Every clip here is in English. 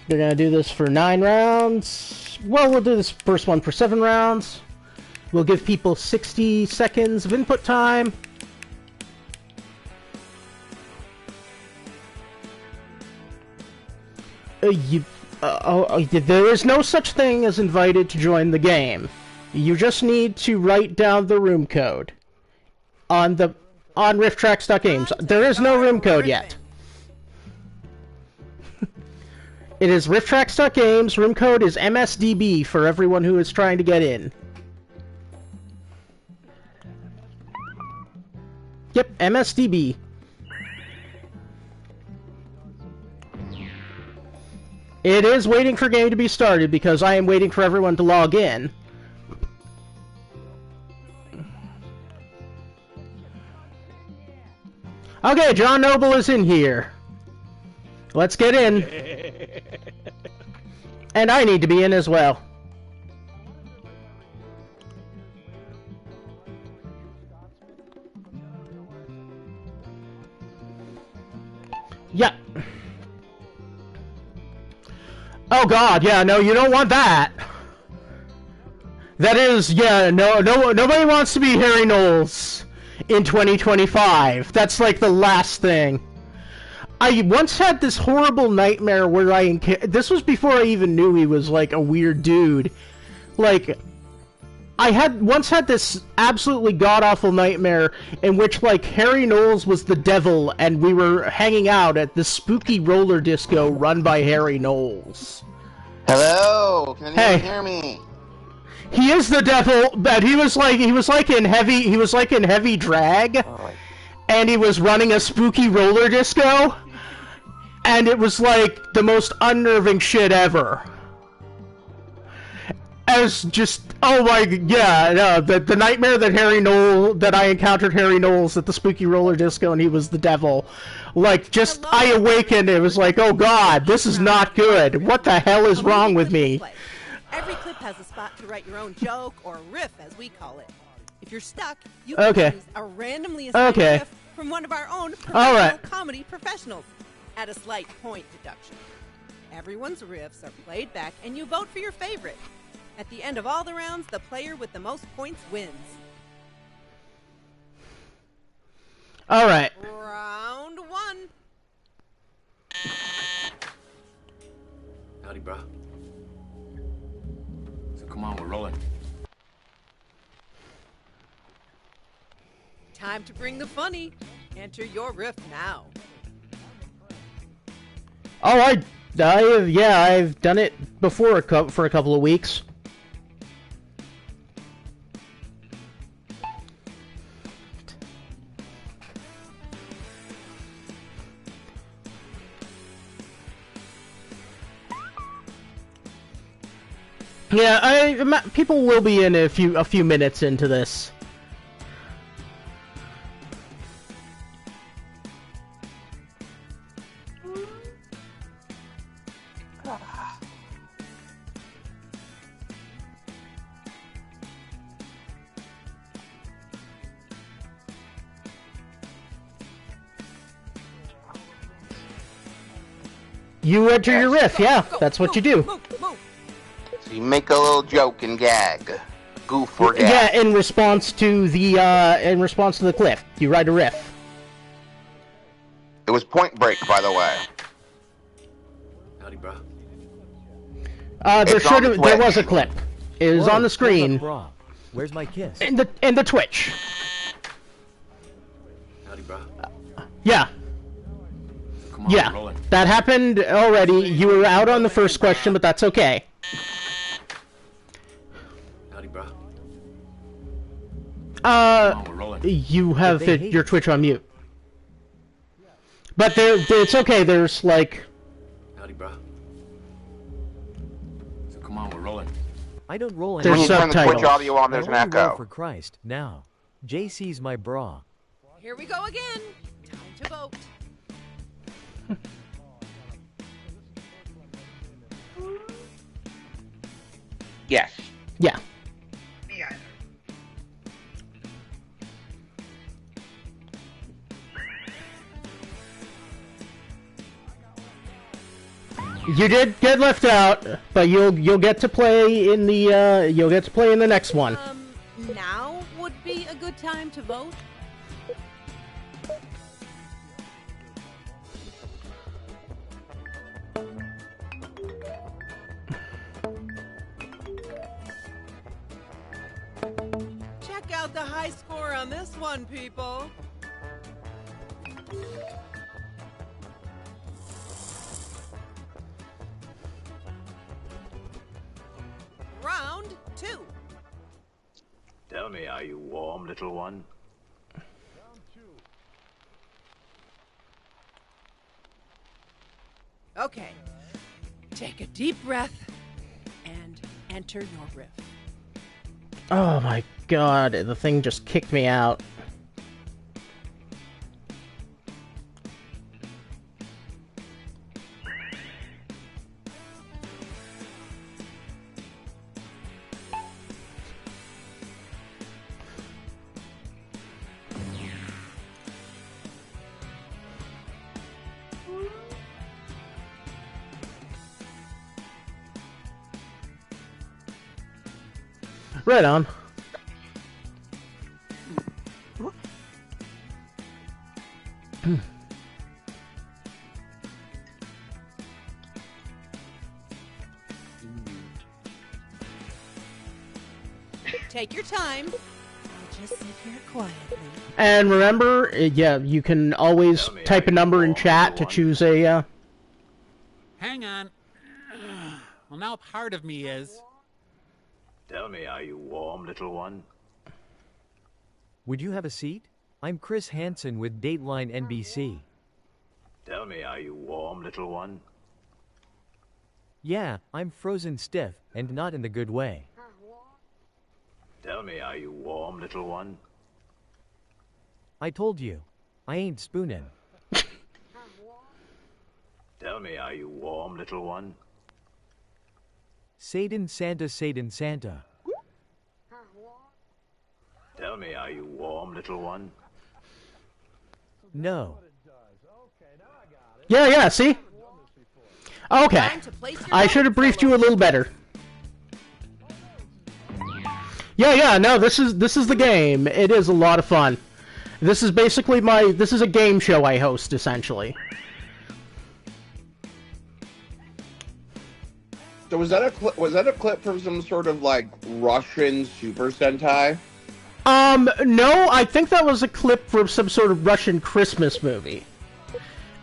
They're gonna do this for 9 rounds. Well, we'll do this first one for 7 rounds. We'll give people 60 seconds of input time. There is no such thing as invited to join the game. You just need to write down the room code on rifftrax.games. There is no room code yet. It is rifftrax.games. Room code is MSDB for everyone who is trying to get in. Yep, MSDB. It is waiting for game to be started because I am waiting for everyone to log in. Okay, John Noble is in here. Let's get in. And I need to be in as well. Yeah. Oh God, yeah, no, you don't want that. That is, yeah, nobody wants to be Harry Knowles in 2025. That's like the last thing. I once had this horrible nightmare where this was before I even knew he was like a weird dude. Like, I once had this absolutely god-awful nightmare in which, like, Harry Knowles was the devil and we were hanging out at this spooky roller disco run by Harry Knowles. Hello, can anyone hear me? He is the devil, but he was like in heavy drag, and he was running a spooky roller disco, and it was like the most unnerving shit ever. As just, oh my, yeah, no, the nightmare that I encountered Harry Knowles at the spooky roller disco and he was the devil. Like, just, I awakened, it was like, oh God, this is not good. What the hell is wrong with me? Every clip has a spot to write your own joke, or riff as we call it. If you're stuck, you can choose a randomly assigned riff from one of our own professional comedy professionals at a slight point deduction. Everyone's riffs are played back and you vote for your favorite. At the end of all the rounds, the player with the most points wins. Alright. Round 1. Howdy, bro. So come on, we're rolling. Time to bring the funny. Enter your riff now. Oh, I've done it before for a couple of weeks. Yeah, people will be in a few minutes into this. You enter your riff, yeah, that's what you do. So you make a little joke and gag, goof or gag. Yeah, in response to the cliff, you write a riff. It was Point Break, by the way. Howdy, bro. There was a clip. It was on the screen. Where's my kiss? In the Twitch. Howdy, bro. Yeah. Come on, yeah, that happened already. You were out on the first question, but that's okay. Howdy, bro. You have your Twitch on mute. But it's okay. There's like. Howdy, bro. So come on, we're rolling. I don't roll. There's when you turn the subtitles. Twitch audio on, there's an echo. For Christ, now, JC's my bra. Here we go again. Time to vote. Yes. Yeah. Me either. You did get left out, but you'll get to play in the next one. Now would be a good time to vote. Check out the high score on this one, people. Round 2. Tell me, are you warm, little one? Okay. Take a deep breath and enter your riff. Oh my god, the thing just kicked me out. Right on. Take your time. Just sit here quietly. And remember, yeah, you can always type a number in chat to choose a, Hang on. Well, now part of me is... Tell me, are you warm, little one? Would you have a seat? I'm Chris Hansen with Dateline NBC. Tell me, are you warm, little one? Yeah, I'm frozen stiff, and not in the good way. Tell me, are you warm, little one? I told you, I ain't spoonin'. Tell me, are you warm, little one? Satan Santa, Satan Santa. Tell me, are you warm, little one? No. yeah, see? Okay. I should have briefed you a little better. Yeah, no, this is the game. It is a lot of fun. This is basically this is a game show I host, essentially. So was that a clip from some sort of like Russian Super Sentai? No, I think that was a clip from some sort of Russian Christmas movie.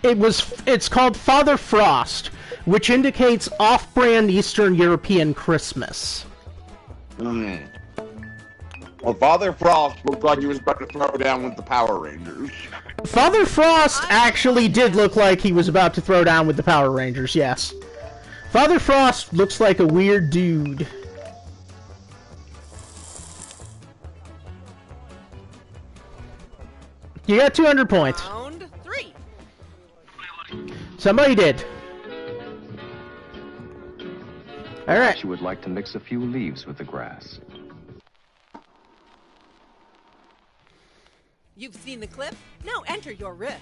It's called Father Frost, which indicates off-brand Eastern European Christmas. Mm. Well, Father Frost looked like he was about to throw down with the Power Rangers. Father Frost actually did look like he was about to throw down with the Power Rangers, yes. Father Frost looks like a weird dude. You got 200 points. Round 3. Somebody did. Alright. You would like to mix a few leaves with the grass. You've seen the clip? Now enter your riff.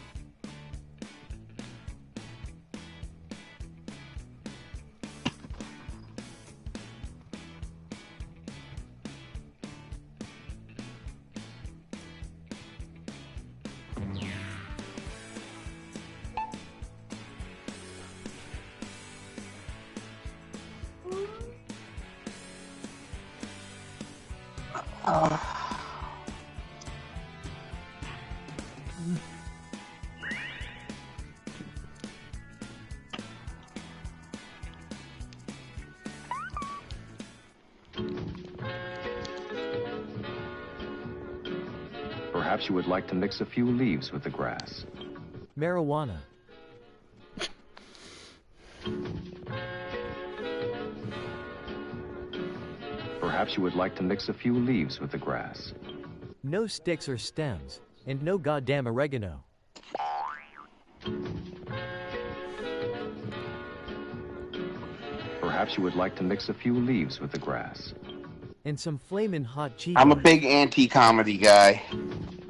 Perhaps you would like to mix a few leaves with the grass. Marijuana. Perhaps you would like to mix a few leaves with the grass. No sticks or stems, and no goddamn oregano. Perhaps you would like to mix a few leaves with the grass. And some flamin' hot cheese. I'm a big anti-comedy guy.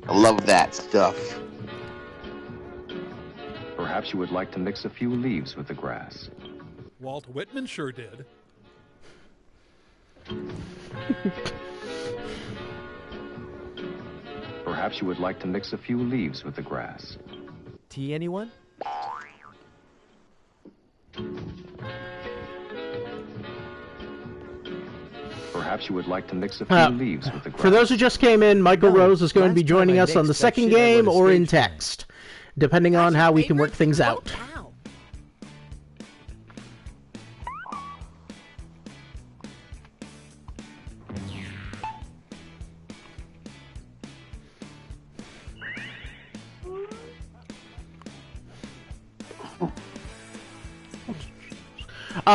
I love that stuff. Perhaps you would like to mix a few leaves with the grass. Walt Whitman sure did. Perhaps you would like to mix a few leaves with the grass. Tea, anyone? Perhaps you would like to mix a few leaves with the grass. For those who just came in, Michael Rose is going to be joining us on the second game or in text, depending on how we can work things out.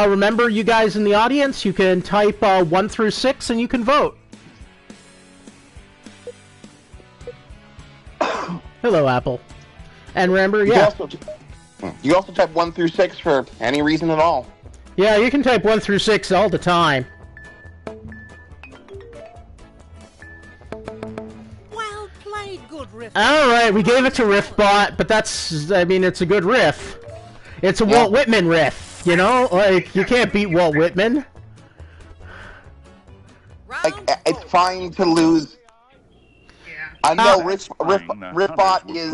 Remember, you guys in the audience, you can type 1 through 6 and you can vote. Hello, Apple. And remember, yeah. You also type 1 through 6 for any reason at all. Yeah, you can type 1 through 6 all the time. Well played, good riff. Alright, we gave it to Riffbot, but that's, I mean, it's a good riff. It's a Walt Whitman riff. You know, like, you can't beat Walt Whitman. Like, it's fine to lose. I know Riffbot is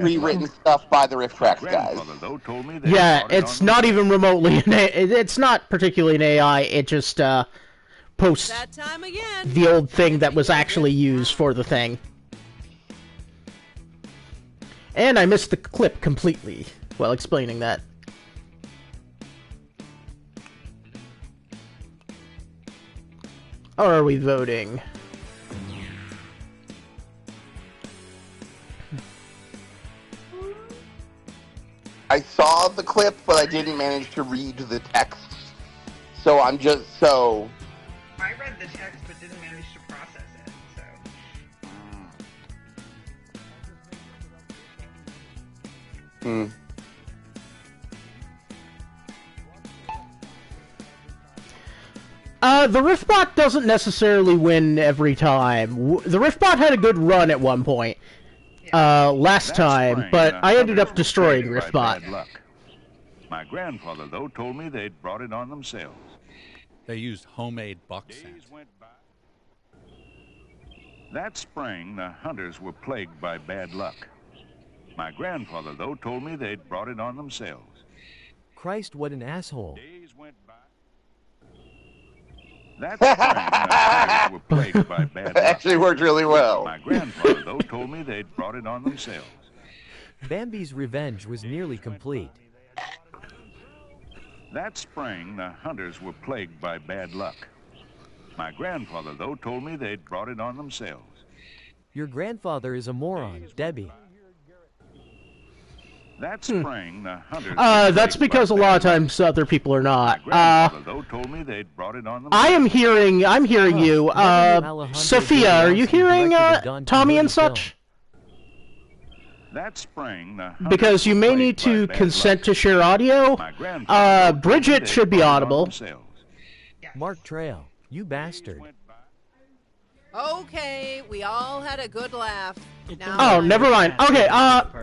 rewritten stuff by the Rifftrax guys. Yeah, it's not even remotely it's not particularly an AI, it just posts the old thing that was actually used for the thing. And I missed the clip completely while explaining that. Or are we voting? I saw the clip, but I didn't manage to read the text. So I'm just so... I read the text, but didn't manage to process it, so... The Riffbot doesn't necessarily win every time. The Riffbot had a good run at one point, last time, but I ended up destroying Riffbot. My grandfather, though, told me they'd brought it on themselves. They used homemade buck scent. That spring, the hunters were plagued by bad luck. My grandfather, though, told me they'd brought it on themselves. Christ, what an asshole. Days went by. That spring, the hunters were plagued by bad luck. It actually worked really well. My grandfather, though, told me they'd brought it on themselves. Bambi's revenge was nearly complete. That spring, the hunters were plagued by bad luck. My grandfather, though, told me they'd brought it on themselves. Your grandfather is a moron, Debbie. That spring, the hunters that's because a lot of times other people are not. Told me they'd brought it on I'm hearing you. Sophia, are you hearing Tommy and such? That spring, because you may need to consent to share audio. Bridget should be audible. Mark Trail, you bastard. Okay, we all had a good laugh. Oh, never mind. Okay,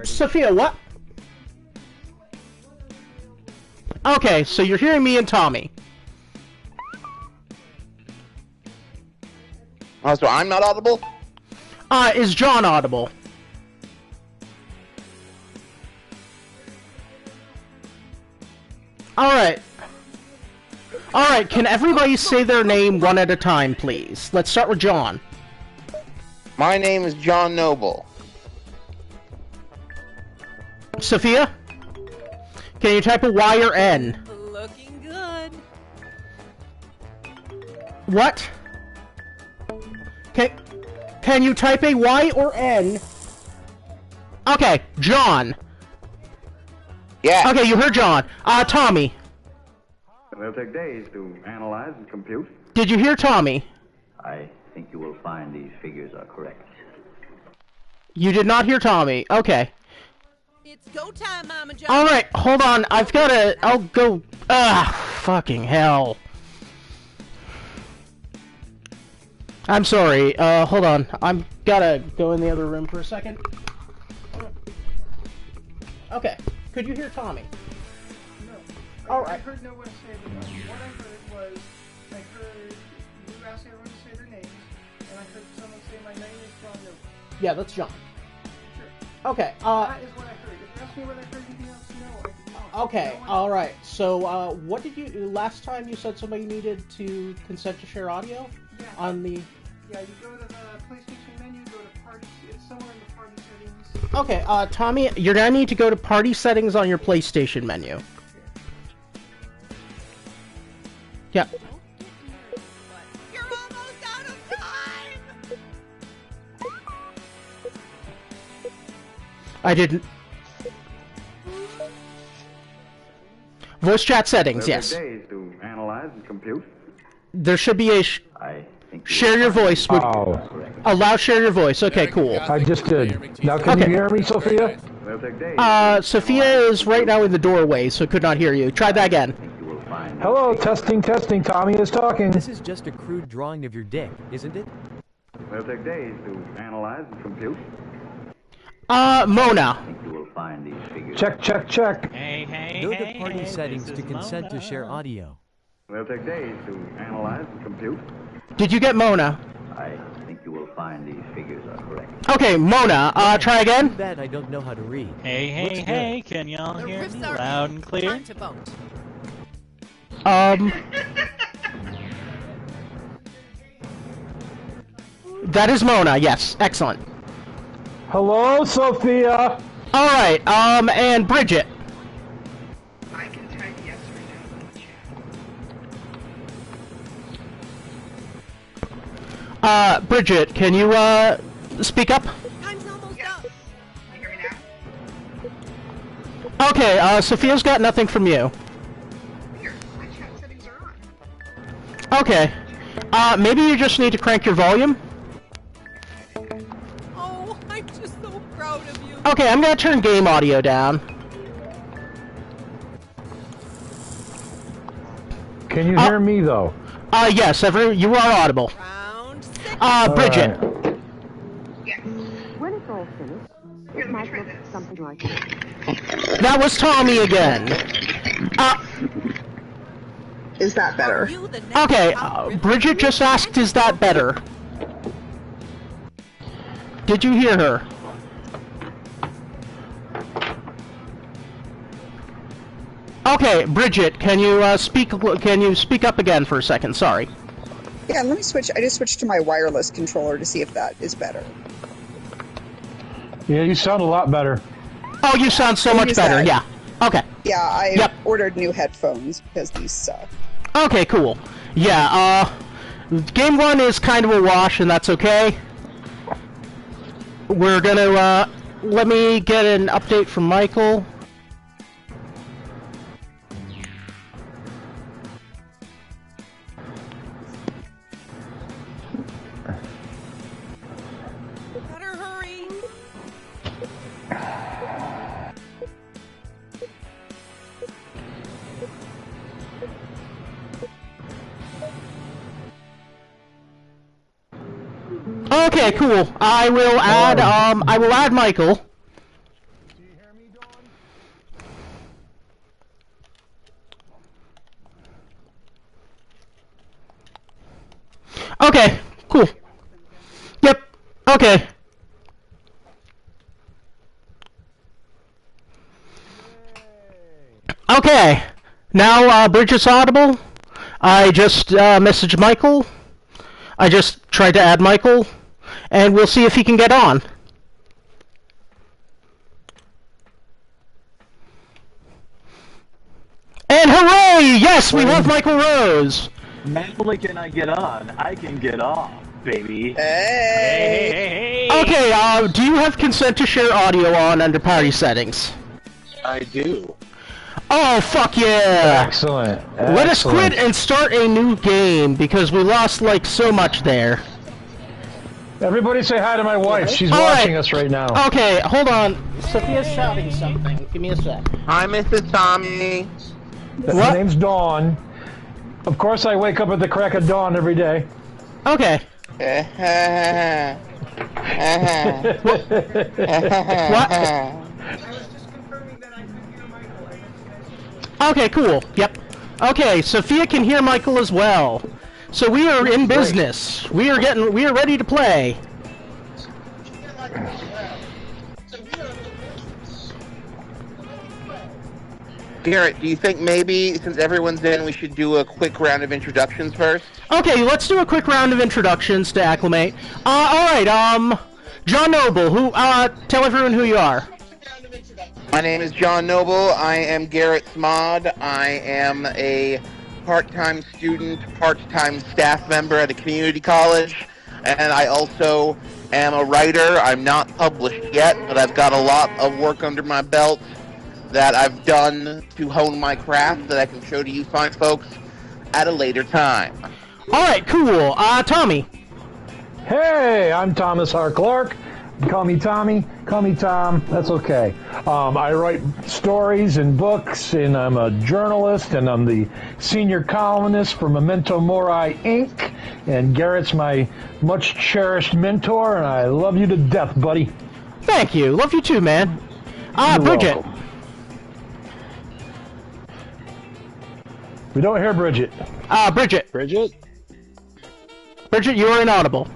Sophia, what? Okay, so you're hearing me and Tommy. Oh, so I'm not audible? Is John audible? Alright. Alright, can everybody say their name one at a time, please? Let's start with John. My name is John Noble. Sophia? Can you type a Y or N? Looking good. What? Can you type a Y or N? Okay, John. Yeah. Okay, you heard John. Tommy. It'll take days to analyze and compute. Did you hear Tommy? I think you will find these figures are correct. You did not hear Tommy. Okay. It's go time, Mama John. Alright, hold on. I'll go... fucking hell. I'm sorry. Hold on. I'm gotta go in the other room for a second. Okay. Could you hear Tommy? No. All right. I heard no one say the name. What I heard was, I heard you asked everyone to say their names, and I heard someone say my name is John Newell. Yeah, that's John. Sure. Okay. That is what I heard. If you ask me what I heard anything else, no, I did not. Okay. No, All right. So, what did you last time you said somebody needed to consent to share audio? Yeah. On the. Yeah, you go to the PlayStation menu, go to party. It's somewhere in the party settings. Okay, Tommy, you're gonna need to go to party settings on your PlayStation menu. Yeah. You're almost out of time! I didn't. Voice chat settings, yes. Days to analyze and compute. There should be a share your voice. Allow share your voice. Okay, cool. I just did. Now can you hear me, Sophia? Sophia is right now in the doorway, so could not hear you. Try that again. Hello, testing, testing. Tommy is talking. This is just a crude drawing of your dick, isn't it? They'll take days to analyze and compute. Mona. You will find these figures. Check, check, check. Go to party settings to consent to share audio. They'll take days to analyze and compute. Did you get Mona? I think you will find these figures are correct. Okay, Mona, try again. Too bad I don't know how to read. Hey, can y'all hear me loud and clear? Time to vote. That is Mona, yes. Excellent. Hello, Sophia. Alright, and Bridget. I can type yes or no. Bridget, can you, speak up? Time's almost up. Can you hear me now? Okay, Sophia's got nothing from you. Here, my chat settings are on. Okay. Maybe you just need to crank your volume? Oh, I'm just so proud of you. Okay, I'm gonna turn game audio down. Can you hear me, though? Yes, you are audible. Round 6. Bridget. Right. Yes. When it's all finished, Here, it let me might try look this. something like this. That was Tommy again. Is that better? Okay, Bridget just asked, is that better? Did you hear her? Okay, Bridget, can you speak up again for a second? Sorry. Yeah, let me switch. I just switched to my wireless controller to see if that is better. Yeah, you sound a lot better. Oh, you sound so much better. Yeah. Okay. Yeah, I ordered new headphones because these suck. Okay, cool. Yeah, game 1 is kind of a wash, and that's okay. We're gonna, let me get an update from Michael. Better hurry. Okay, cool. I will add Michael. Okay, cool. Yep. Okay. Okay. Now, Bridget's audible. I just messaged Michael. I just tried to add Michael, and we'll see if he can get on. And hooray! Yes, we have Michael Rose! Not only can I get on, I can get off, baby. Hey! Okay, do you have consent to share audio on under party settings? I do. Oh, fuck yeah! Excellent. Let us quit and start a new game, because we lost, like, so much there. Everybody say hi to my wife. She's watching us right now. Okay, hold on. Sophia's shouting something. Give me a sec. Hi, Mrs. Tommy. Her name's Dawn. Of course, I wake up at the crack of dawn every day. Okay. What? Okay, cool. Yep. Okay, Sophia can hear Michael as well. So we are in business. We are ready to play. Garrett, do you think maybe, since everyone's in, we should do a quick round of introductions first? Okay, let's do a quick round of introductions to acclimate. Alright, John Noble, tell everyone who you are. My name is John Noble. I am Garrett's mod. I am a part-time student, part-time staff member at a community college, and I also am a writer. I'm not published yet, but I've got a lot of work under my belt that I've done to hone my craft that I can show to you fine folks at a later time. Alright, cool. Tommy. Hey, I'm Thomas R. Clark. Call me Tommy. Call me Tom. That's okay. I write stories and books, and I'm a journalist, and I'm the senior columnist for Memento Mori, Inc., and Garrett's my much-cherished mentor, and I love you to death, buddy. Thank you. Love you too, man. Bridget. Welcome. We don't hear Bridget. Bridget. Bridget, you are inaudible.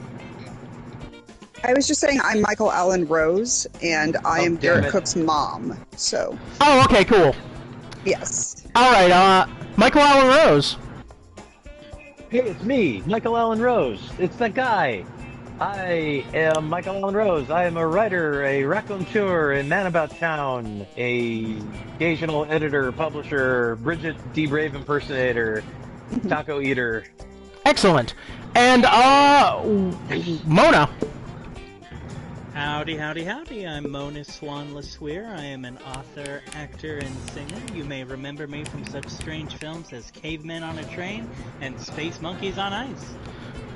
I was just saying I'm Michael Allen Rose, and I am Garrett Cook's mom, so... Oh, okay, cool. Yes. Alright, Michael Allen Rose. hey, it's me, Michael Allen Rose. It's that guy. I am Michael Allen Rose. I am a writer, a raconteur, a man about town, a occasional editor, publisher, Bridget D. Brave impersonator, taco eater. Excellent. And, Mona. Howdy, howdy, howdy. I'm Mona Swan LeSueur. I am an author, actor, and singer. You may remember me from such strange films as Cavemen on a Train and Space Monkeys on Ice.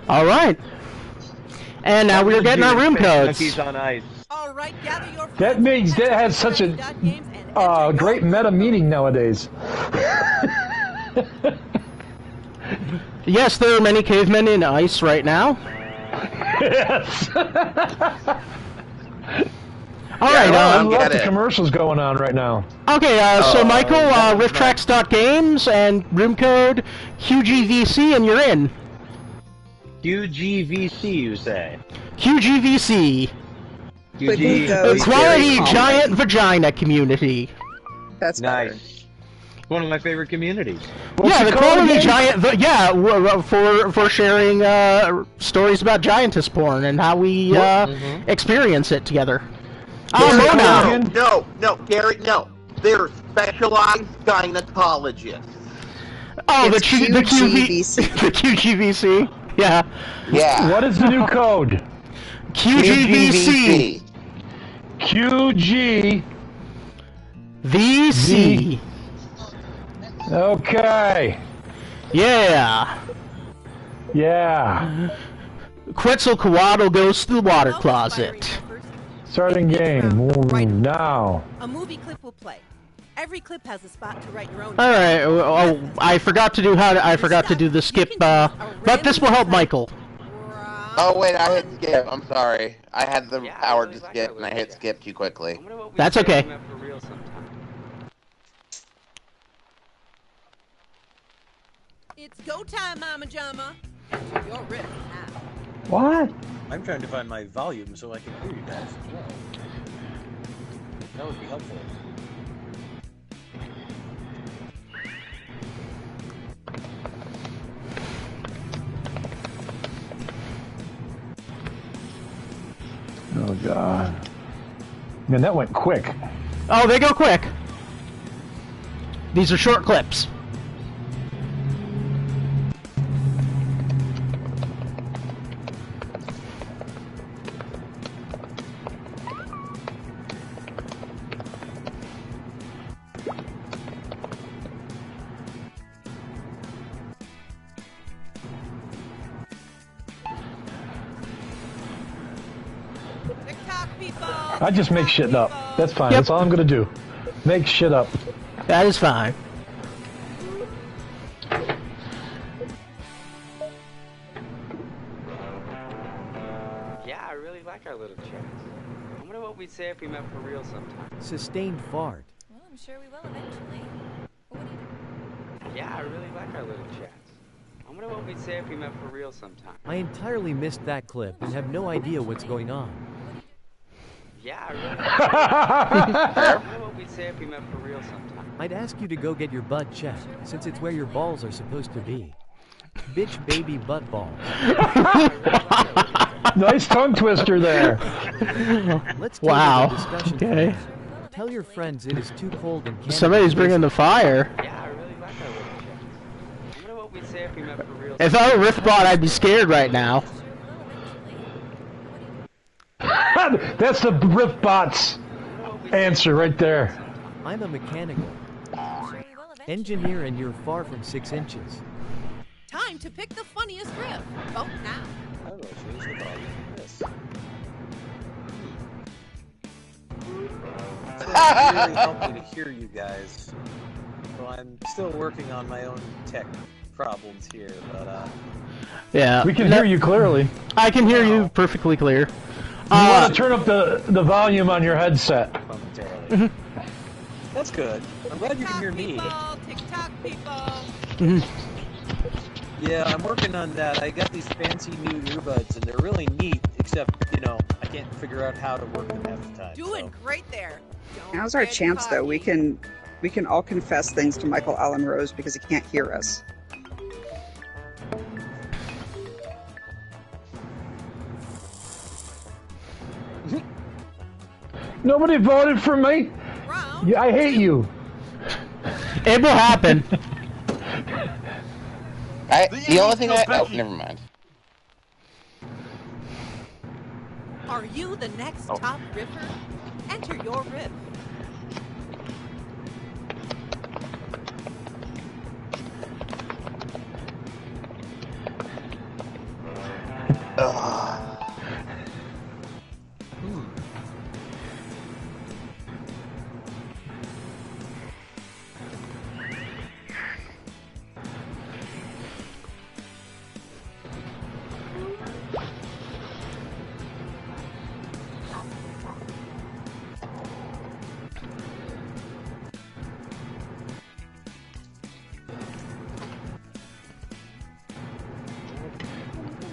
Alright. And now we're getting our room codes. Monkeys on Ice. All right, gather your That means that has such a great meta meaning nowadays. Yes, there are many cavemen in ice right now. Yes. Alright, I love the commercials going on right now. Okay, so Michael, Rifftrax.games and room code QGVC, and you're in. QGVC, you say? QGVC. Quality Giant Vagina Community. That's nice. better. One of my favorite communities. Yeah, the Quality Giant. For sharing stories about giantess porn and how we experience it together. No, Garrett, no. They're specialized gynecologists. Oh, the QGVC. The QGVC. Yeah. Yeah. What is the new code? QGVC. QGVC. Okay. Yeah. Yeah. Quetzalcoatl goes to the water closet. Starting game. Now. A movie clip will play. Every clip has a spot to write your own. All right. Oh, I forgot to do the skip. But this will help Michael. Oh wait, I hit skip. I'm sorry. I had the power to skip, and I hit skip too quickly. That's okay. It's go time, Mama Jama. Enter your riff now. What? I'm trying to find my volume so I can hear you guys as well. That would be helpful. Oh God. Man, that went quick. Oh, they go quick. These are short clips. I just make shit up. That's fine. That's all I'm gonna do. Make shit up. That is fine. Yeah, I really like our little chats. I wonder what we'd say if we met for real sometime. Sustained fart. Well, I'm sure we will eventually. What do you Yeah, I really like our little chats. I wonder what we'd say if we met for real sometime. I entirely missed that clip and have no idea what's going on. Yeah, I really like I wonder what we'd say if we met for real sometime. I'd ask you to go get your butt checked, since it's where your balls are supposed to be. Bitch, baby, butt balls. Nice tongue twister there. Let's take the discussion. Okay. Tell your friends it is too cold and can't. Somebody's bringing the fire. Yeah, I really like our little chats. I wonder what we'd say if we met for real. If I were Riffbot, I'd be scared right now. That's the Riffbot's answer right there. I'm a mechanical engineer and you're far from 6 inches. Time to pick the funniest riff. Vote now. I don't know, change the volume of this. It's really helped me to hear you guys. So I'm still working on my own tech problems here, but Yeah. We can hear you clearly. I can hear you perfectly clear. You want to turn up the volume on your headset. momentarily. That's good. I'm glad you can hear me. TikTok people. Yeah, I'm working on that. I got these fancy new earbuds, and they're really neat, except, you know, I can't figure out how to work them half the time. Doing great there. Now's our chance, though. We can all confess things to Michael Allen Rose because he can't hear us. Nobody voted for me. Yeah, I hate you. It will happen. The only thing oh, never mind. Are you the next top riffer? Enter your riff.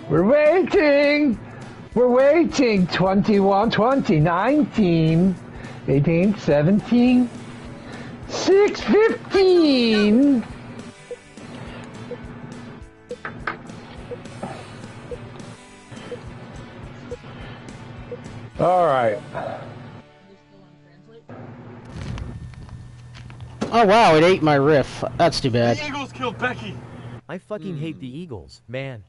We're waiting. We're waiting. 21, 20, 19, 18, 17, 6, 15. All right. Oh wow, it ate my riff. That's too bad. The Eagles killed Becky. I fucking hate the Eagles, man.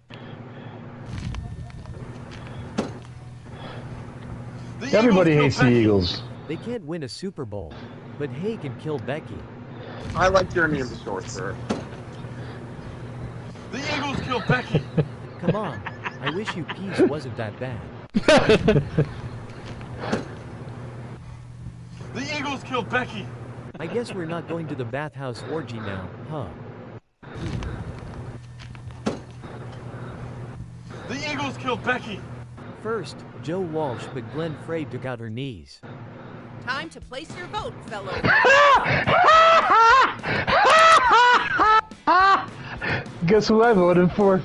Everybody hates the Eagles. They can't win a Super Bowl, but Hay can kill Becky. I like Journey of the Sorcerer. The Eagles killed Becky. Come on, I wish you peace wasn't that bad. The Eagles killed Becky. I guess we're not going to the bathhouse orgy now, huh? The Eagles killed Becky. First, Joe Walsh, but Glenn Frey took out her knees. Time to place your vote, fellow. Guess who I voted for?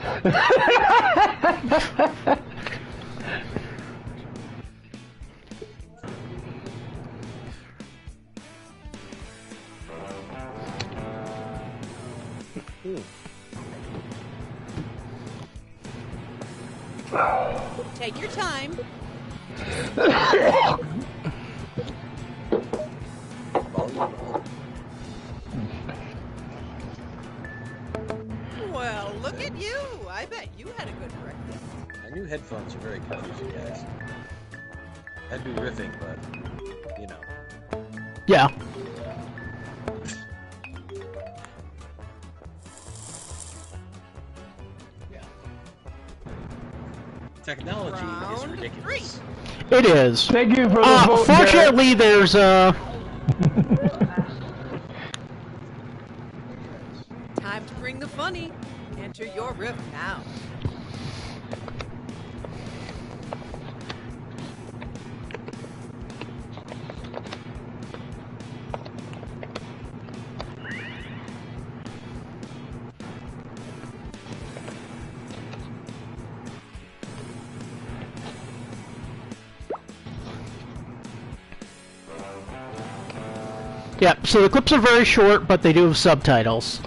Take your time. Well, look at you. I bet you had a good breakfast. My new headphones are very confusing, guys. I'd be riffing, but, you know. Yeah. Technology is ridiculous. It is. Thank you for the vote, fortunately, there's Time to bring the funny. Enter your riff now. Yep, so the clips are very short, but they do have subtitles.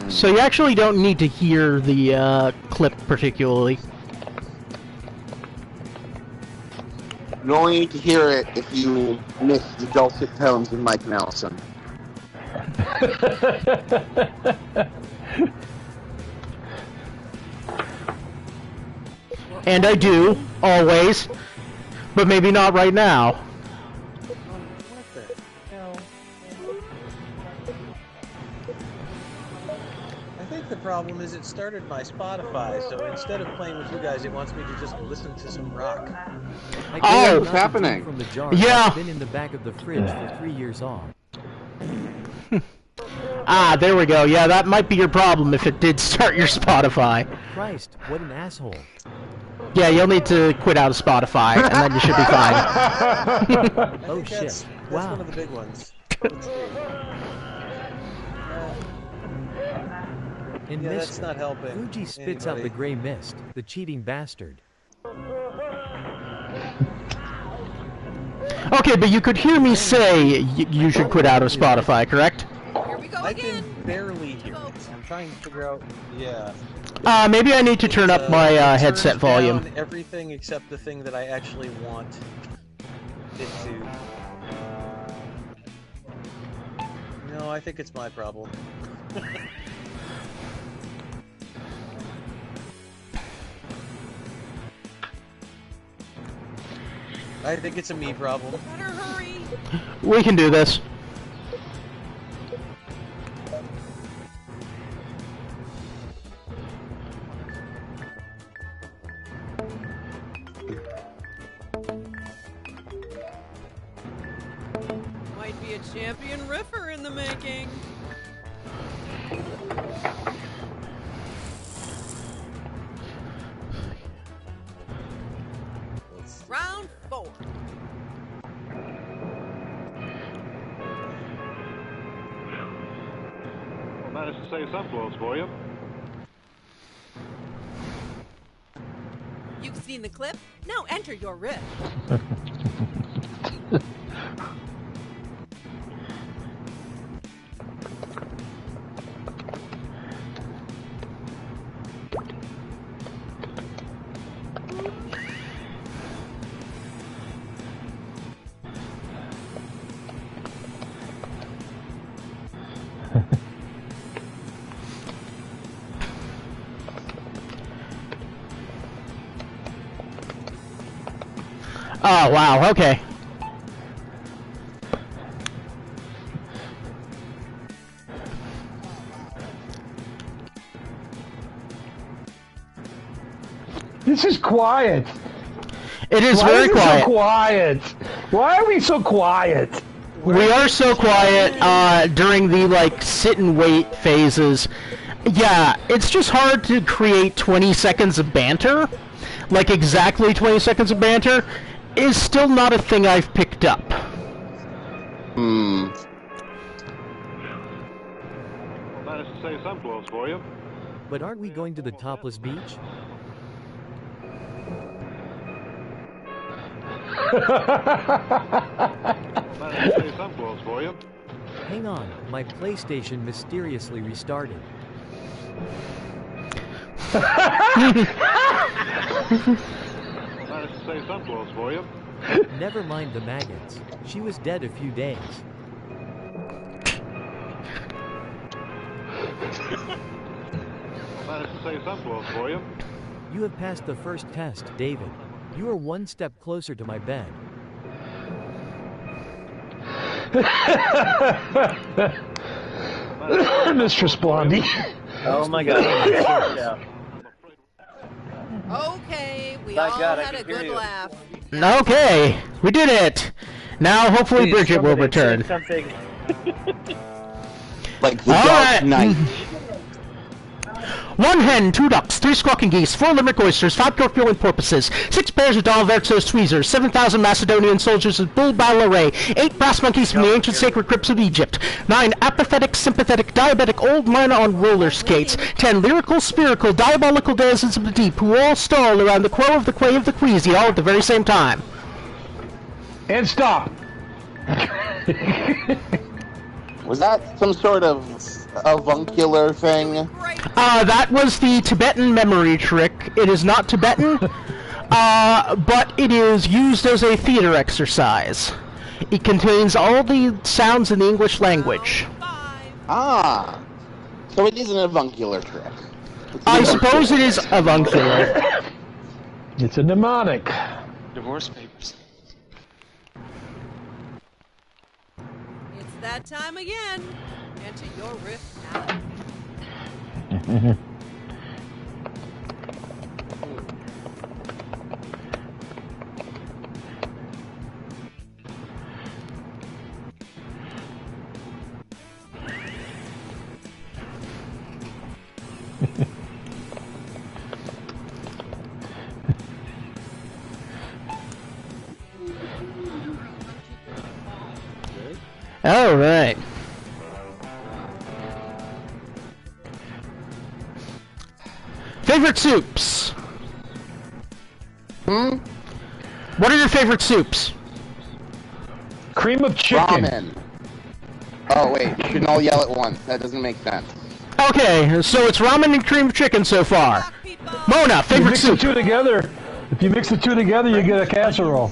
So you actually don't need to hear the clip particularly. You only need to hear it if you miss the dulcet tones of Mike Nelson. And I do, always, but maybe not right now. The problem is it started my Spotify, so instead of playing with you guys, it wants me to just listen to some rock. Oh, what's happening? From the jar. Yeah. I've been in the back of the fridge for 3 years off. Ah, there we go. Yeah, that might be your problem if it did start your Spotify. Christ, what an asshole. Yeah, you'll need to quit out of Spotify, and then you should be fine. Oh shit! That's Wow. one of the big ones. In Yeah, mist, that's not helping Fuji spits out the anybody. gray mist, the cheating bastard. Okay, but you could hear me say you should quit out of Spotify, correct? I can barely hear it. I'm trying to figure out. Yeah. Maybe I need to turn up my it headset turns volume. down everything except the thing that I actually want it to. No, I think it's my problem. I think it's a me problem. Better hurry. We can do this. Might be a champion riffer in the making. Round 4. Well, managed to save some clothes for you. You've seen the clip? Now enter your riff. Oh, wow, okay. This is quiet. It is Why very is it quiet. so quiet? Why are we so quiet? We are so quiet during the, like, sit and wait phases. Yeah, it's just hard to create 20 seconds of banter. Like, exactly 20 seconds of banter is still not a thing I've picked up. Well, managed to save some clothes for you. But aren't we going to the topless beach? Managed to save some clothes for you. Hang on, my PlayStation mysteriously restarted. Managed to save some clothes for you. Never mind the maggots. She was dead a few days. Managed to save some clothes for you. You have passed the first test, David. You are one step closer to my bed. Mistress Blondie. Oh my god. Yeah. Okay, we My all God, I had a can hear good you. laugh. Okay, we did it! Now, hopefully Please, Bridget will somebody say return. something. Like the All Dark right. Knight. 1 hen, 2 ducks, 3 squawking geese, 4 limerick oysters, 5 Dorfield porpoises, 6 pairs of Dalversos tweezers, 7,000 Macedonian soldiers with bull battle array, 8 brass monkeys from the ancient sacred crypts of Egypt, 9 apathetic, sympathetic, diabetic old men on roller skates, 10 lyrical, spherical, diabolical dancers of the deep who all stall around the quo of the quay of the queasy all at the very same time. And stop. Was that some sort of avuncular thing? That was the Tibetan memory trick. It is not Tibetan, but it is used as a theater exercise. It contains all the sounds in the English language. Ah, so it is an avuncular trick. I suppose it is avuncular. It's a mnemonic. Divorce papers. It's that time again. Enter your riff now. All right. Favorite soups? What are your favorite soups? Cream of chicken. Ramen. Oh wait, you shouldn't all yell at once. That doesn't make sense. Okay, so it's ramen and cream of chicken so far. Mona, favorite soup? If you mix the two together, you get a casserole.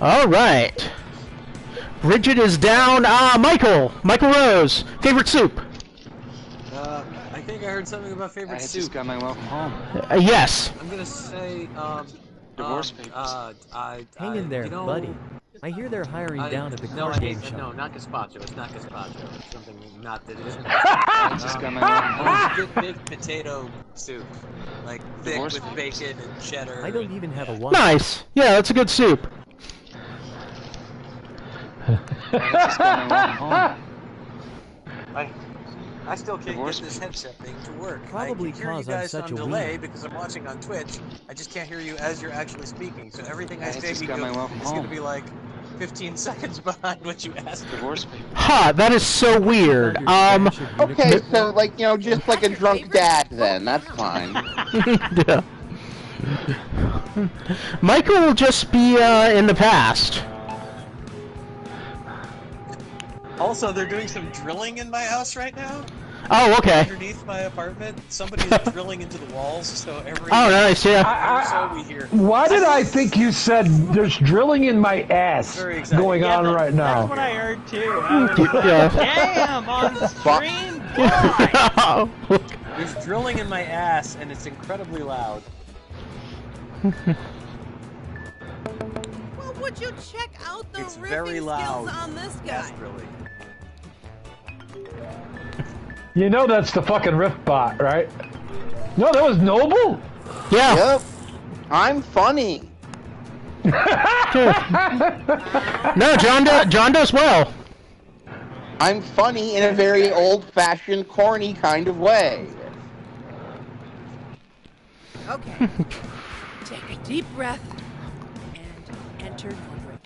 All right. Bridget is down. Michael Rose, favorite soup? I think I heard something about favorite soup. I just got my welcome home. Yes. I'm gonna say, Divorce papers. Hang in there, you know, buddy. I hear they're hiring down at the card game shop. No, not gazpacho. It's not gazpacho. It's something not that isn't. I just got my welcome home. Good big potato soup, like thick Divorce with papers. bacon and cheddar. I don't even have a wife. Nice. Yeah, that's a good soup. I just got my welcome home. I still can't Divorce get this headset thing to work. Probably I can hear you 'cause I'm guys such on a delay weeb. because I'm watching on Twitch. I just can't hear you as you're actually speaking. So everything I I say just is got my welcome going to home. be like 15 seconds behind what you asked. Divorce papers. Huh, that is so weird. Okay, so like, you know, just like a drunk dad then. That's fine. Yeah. Michael will just be in the past. Also, they're doing some drilling in my house right now. Oh, okay. Underneath my apartment, somebody is drilling into the walls, so every Oh, nice, yeah. so we hear. Why did I think you said there's drilling in my ass Very exciting. going Yeah, on right now? That's what I heard too. I was like, Yeah. damn, on the stream? Why? There's drilling in my ass, and it's incredibly loud. Well, would you check out the It's riffing very loud. skills on this guy? Ass drilling. You know that's the fucking riff bot, right? No, that was Noble? Yeah. Yep. I'm funny. No, John does well. I'm funny in a very old-fashioned, corny kind of way. Okay. Take a deep breath and enter your riff.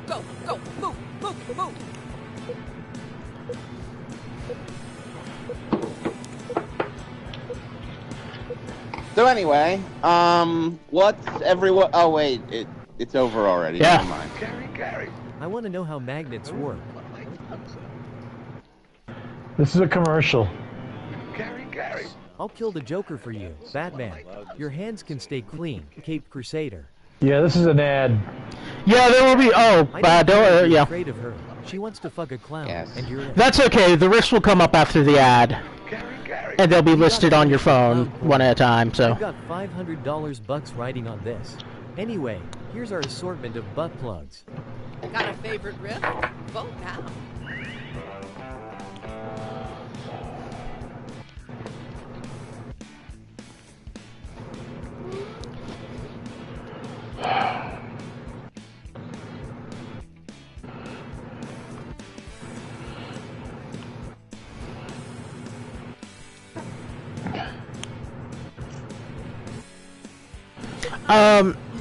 Go, move. So anyway, what's everyone? Oh wait, it's over already. Yeah. Never mind. I want to know how magnets work. This is a commercial. I'll kill the Joker for you, Batman. Your hands can stay clean, Caped Crusader. Yeah, this is an ad. Yeah, there will be. Oh, You're yeah. afraid of her. She wants to fuck a clown, and you're. That's okay. The riffs will come up after the ad, and they'll be listed on your phone one at a time. So. I've got $500 bucks riding on this. Anyway, here's our assortment of butt plugs. Got a favorite riff? Vote now.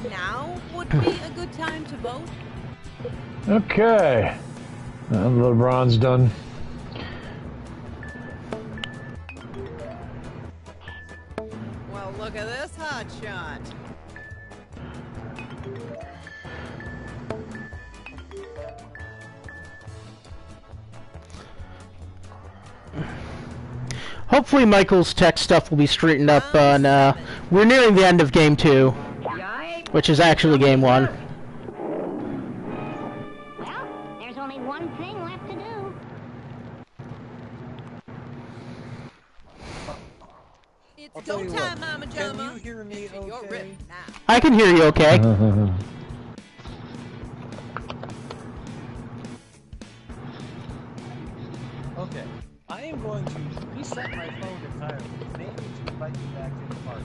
Now would be a good time to vote. Okay. LeBron's done. Well, look at this hot shot. Hopefully Michael's tech stuff will be straightened up on, we're nearing the end of Game 2, which is actually Game 1. Well, there's only one thing left to do. It's go time, Mama Jama. Can you hear me okay? I can hear you okay. Okay. I am going to reset my phone entirely, maybe to invite you back to the party.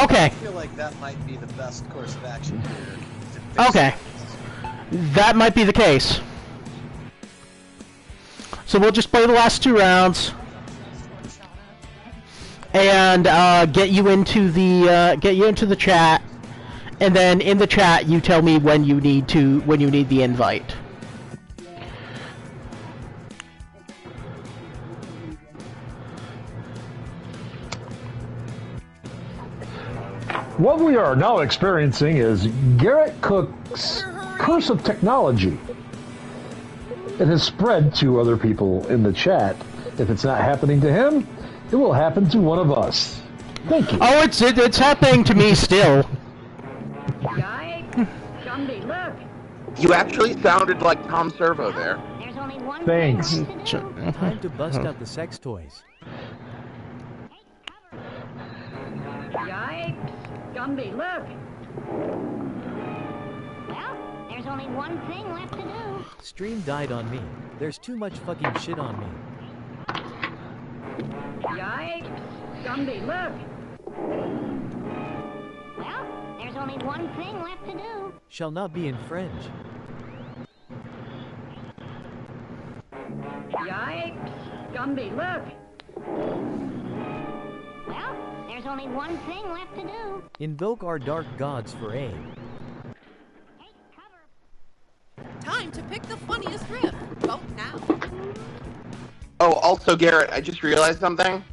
Okay. I feel like that might be the best course of action here. Okay. That might be the case. So we'll just play the last 2 rounds. And get you into the chat. And then in the chat you tell me when you need the invite. What we are now experiencing is Garrett Cook's curse of technology. It has spread to other people in the chat. If it's not happening to him, it will happen to one of us. Thank you. Oh, it's happening to me still. Somebody, look. You actually sounded like Tom Servo there. There's only one Thanks. thing left to do. Time to bust out the sex toys. Yikes. Gumby, look. Well, there's only one thing left to do. Stream died on me. There's too much fucking shit on me. Yikes. Gumby, look. Well, there's only one thing left to do. Shall not be infringed. Yikes. Gumby, look. Well, there's only one thing left to do. Invoke our dark gods for aid. Time to pick the funniest riff. Vote now. Oh, also, Garrett, I just realized something.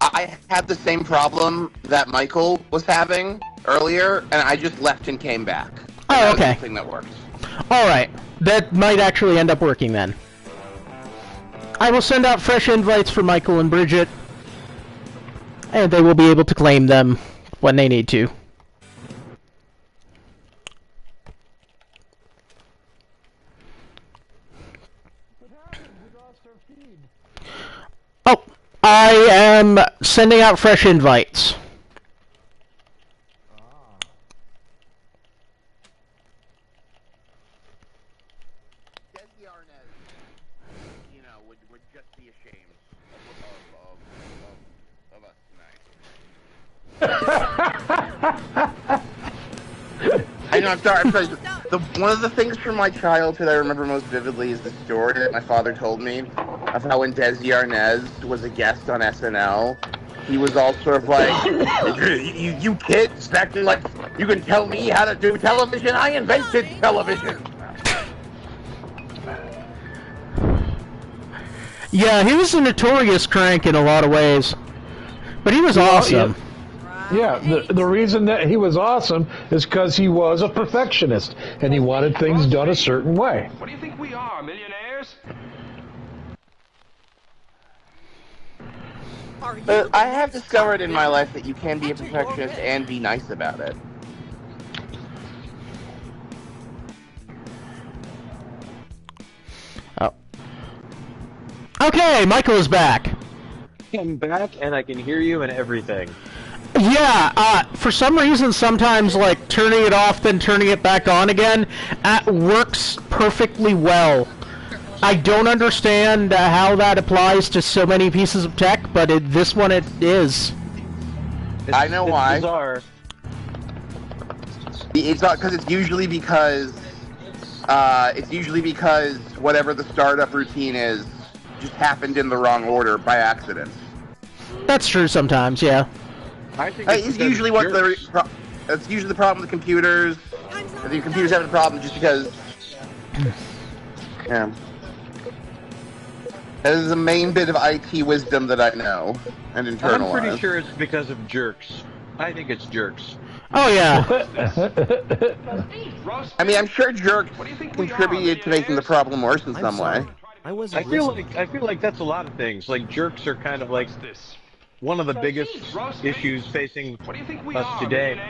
I had the same problem that Michael was having earlier, and I just left and came back. Oh, okay. Thing that works. Alright. That might actually end up working then. I will send out fresh invites for Michael and Bridget, and they will be able to claim them when they need to. Oh, I am sending out fresh invites. I know, I'm sorry. One of the things from my childhood I remember most vividly is the story that my father told me of how when Desi Arnaz was a guest on SNL, he was all sort of like, you kids acting like you can tell me how to do television? I invented television! Yeah, he was a notorious crank in a lot of ways. But he was awesome. Yeah, the reason that he was awesome is because he was a perfectionist, and he wanted things done a certain way. What do you think we are, millionaires? I have discovered in my life that you can be a perfectionist and be nice about it. Oh. Okay, Michael is back. I'm back, and I can hear you and everything. Yeah, for some reason, sometimes, like, turning it off, then turning it back on again, works perfectly well. I don't understand how that applies to so many pieces of tech, but this one it is. I know why. Bizarre. It's not because it's usually because whatever the startup routine is just happened in the wrong order by accident. That's true sometimes, yeah. I think it's usually that's usually the problem with computers. If your computer's having a problem just because. Yeah. That is the main bit of IT wisdom that I know and internalize. I'm pretty sure it's because of jerks. I think it's jerks. Oh yeah. I mean, I'm sure jerks contributed to making the problem worse in some way. I feel like that's a lot of things. Like jerks are kind of like one of the biggest issues facing us today.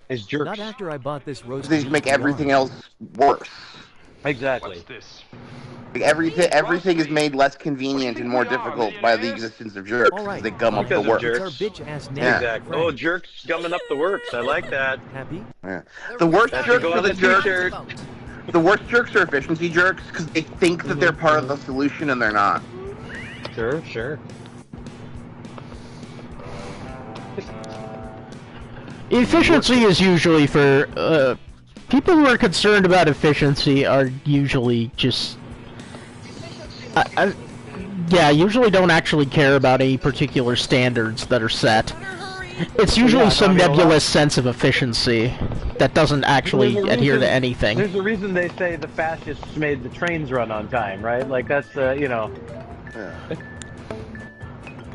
Is jerks. Not after I bought this roast. They just make everything else worse. Exactly. Everything is made less convenient and more difficult by the existence of jerks because they gum up the works. Exactly. Oh, jerks gumming up the works. I like that. Happy? Yeah. The worst jerks are the jerks. The worst jerks are efficiency jerks because they think that they're part of the solution and they're not. Sure. Efficiency is usually for people who are concerned about efficiency are usually just. Usually don't actually care about any particular standards that are set. It's usually some nebulous sense of efficiency that doesn't actually adhere to anything. There's a reason they say the fascists made the trains run on time, right? Like, that's, Yeah.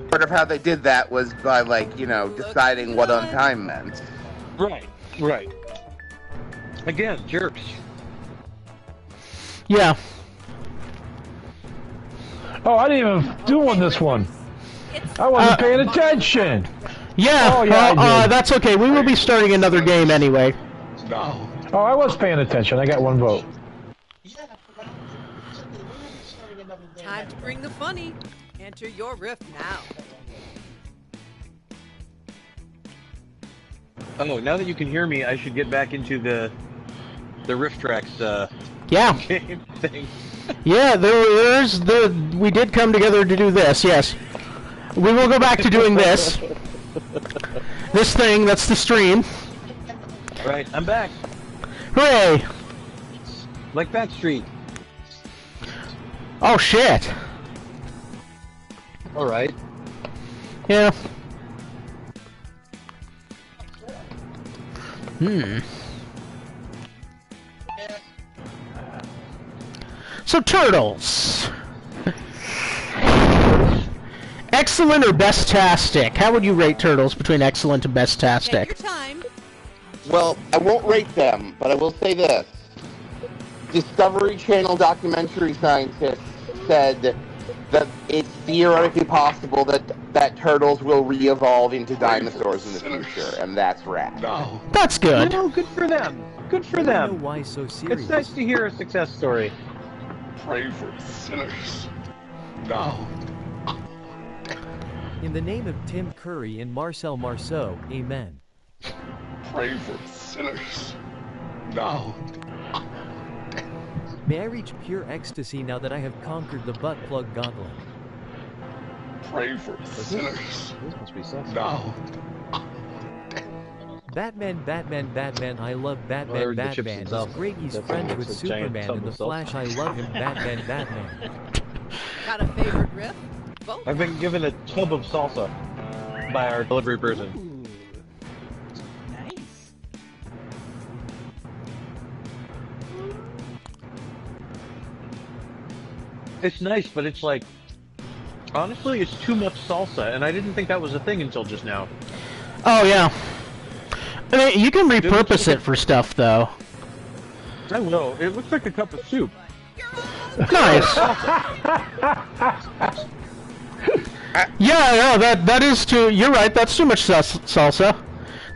Part of how they did that was by, like, deciding what on time meant. Right. Again, jerks. Yeah. Oh, I didn't even do on this one. I wasn't paying attention. Yeah, I did. that's okay. We will be starting another game anyway. No. Oh, I was paying attention. I got one vote. Time to bring the funny. Enter your riff now. Oh, now that you can hear me, I should get back into the Rifftrax game thing. Yeah, we did come together to do this, yes. We will go back to doing this. This thing, that's the stream. Right, I'm back. Hooray! Like Backstreet. Oh shit. Alright. Yeah. So, Turtles. Excellent or best-tastic? How would you rate Turtles between excellent and best-tastic? Take your time. Well, I won't rate them, but I will say this. Discovery Channel documentary scientists said that it's theoretically possible that turtles will re-evolve into dinosaurs in the future, and that's rad. No. That's good. No, good for them. Good for them. I don't know why so serious. It's nice to hear a success story. Pray for sinners. No. In the name of Tim Curry and Marcel Marceau, amen. Pray for sinners. No. May I reach pure ecstasy now that I have conquered the butt plug gauntlet? Pray for sinners. This must be sexy. No. Batman, I love Batman, Batman. He's great, he's friends with Superman and the Flash, I love him, Batman. Got a favorite riff? Vote. I've been given a tub of salsa by our delivery person. Ooh. Nice. It's nice, but it's like, honestly, it's too much salsa, and I didn't think that was a thing until just now. Oh, yeah. I mean, you can repurpose it for stuff, though. I will. It looks like a cup of soup. Nice. Yeah, that is too. You're right. That's too much salsa.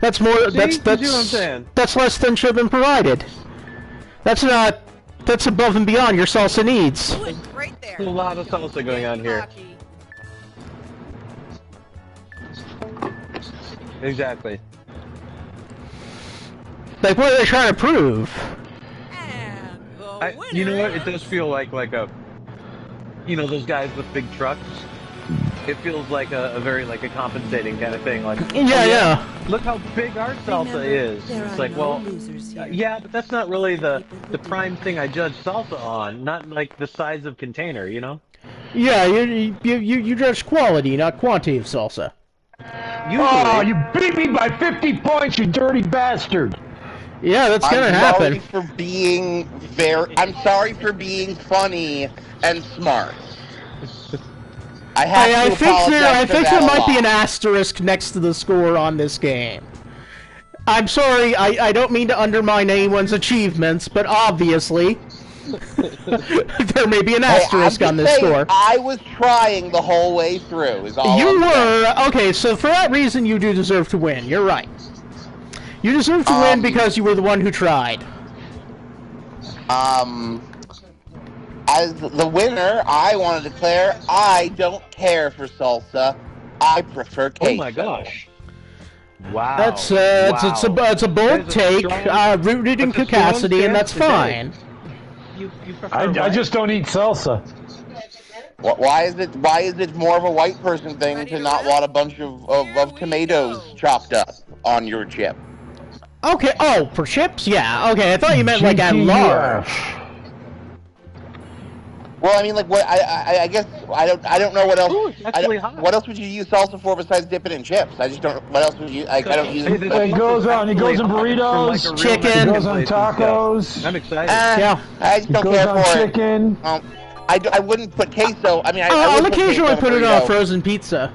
That's more. See? That's You see what I'm saying? That's less than should have been provided. That's not. That's above and beyond your salsa needs. Right there. There's a lot of salsa going on here. Exactly. Like, what are they trying to prove? You know what? It does feel like a, you know, those guys with big trucks. It feels like a very like a compensating kind of thing. Like, yeah. Look how big our salsa is. It's like, well, yeah, but that's not really the prime thing I judge salsa on. Not like the size of container, you know. Yeah, you judge quality, not quantity of salsa. Usually. Oh, you beat me by 50 points, you dirty bastard! Yeah, that's gonna happen. I'm sorry for being funny and smart. I think there might be an asterisk next to the score on this game. I'm sorry, I don't mean to undermine anyone's achievements, but obviously there may be an asterisk on this score. I was trying the whole way through. Is all you I'm were saying. okay. So for that reason, you do deserve to win. You're right. You deserve to win because you were the one who tried. As the winner, I want to declare I don't care for salsa. I prefer queso. Oh my gosh. Wow. That's it's a bold take, rooted in caucasity, and that's fine. I just don't eat salsa. Why is it more of a white person thing to not want a bunch of tomatoes chopped up on your chip? Okay. Oh, for chips? Yeah. Okay. I thought you meant like at large. Well, I mean, like what? I guess I don't know what else. What else would you use salsa for besides dip it in chips? I just don't. What else would you? I don't use. It goes on. It goes in burritos, chicken. It goes on tacos. I'm excited. Yeah. I just don't care for chicken. it. I wouldn't put queso. I mean, I'll occasionally put it on a frozen pizza.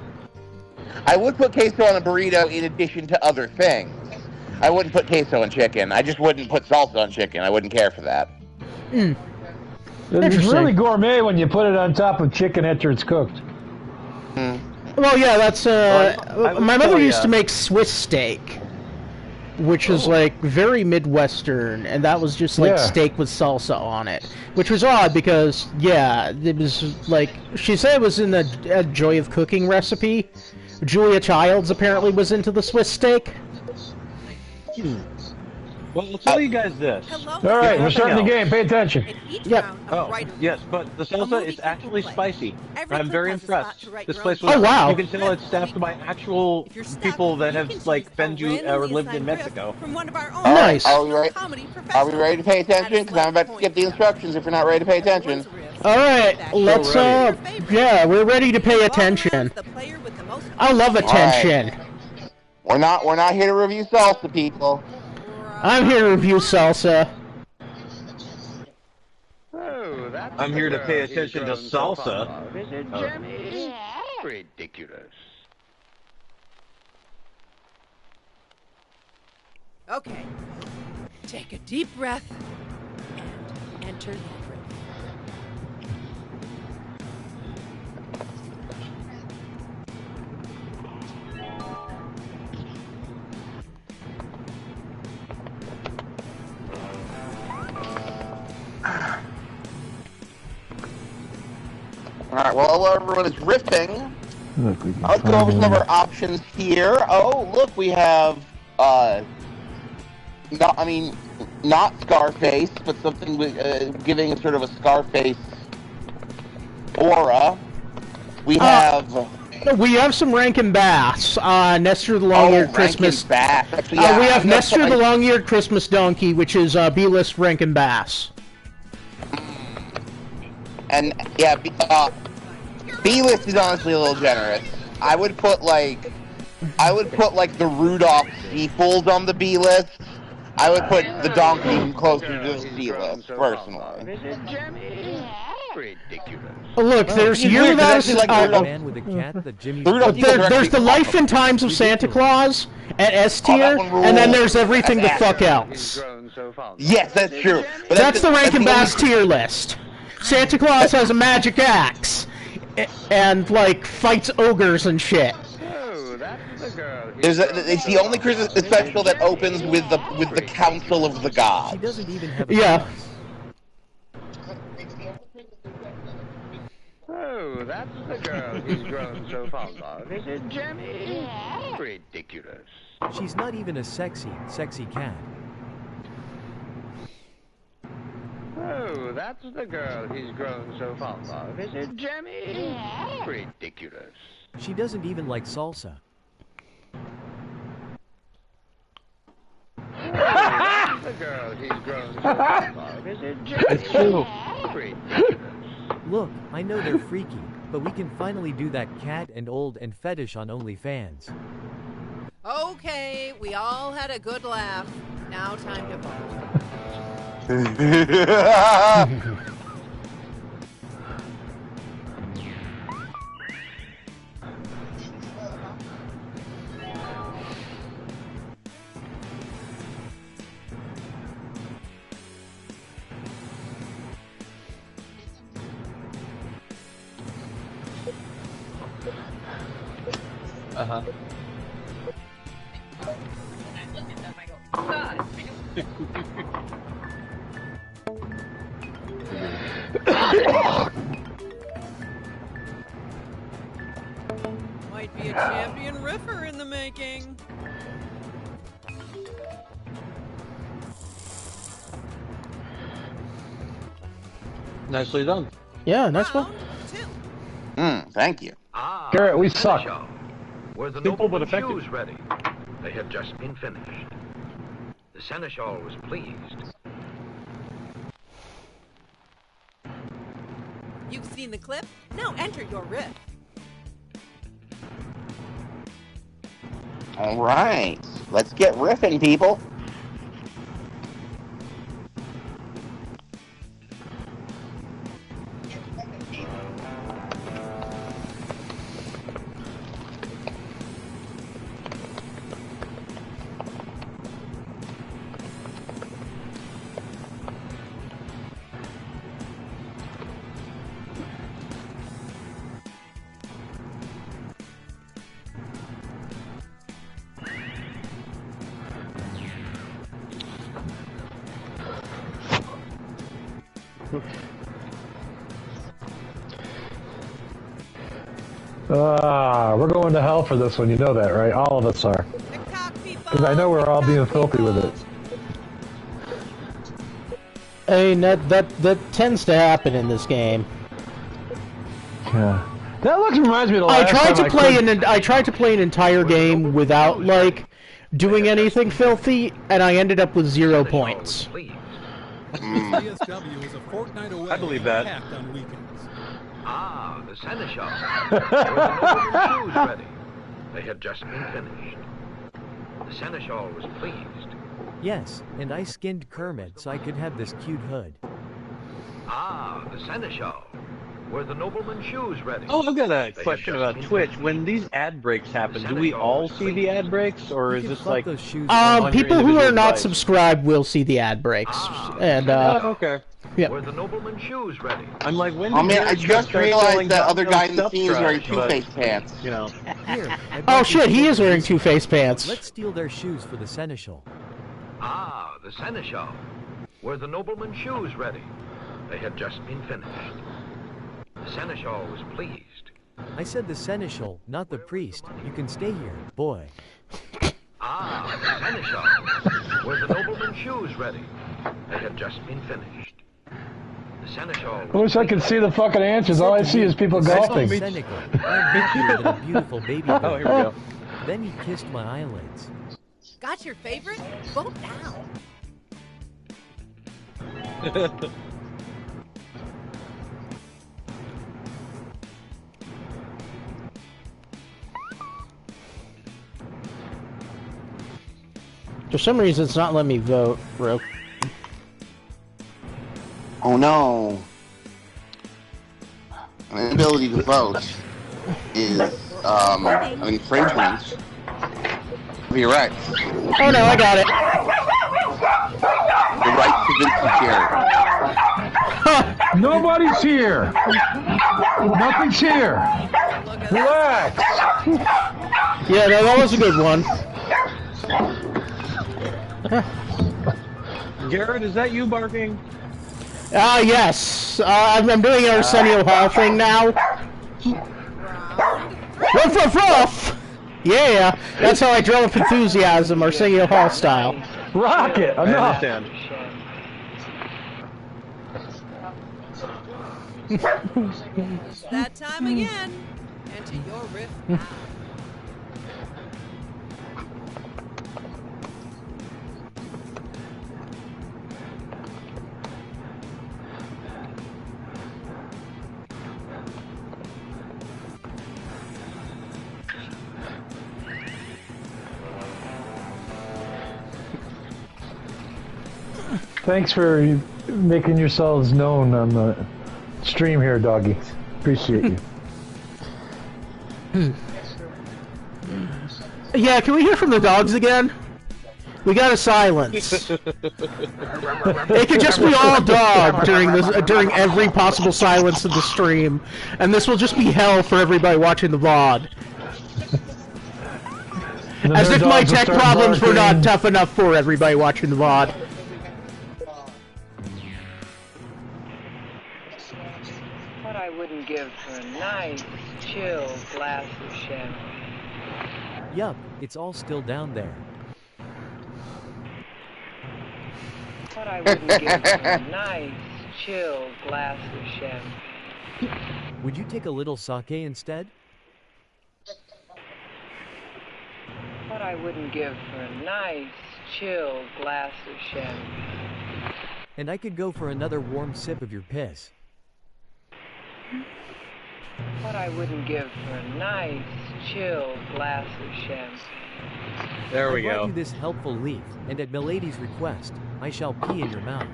I would put queso on a burrito in addition to other things. I wouldn't put queso on chicken. I just wouldn't put salsa on chicken. I wouldn't care for that. It's really gourmet when you put it on top of chicken after it's cooked. Well, yeah, that's my mother used to make Swiss steak, which is like very Midwestern, and that was just like steak with salsa on it, which was odd because it was like she said it was in a Joy of Cooking recipe. Julia Childs apparently was into the Swiss steak. Well, I'll tell you guys this. All right, we're starting the game. Pay attention. Yep. Oh, yes, but the salsa is actually spicy. I'm very impressed. This place was. Oh, wow. You can tell it's staffed by actual people that have like been or lived in Mexico. Nice. Are we ready to pay attention? Because I'm about to skip the instructions if you're not ready to pay attention. All right, let's. Yeah, we're ready to pay attention. I love attention. Right. We're not here to review salsa, people. I'm here to review salsa. I'm here to pay attention to salsa. Ridiculous. Okay. Take a deep breath and enter the room. Alright, well, while everyone is riffing, let's go over some of our options here. Oh, look, we have, not Scarface, but something with, giving sort of a Scarface aura. We have some Rankin Bass. Nestor the Long-Eared Christmas. Bass. Actually, we have Nestor the Long-Eared Christmas Donkey, which is B-list Rankin Bass. And yeah, B-list is honestly a little generous. I would put like the Rudolph Seafools on the B-list. I would put the donkey closer to the C-list, personally. Look, there's you. There's the Life and Times of Santa Claus at S tier, and then there's everything the fuck else. Yes, that's true. But that's the Rankin Bass tier list. Santa Claus has a magic axe, and like fights ogres and shit. It's the only Christmas special that opens with the Council of the Gods. She doesn't even have. Yeah. Oh, that's the girl he's grown so fond of. Is it Jenny? Ridiculous. She's not even a sexy cat. Oh, that's the girl he's grown so fond of. Is it Jenny? Ridiculous. She doesn't even like salsa. Oh, that's the girl he's grown so fond of. Is it Jenny? It's true. Ridiculous. Look, I know they're freaky, but we can finally do that cat and old and fetish on OnlyFans. Okay, we all had a good laugh. Now time to vote. Uh-huh. Might be a champion riffer in the making. Nicely done. Yeah, nice one. Thank you. Garrett, we suck. Were the Simple but nobleman's effective. shoes ready? They had just been finished. The seneschal was pleased. You've seen the clip? Now enter your riff. All right, let's get riffing, people. We're going to hell for this one, you know that, right? All of us are. Because I know we're all being filthy with it. Hey, that tends to happen in this game. Yeah. That looks reminds me of the last I tried time to play I tried to play an entire game without like doing anything filthy, and I ended up with 0 points. CSW is a fortnight away. I believe that. Packed on weekends. Ah, the seneschal. Were the nobleman's shoes ready? They had just been finished. The seneschal was pleased. Yes, and I skinned Kermit so I could have this cute hood. Ah, the seneschal. Were the nobleman's shoes ready? Oh, I've got a question about Twitch. When these ad breaks happen, do we all see the ad breaks, or is this like those shoes people who are not subscribed will see the ad breaks, and okay. Yeah. Were the nobleman's shoes ready? I'm like, when? Oh man, I just realized that other guy in the scene is wearing two-faced pants. You know. Here, oh shit, he is wearing two-faced pants. Let's steal their shoes for the seneschal. Ah, the seneschal. Were the nobleman's shoes ready? They had just been finished. The seneschal was pleased. I said the seneschal, not the priest. You can stay here, boy. Ah, the seneschal. Were the nobleman's shoes ready? They had just been finished. The seneschal I wish I could see the fucking answers. All I see is people golfing. Senegal. I'm happier than a beautiful baby boy. Oh, here we go. Then he kissed my eyelids. Got your favorite? Vote now. For some reason, it's not letting me vote, bro. Oh no. An inability to vote is an infringement of your rights. Oh no, I got it. The right to Vincent Jerry. Nobody's here. Nothing's here. Relax. Yeah, no, that was a good one. Garrett, is that you barking? Yes. I'm doing an Arsenio Hall thing now. Ruff, ruff, ruff! Yeah, that's how I develop enthusiasm, Arsenio Hall style. Rocket, enough! It's that time again. Enter your riff now. Thanks for making yourselves known on the stream here, doggy. Appreciate you. Yeah, can we hear from the dogs again? We got a silence. It could just be all dog during every possible silence of the stream, and this will just be hell for everybody watching the VOD. As if my tech problems were not tough enough for everybody watching the VOD. What I wouldn't give for a nice, chill glass of champagne. Yup, it's all still down there. What I wouldn't give for a nice, chill glass of champagne. Would you take a little sake instead? What I wouldn't give for a nice, chill glass of champagne. And I could go for another warm sip of your piss. What I wouldn't give for a nice, chill glass of champagne. There we I brought go. you this helpful leaf, and at Milady's request, I shall pee in your mouth.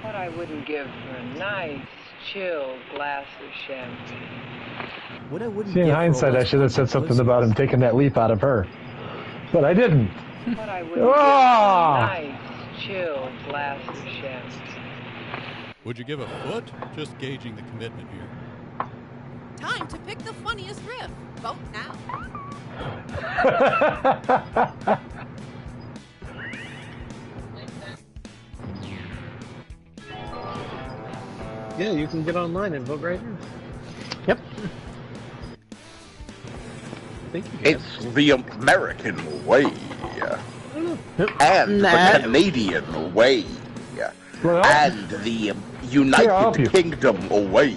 What I wouldn't give for a nice, chill glass of champagne. What I wouldn't See, in give for a hindsight, I West should have said Coast something pussy. about him taking that leap out of her. But I didn't. What I wouldn't give for a nice, chill glass of champagne. Would you give a foot? Just gauging the commitment here. Time to pick the funniest riff. Vote now. Yeah, you can get online and vote right here. Yep. Thank you. It's the American way. And the Canadian way. And the United Kingdom way.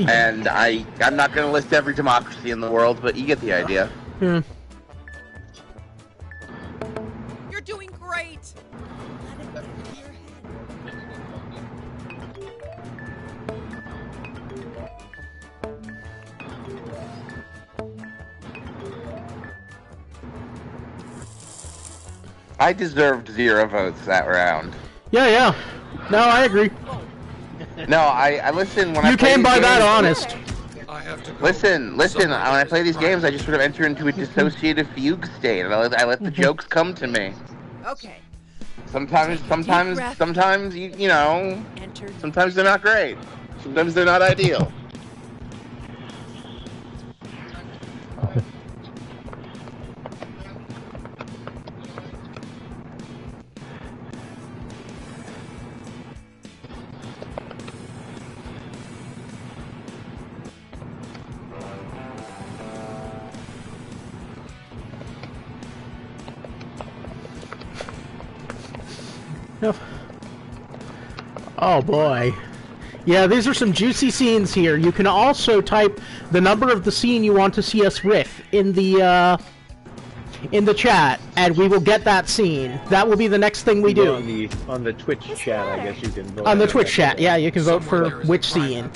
And I'm not going to list every democracy in the world, but you get the idea. Hmm. You're doing great. Let it get to your I deserved 0 votes that round. Yeah. No, I agree. No, I listen when I You play came these by that games- honest. Listen, when I play these games, I just sort of enter into a dissociative fugue state, and I let the jokes come to me. Okay. Sometimes, you know, sometimes they're not great. Sometimes they're not ideal. Yep. Oh boy. Yeah, these are some juicy scenes here. You can also type the number of the scene you want to see us riff in the chat, and we will get that scene. That will be the next thing we do. On the Twitch chat, I guess you can vote. On the Twitch chat, yeah, you can vote for which scene.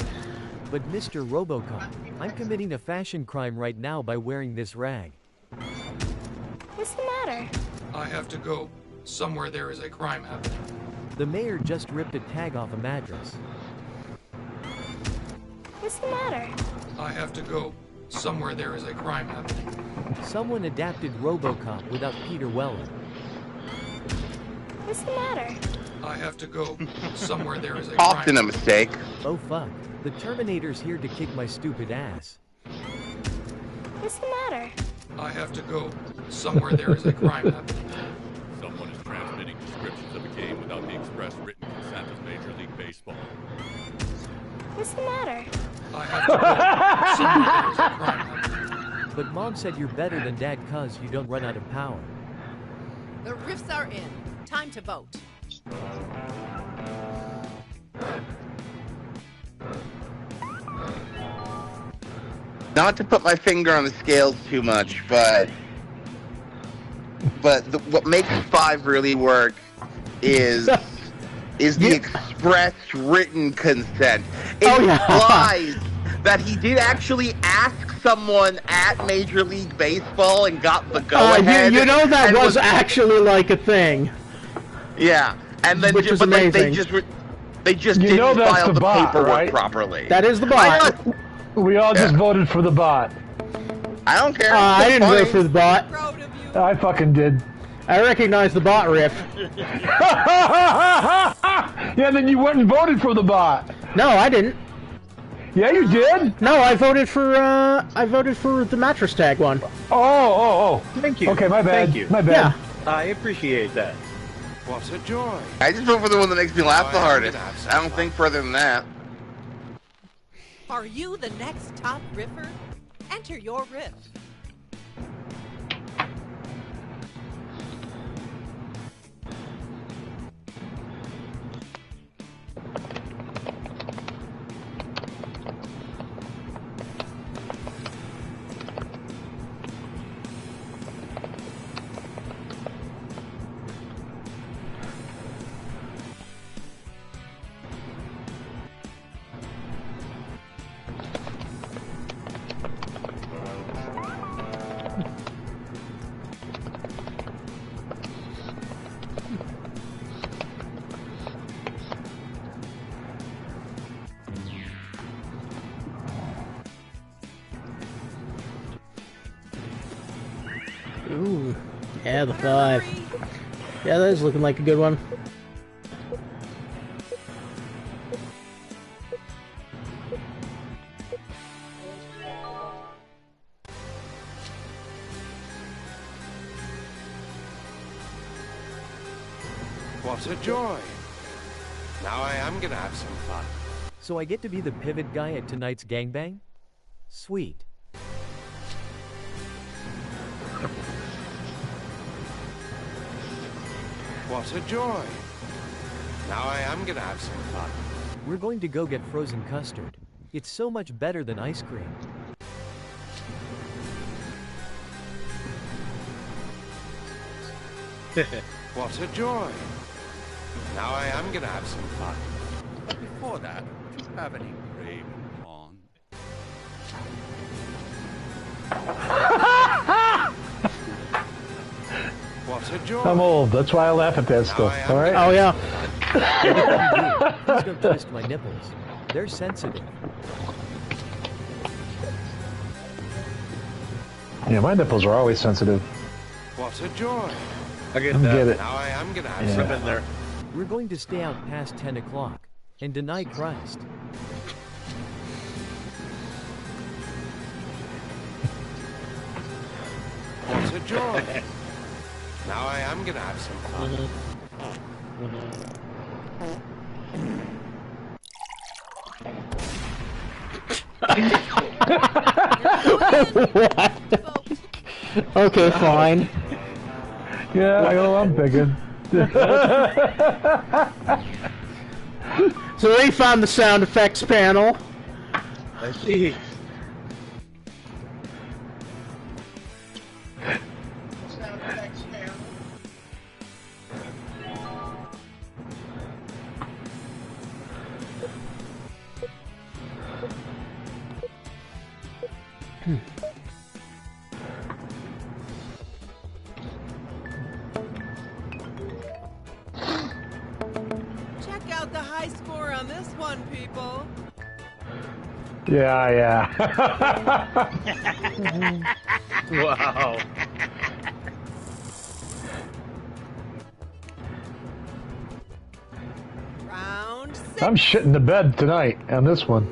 But Mr. Robocop, I'm committing a fashion crime right now by wearing this rag. What's the matter? I have to go. Somewhere there is a crime happening. The mayor just ripped a tag off a mattress. What's the matter? I have to go. Somewhere there is a crime happening. Someone adapted Robocop without Peter Weller. What's the matter? I have to go. Somewhere there is a crime. Often a mistake. Oh fuck. The Terminator's here to kick my stupid ass. What's the matter? I have to go. Somewhere there is a crime happening. Someone is transmitting descriptions of a game without the express written consent of Major League Baseball. What's the matter? I have to go. Somewhere there is a crime. But Mom said you're better than Dad 'cause you don't run out of power. The riffs are in. Time to vote. Not to put my finger on the scales too much, but what makes 5 really work is the express written consent. It implies that he did actually ask someone at Major League Baseball and got the go-ahead. You know that was actually like a thing. Yeah, and then which is but amazing. they just didn't file the bot, paperwork right? properly. That is the bot. We all just voted for the bot. I don't care. I didn't vote for the bot. I fucking did. I recognize the bot, Riff. Yeah, then you went and voted for the bot. No, I didn't. Yeah, you did. No, I voted for the mattress tag one. Oh. Thank you. Okay, my bad. Thank you. My bad. Yeah. I appreciate that. What a joy. I just vote for the one that makes me laugh the hardest. I don't think further than that. Are you the next top riffer? Enter your riff. Ooh, yeah, the 5. Yeah, that is looking like a good one. What a joy. Now I am gonna have some fun. So I get to be the pivot guy at tonight's gangbang? Sweet. What a joy. Now I am gonna have some fun. We're going to go get frozen custard. It's so much better than ice cream. What a joy. Now I am gonna have some fun. But before that, do you have any brave pawn? What a joy. I'm old. That's why I laugh at that stuff. All right. Oh yeah. Please don't twist my nipples. They're sensitive. Yeah, my nipples are always sensitive. What a joy. I get Get that. it. Now I am gonna have Yeah. some I've been there. We're going to stay out past 10 o'clock and deny Christ. What a joy. Now I am gonna have some fun. What? Okay, fine. Yeah, I know I'm picking. So we found the sound effects panel. I see. Check out the high score on this one, people. Yeah. Wow. Round 6. I'm shitting the bed tonight on this one.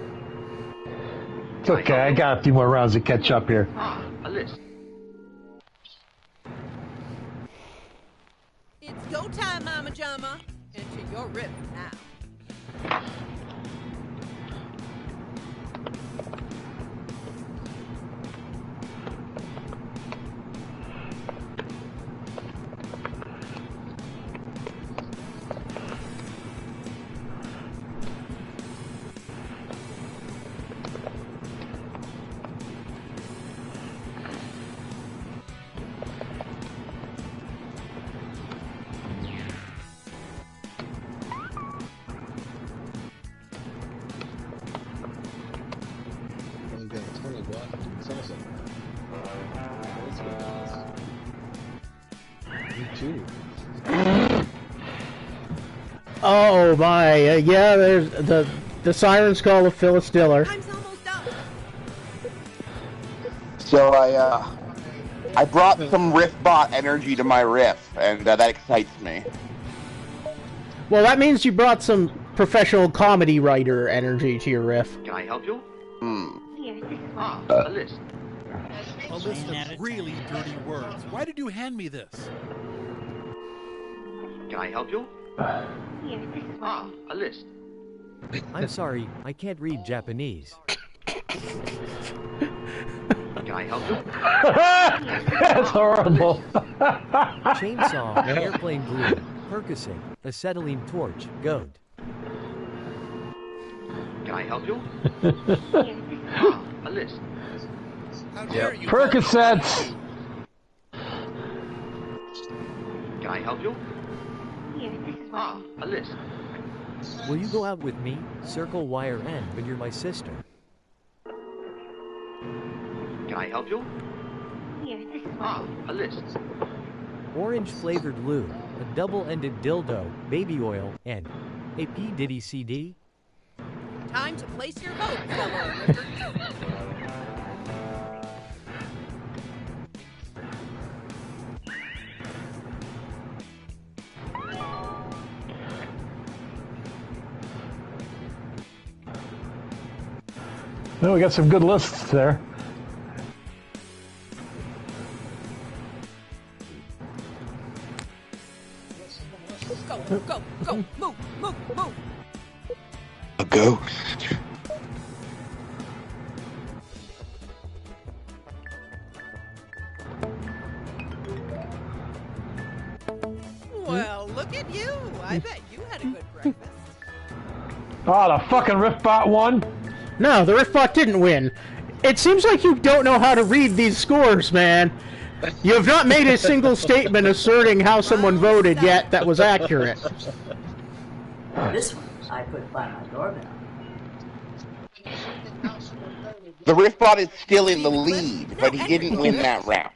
It's okay. I got a few more rounds to catch up here. Ah, a list. It's go time, Mama Jama. Enter your riff now. Me too. Oh my, yeah, there's the Siren's Call of Phyllis Diller. So I brought some Riffbot energy to my riff, and that excites me. Well, that means you brought some professional comedy writer energy to your riff. Can I help you? A list. A list of really dirty words. Why did you hand me this? Can I help you? A list. I'm sorry, I can't read Japanese. Can I help you? That's horrible. Chainsaw, airplane glue, Percocet, acetylene torch, goat. Can I help you? A list. Yep. Percocets. Can I help you? A list. Will you go out with me? Circle wire end, but you're my sister. Can I help you? A list. Orange flavored lube, a double-ended dildo, baby oil, and a P. Diddy CD. Time to place your vote, fellow Rifters. Well, we got some good lists there. Go, move, move, move. A ghost. Well, look at you. I bet you had a good breakfast. Oh, the fucking Riffbot won? No, the Riffbot didn't win. It seems like you don't know how to read these scores, man. You have not made a single statement asserting how someone voted yet that was accurate. This one I put by my doorbell. The Riffbot is still in the lead, but he didn't win that round.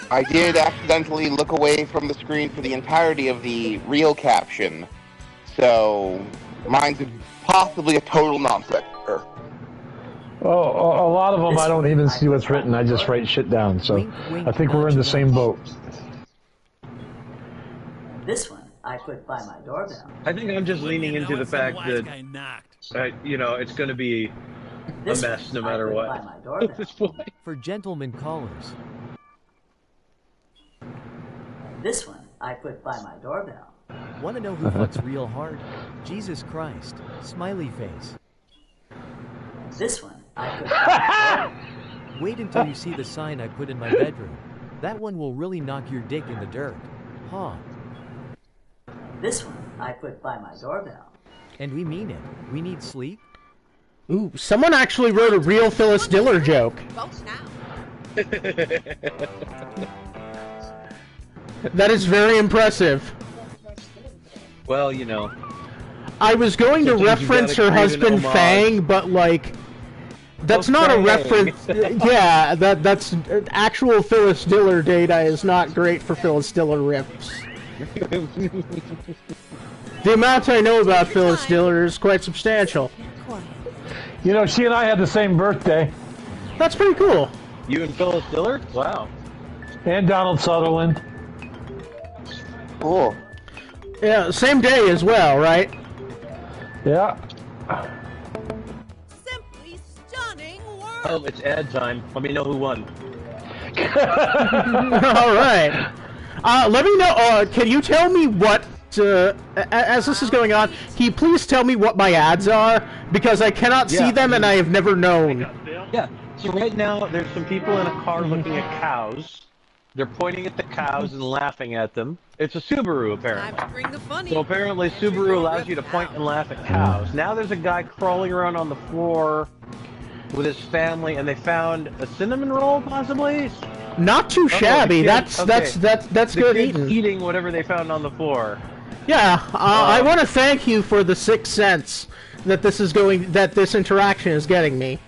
I did accidentally look away from the screen for the entirety of the real caption, so mine's possibly a total non-sequitur. Oh, a lot of them I don't even see what's written. I just write shit down, so I think we're in the same boat. This one I put by my doorbell. I think I'm just leaning into the fact that, you know, it's going to be a mess no matter what at this point. For gentlemen callers. This one I put by my doorbell. Want to know who fucks real hard? Jesus Christ. Smiley face. This one I put by my doorbell. Wait until you see the sign I put in my bedroom. That one will really knock your dick in the dirt. Huh. This one I put by my doorbell. And we mean it. We need sleep. Ooh, someone actually wrote a real Phyllis Diller joke. Vote now. That is very impressive. Well, you know. I was going to reference her husband Fang, but like, that's not a reference. Yeah, that's actual Phyllis Diller data is not great for Phyllis Diller riffs. The amount I know about Phyllis Diller is quite substantial. You know, she and I had the same birthday. That's pretty cool. You and Phyllis Diller? Wow. And Donald Sutherland. Cool. Yeah, same day as well, right? Yeah. Simply stunning work. Oh, it's ad time. Let me know who won. All right. Let me know. Can you tell me what? As this is going on, can you please tell me what my ads are? Because I cannot see them and I have never known. Yeah. So right now, there's some people in a car looking at cows. They're pointing at the cows and laughing at them. It's a Subaru, apparently. Time to bring the funny. So apparently Subaru allows you to point and laugh at cows. Now there's a guy crawling around on the floor with his family, and they found a cinnamon roll, possibly? Not too shabby. That's good eating. Eating whatever they found on the floor. Yeah, I want to thank you for the 6 cents that this interaction is getting me.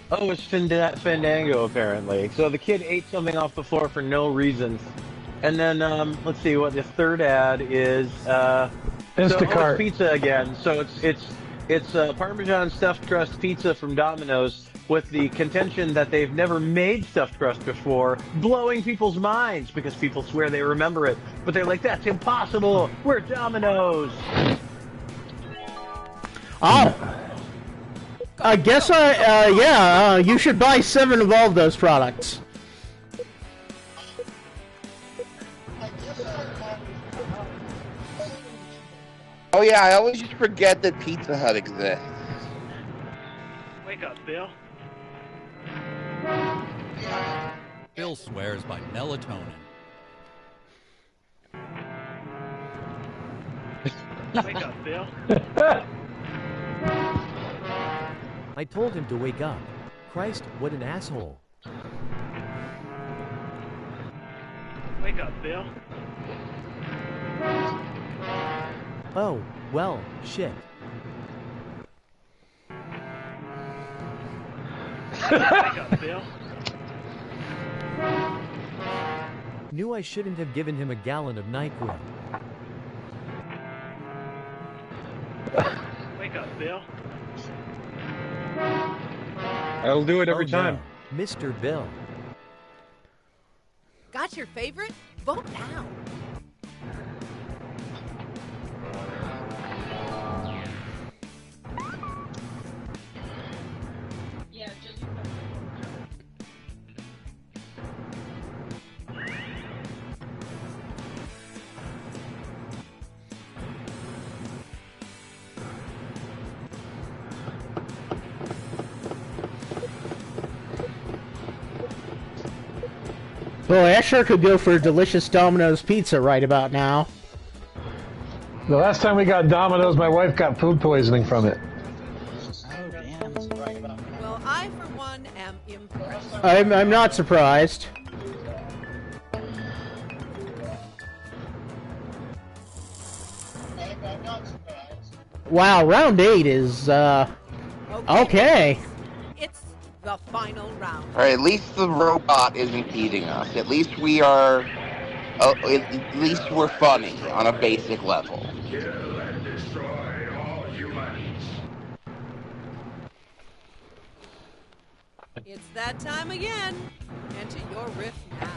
Oh, it's Fandango, apparently. So the kid ate something off the floor for no reason. And then, let's see, what the third ad is, Instacart. It's pizza again. So it's Parmesan stuffed crust pizza from Domino's with the contention that they've never made stuffed crust before, blowing people's minds because people swear they remember it. But they're like, that's impossible! We're Domino's! Oh! I guess you should buy 7 of all of those products. Oh yeah, I always just forget that Pizza Hut exists. Wake up, Bill. Bill swears by melatonin. Wake up, Bill. I told him to wake up. Christ, what an asshole. Wake up, Bill. Oh, well, shit. Wake up, Bill. Knew I shouldn't have given him a gallon of NyQuil. Wake up, Bill. I'll do it every time. No. Mr. Bill. Got your favorite? Vote now. Boy, I sure could go for a delicious Domino's pizza right about now. The last time we got Domino's, my wife got food poisoning from it. Oh, damn. Well, I, for one, am impressed. I'm not surprised. Wow, round 8 is, okay. It's the final round. Alright, at least the robot isn't eating us. At least we are... at least we're funny on a basic level. Kill and destroy all humans. It's that time again. Enter your riff now.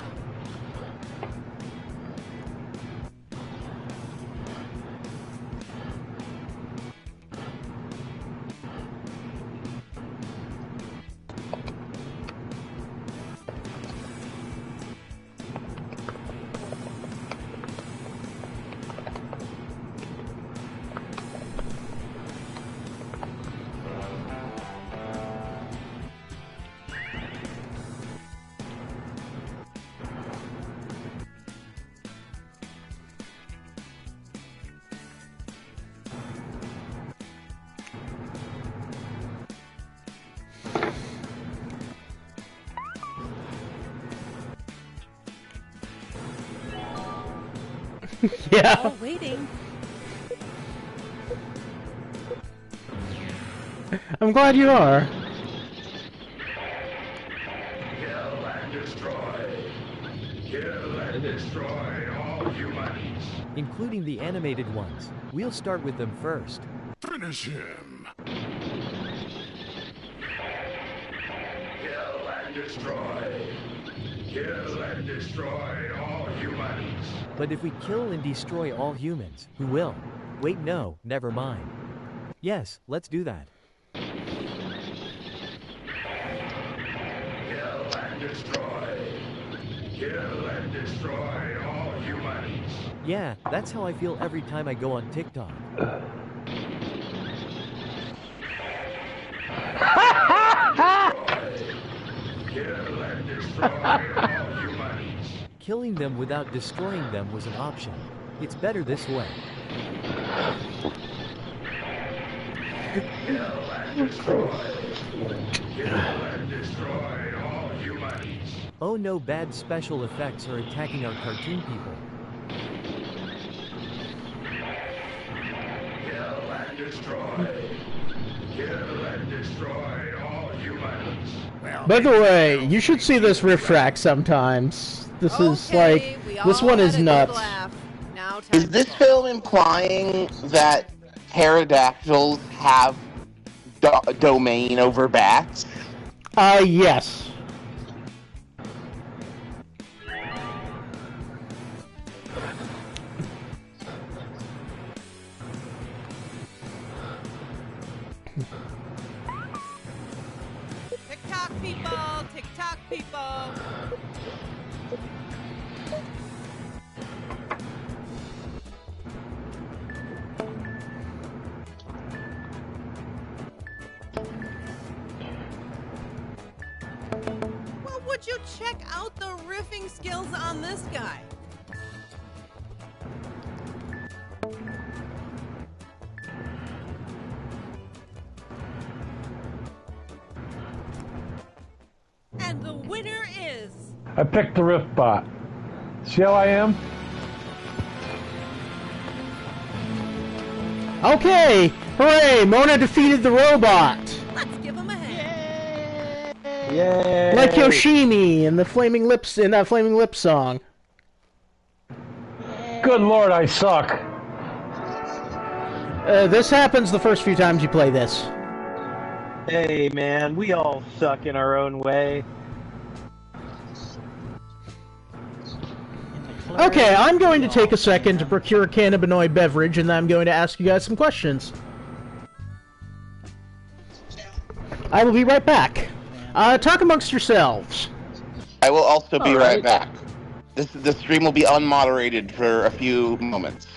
Yeah. All waiting. I'm glad you are. Kill and destroy. Kill and destroy all humans. Including the animated ones. We'll start with them first. Finish him. Kill and destroy. Kill and destroy all humans. But if we kill and destroy all humans, who will? Wait, no, never mind. Yes, let's do that. Kill and destroy. Kill and destroy all humans. Yeah, that's how I feel every time I go on TikTok. Kill and destroy all humans. Killing them without destroying them was an option. It's better this way. Kill and destroy. Kill and destroy all humans. Oh no, bad special effects are attacking our cartoon people. Kill and destroy. Kill and destroy all humans. By the way, you should see this Rifftrax sometimes. This is like, this one is nuts. Is this film implying that pterodactyls have domain over bats? Yes. TikTok people, TikTok people. Well, would you check out the riffing skills on this guy? And the winner is... I picked the Rift bot. See how I am? Okay! Hooray! Mona defeated the robot! Let's give him a hand. Yay! Like Yoshimi in the Flaming Lips in that Flaming Lips song. Good lord, I suck. This happens the first few times you play this. Hey man, we all suck in our own way. Okay, I'm going to take a second to procure a cannabinoid beverage, and then I'm going to ask you guys some questions. I will be right back. Talk amongst yourselves. I will also be right back. The stream will be unmoderated for a few moments.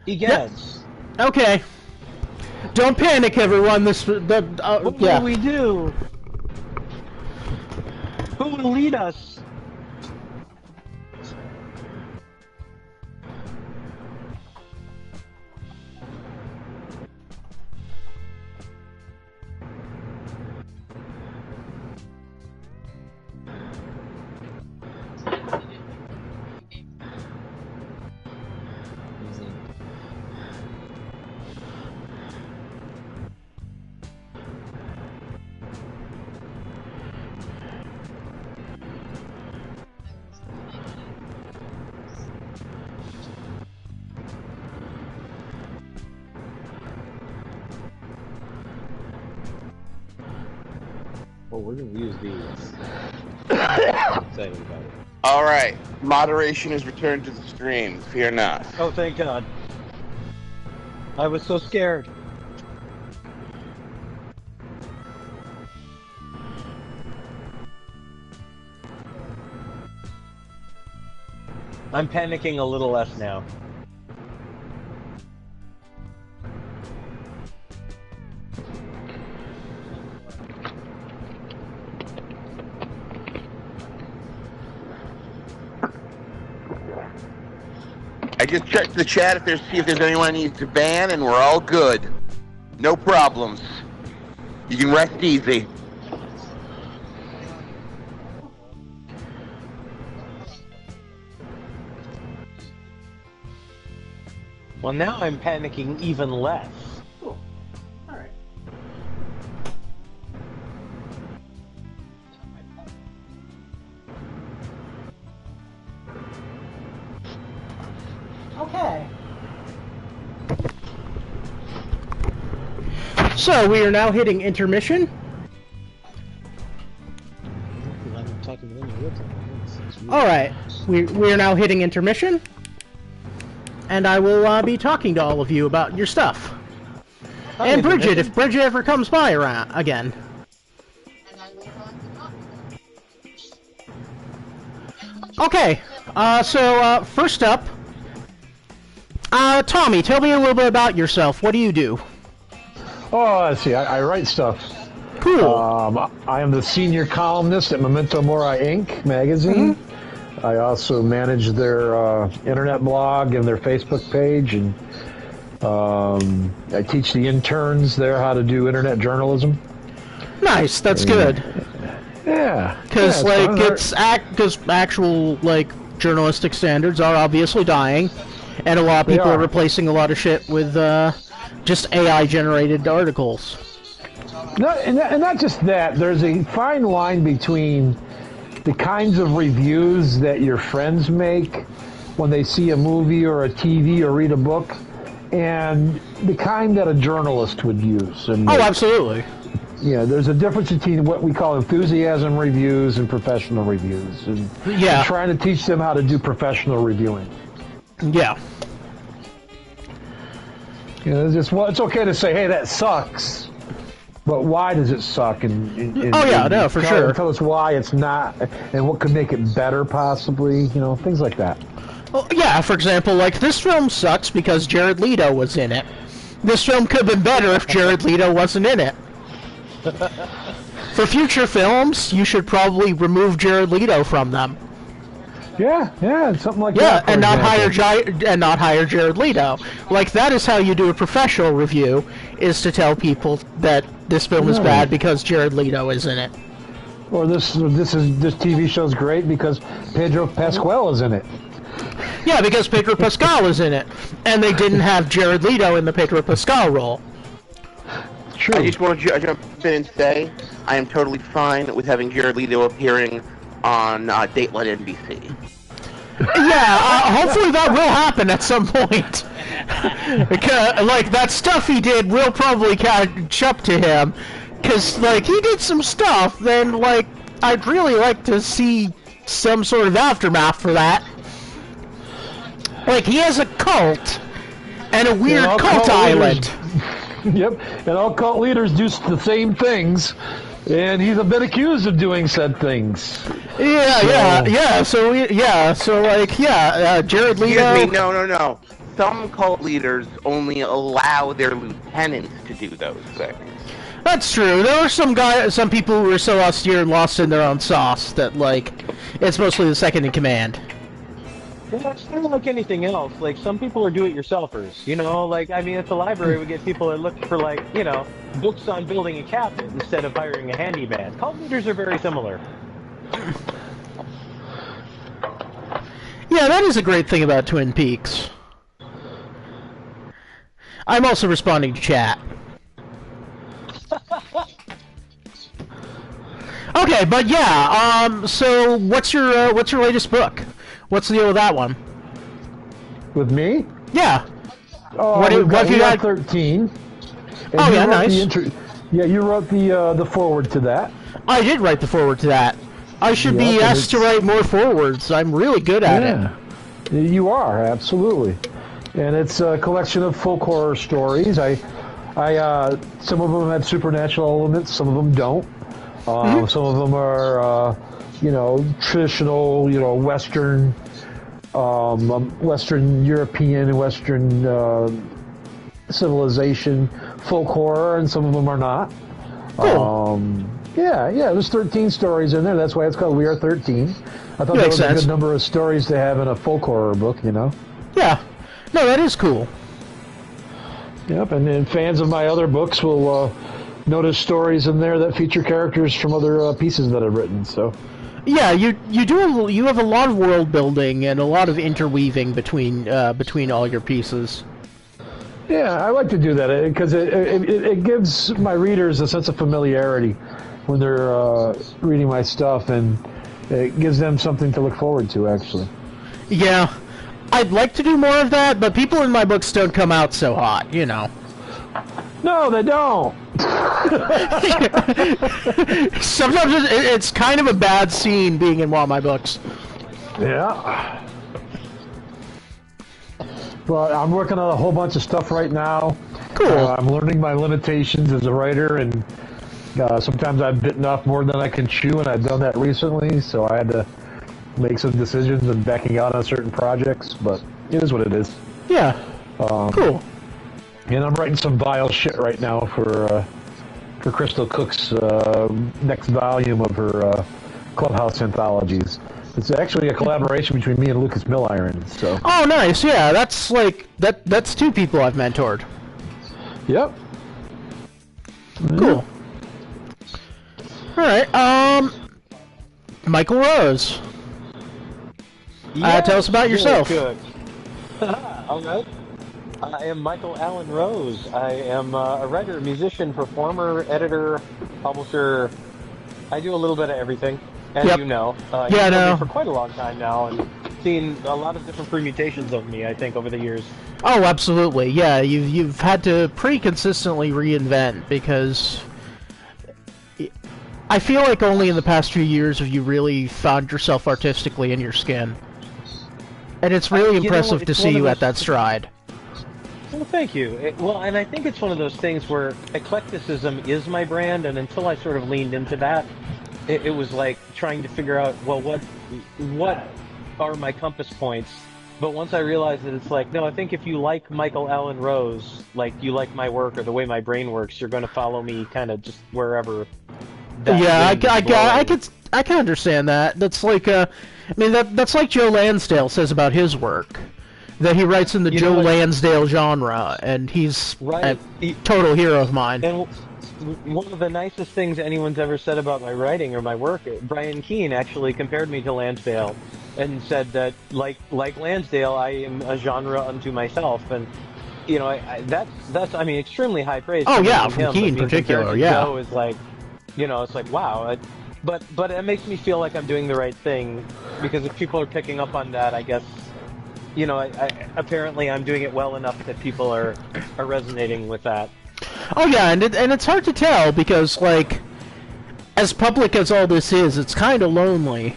Egads. Yep. Okay. Don't panic, everyone. What will we do? Who will lead us? Well, we're gonna use these. I'm excited about it. Alright, moderation is returned to the stream. Fear not. Oh, thank God. I was so scared. I'm panicking a little less now. I just checked the chat see if there's anyone I need to ban, and we're all good. No problems. You can rest easy. Well, now I'm panicking even less. Cool. Alright. Okay. So, we are now hitting intermission. Alright, we are now hitting intermission. And I will be talking to all of you about your stuff. And Bridget, if Bridget ever comes by around again. Okay, so first up, Tommy, tell me a little bit about yourself. What do you do? Oh, let's see. I write stuff. Cool. I am the senior columnist at Memento Mori Inc. magazine. Mm-hmm. I also manage their internet blog and their Facebook page, and I teach the interns there how to do internet journalism. Nice. That's good. Yeah. Because because actual journalistic standards are obviously dying, and a lot of people are replacing a lot of shit with just AI-generated articles. No, and not just that. There's a fine line between the kinds of reviews that your friends make when they see a movie or a TV or read a book, and the kind that a journalist would use. And absolutely. Yeah, there's a difference between what we call enthusiasm reviews and professional reviews. And trying to teach them how to do professional reviewing. Yeah. You know, it's okay to say, hey, that sucks. But why does it suck? And for sure. Tell us why it's not, and what could make it better, possibly. You know, things like that. Well, yeah, for example, this film sucks because Jared Leto was in it. This film could have been better if Jared Leto wasn't in it. For future films, you should probably remove Jared Leto from them. Yeah, something like Yeah, that. and not hire Jared Leto. That is how you do a professional review, is to tell people that this film is bad because Jared Leto is in it. Or this TV show's great because Pedro Pascal is in it. Yeah, because Pedro Pascal is in it, and they didn't have Jared Leto in the Pedro Pascal role. True. I just want to jump in and say I am totally fine with having Jared Leto appearing on Dateline NBC. Yeah, hopefully that will happen at some point. That stuff he did will probably catch up to him, because he did some stuff. Then I'd really like to see some sort of aftermath for that. He has a cult and a weird cult island. Yep, and all cult leaders do the same things, and he's been accused of doing said things. Jared Leto... Excuse me, no. Some cult leaders only allow their lieutenants to do those things. That's true. There were some people who were so austere and lost in their own sauce that, it's mostly the second in command. Yeah, it's kind of like anything else. Some people are do-it-yourselfers, you know? At the library, we get people that look for, books on building a cabinet instead of hiring a handyman. Cult leaders are very similar. Yeah, that is a great thing about Twin Peaks. I'm also responding to chat. Okay, but yeah, so what's your latest book? What's the deal with that one? With me? Yeah. Oh, what have you got? 13. Oh, yeah, nice. You wrote the foreword to that. I did write the foreword to that. I should be asked to write more forewords. I'm really good at it. You are, absolutely. And it's a collection of folk horror stories. I some of them have supernatural elements, some of them don't. Some of them are, traditional, Western, Western European, Western civilization folk horror, and some of them are not. Cool. There's 13 stories in there. That's why it's called We Are 13. I thought that was a good number of stories to have in a folk horror book, Yeah. No, that is cool. Yep, and then fans of my other books will notice stories in there that feature characters from other pieces that I've written. So, yeah, you have a lot of world building and a lot of interweaving between all your pieces. Yeah, I like to do that because it gives my readers a sense of familiarity when they're reading my stuff, and it gives them something to look forward to, actually. Yeah, I'd like to do more of that, but people in my books don't come out so hot, No, they don't. Sometimes it's kind of a bad scene being in one of my books. Yeah. But I'm working on a whole bunch of stuff right now. Cool. I'm learning my limitations as a writer, and sometimes I've bitten off more than I can chew, and I've done that recently, so I had to make some decisions and backing out on certain projects, but it is what it is. Yeah. Cool. And I'm writing some vile shit right now for Crystal Cook's next volume of her Clubhouse anthologies. It's actually a collaboration between me and Lucas Milliron. So. Oh, nice. Yeah, that's like that's two people I've mentored. Yep. Cool. All right. Michael Rose. Tell us about yourself. Good. All right. I am Michael Allen Rose. I am a writer, musician, performer, editor, publisher. I do a little bit of everything, as you know. You've known me for quite a long time now, and seen a lot of different permutations of me, I think, over the years. Oh, absolutely. Yeah, you've had to pretty consistently reinvent, because I feel like only in the past few years have you really found yourself artistically in your skin. And it's really impressive to see you at that stride. Well, thank you. And I think it's one of those things where eclecticism is my brand, and until I sort of leaned into that, it was like trying to figure out, well, what are my compass points? But once I realized that it's like, no, I think if you like Michael Allen Rose, like you like my work or the way my brain works, you're going to follow me kind of just wherever. Yeah, I can understand that. That's like, I mean, that's like Joe Lansdale says about his work. That he writes in the Joe Lansdale genre, and he's a total hero of mine. And one of the nicest things anyone's ever said about my writing or my work, Brian Keene actually compared me to Lansdale, and said that, like Lansdale, I am a genre unto myself, and you know, that's I mean, extremely high praise. Oh yeah, from Keene in particular, yeah. Joe is like, you know, it's like wow. But it makes me feel like I'm doing the right thing, because if people are picking up on that, I guess. You know, apparently I'm doing it well enough that people are resonating with that. Oh yeah, and it's hard to tell, because like, as public as all this is, it's kind of lonely,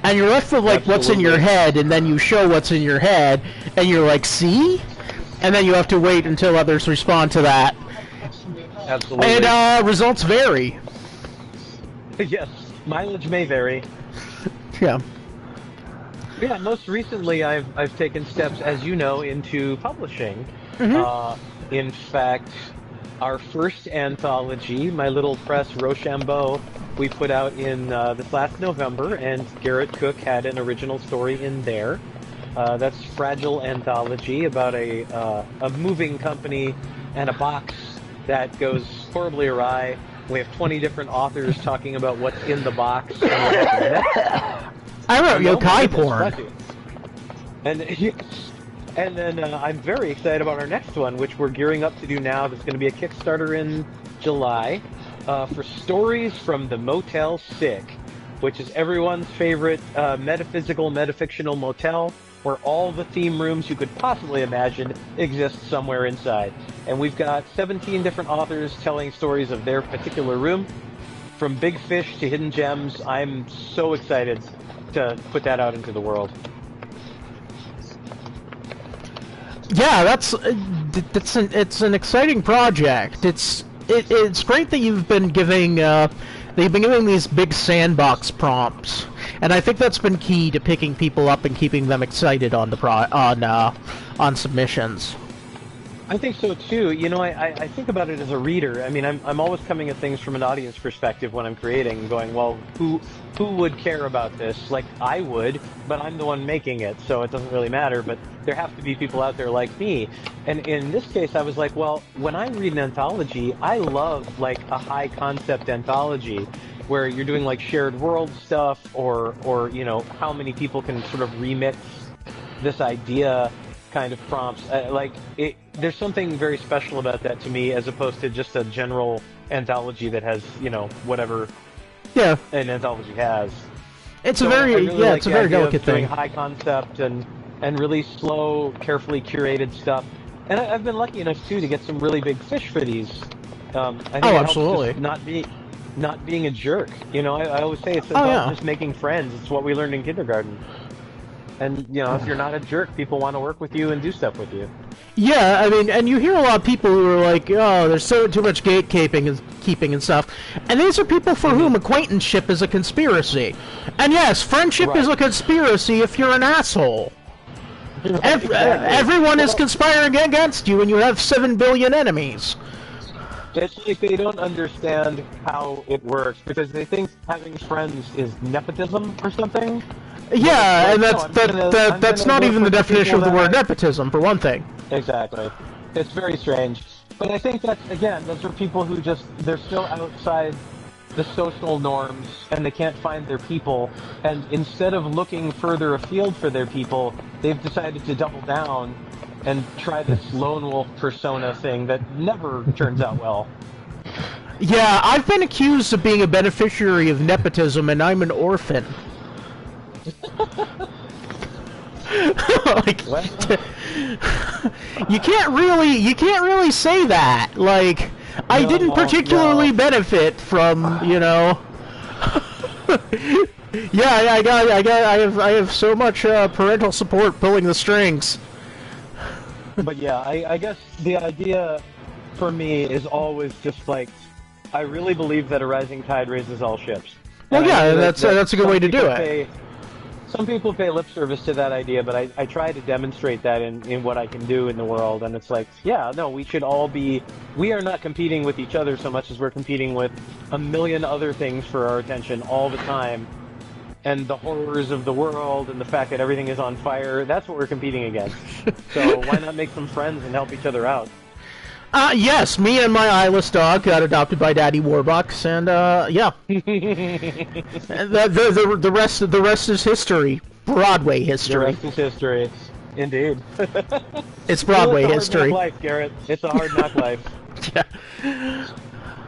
and you're left with like what's in your head, and then you show what's in your head, and you're like, see, and then you have to wait until others respond to that. Absolutely. And results vary. Yes, mileage may vary. Yeah. Yeah, most recently I've taken steps, as you know, into publishing. In fact, our first anthology, my little press Rochambeau, we put out in this last November, and Garrett Cook had an original story in there. That's Fragile Anthology, about a moving company and a box that goes horribly awry. We have 20 different authors talking about what's in the box. I wrote yokai porn. And then I'm very excited about our next one, which we're gearing up to do now. There's going to be a Kickstarter in July for Stories from the Motel Sick, which is everyone's favorite metafictional motel, where all the theme rooms you could possibly imagine exist somewhere inside. And we've got 17 different authors telling stories of their particular room, from big fish to hidden gems. I'm so excited to put that out into the world. Yeah, it's an exciting project. It's great that you've been giving these big sandbox prompts, and I think that's been key to picking people up and keeping them excited on the on submissions. I think so too. You know, I think about it as a reader. I mean, I'm always coming at things from an audience perspective when I'm creating, and going, well, who would care about this? Like, I would, but I'm the one making it, so it doesn't really matter. But there have to be people out there like me. And in this case, I was like, well, when I read an anthology, I love like a high concept anthology where you're doing like shared world stuff, or you know, how many people can sort of remix this idea kind of prompts. There's something very special about that to me, as opposed to just a general anthology that has, you know, whatever an anthology has. It's a very delicate thing. Doing high concept and really slow, carefully curated stuff. And I've been lucky enough too to get some really big fish for these. I think absolutely. It helps not being a jerk. You know, I always say it's about just making friends. It's what we learned in kindergarten. And, you know, if you're not a jerk, people want to work with you and do stuff with you. Yeah, I mean, and you hear a lot of people who are like, oh, there's too much gatekeeping and stuff. And these are people for whom acquaintanceship is a conspiracy. And yes, friendship is a conspiracy if you're an asshole. Everyone is conspiring against you, and you have 7 billion enemies. It's like they don't understand how it works, because they think having friends is nepotism or something. Yeah, and that's not even the definition of the word nepotism, for one thing. Exactly. It's very strange. But I think that, again, those are people who they're still outside the social norms, and they can't find their people, and instead of looking further afield for their people, they've decided to double down and try this lone wolf persona thing that never turns out well. Yeah, I've been accused of being a beneficiary of nepotism, and I'm an orphan. Like, you can't really say that. Like, I didn't particularly benefit from, you know. Yeah, I have so much parental support pulling the strings. But yeah, I guess the idea for me is always just like, I really believe that a rising tide raises all ships. Well, yeah, that's a good way to do it. Some people pay lip service to that idea, but I try to demonstrate that in what I can do in the world, and it's like, yeah, no, we should all be... We are not competing with each other so much as we're competing with a million other things for our attention all the time, and the horrors of the world, and the fact that everything is on fire, that's what we're competing against. So why not make some friends and help each other out? Yes, me and my eyeless dog got adopted by Daddy Warbucks, and yeah, and the rest is history. Broadway history. The rest is history, indeed. It's Broadway history. It's a hard knock life, Garrett. It's a hard knock life. Yeah.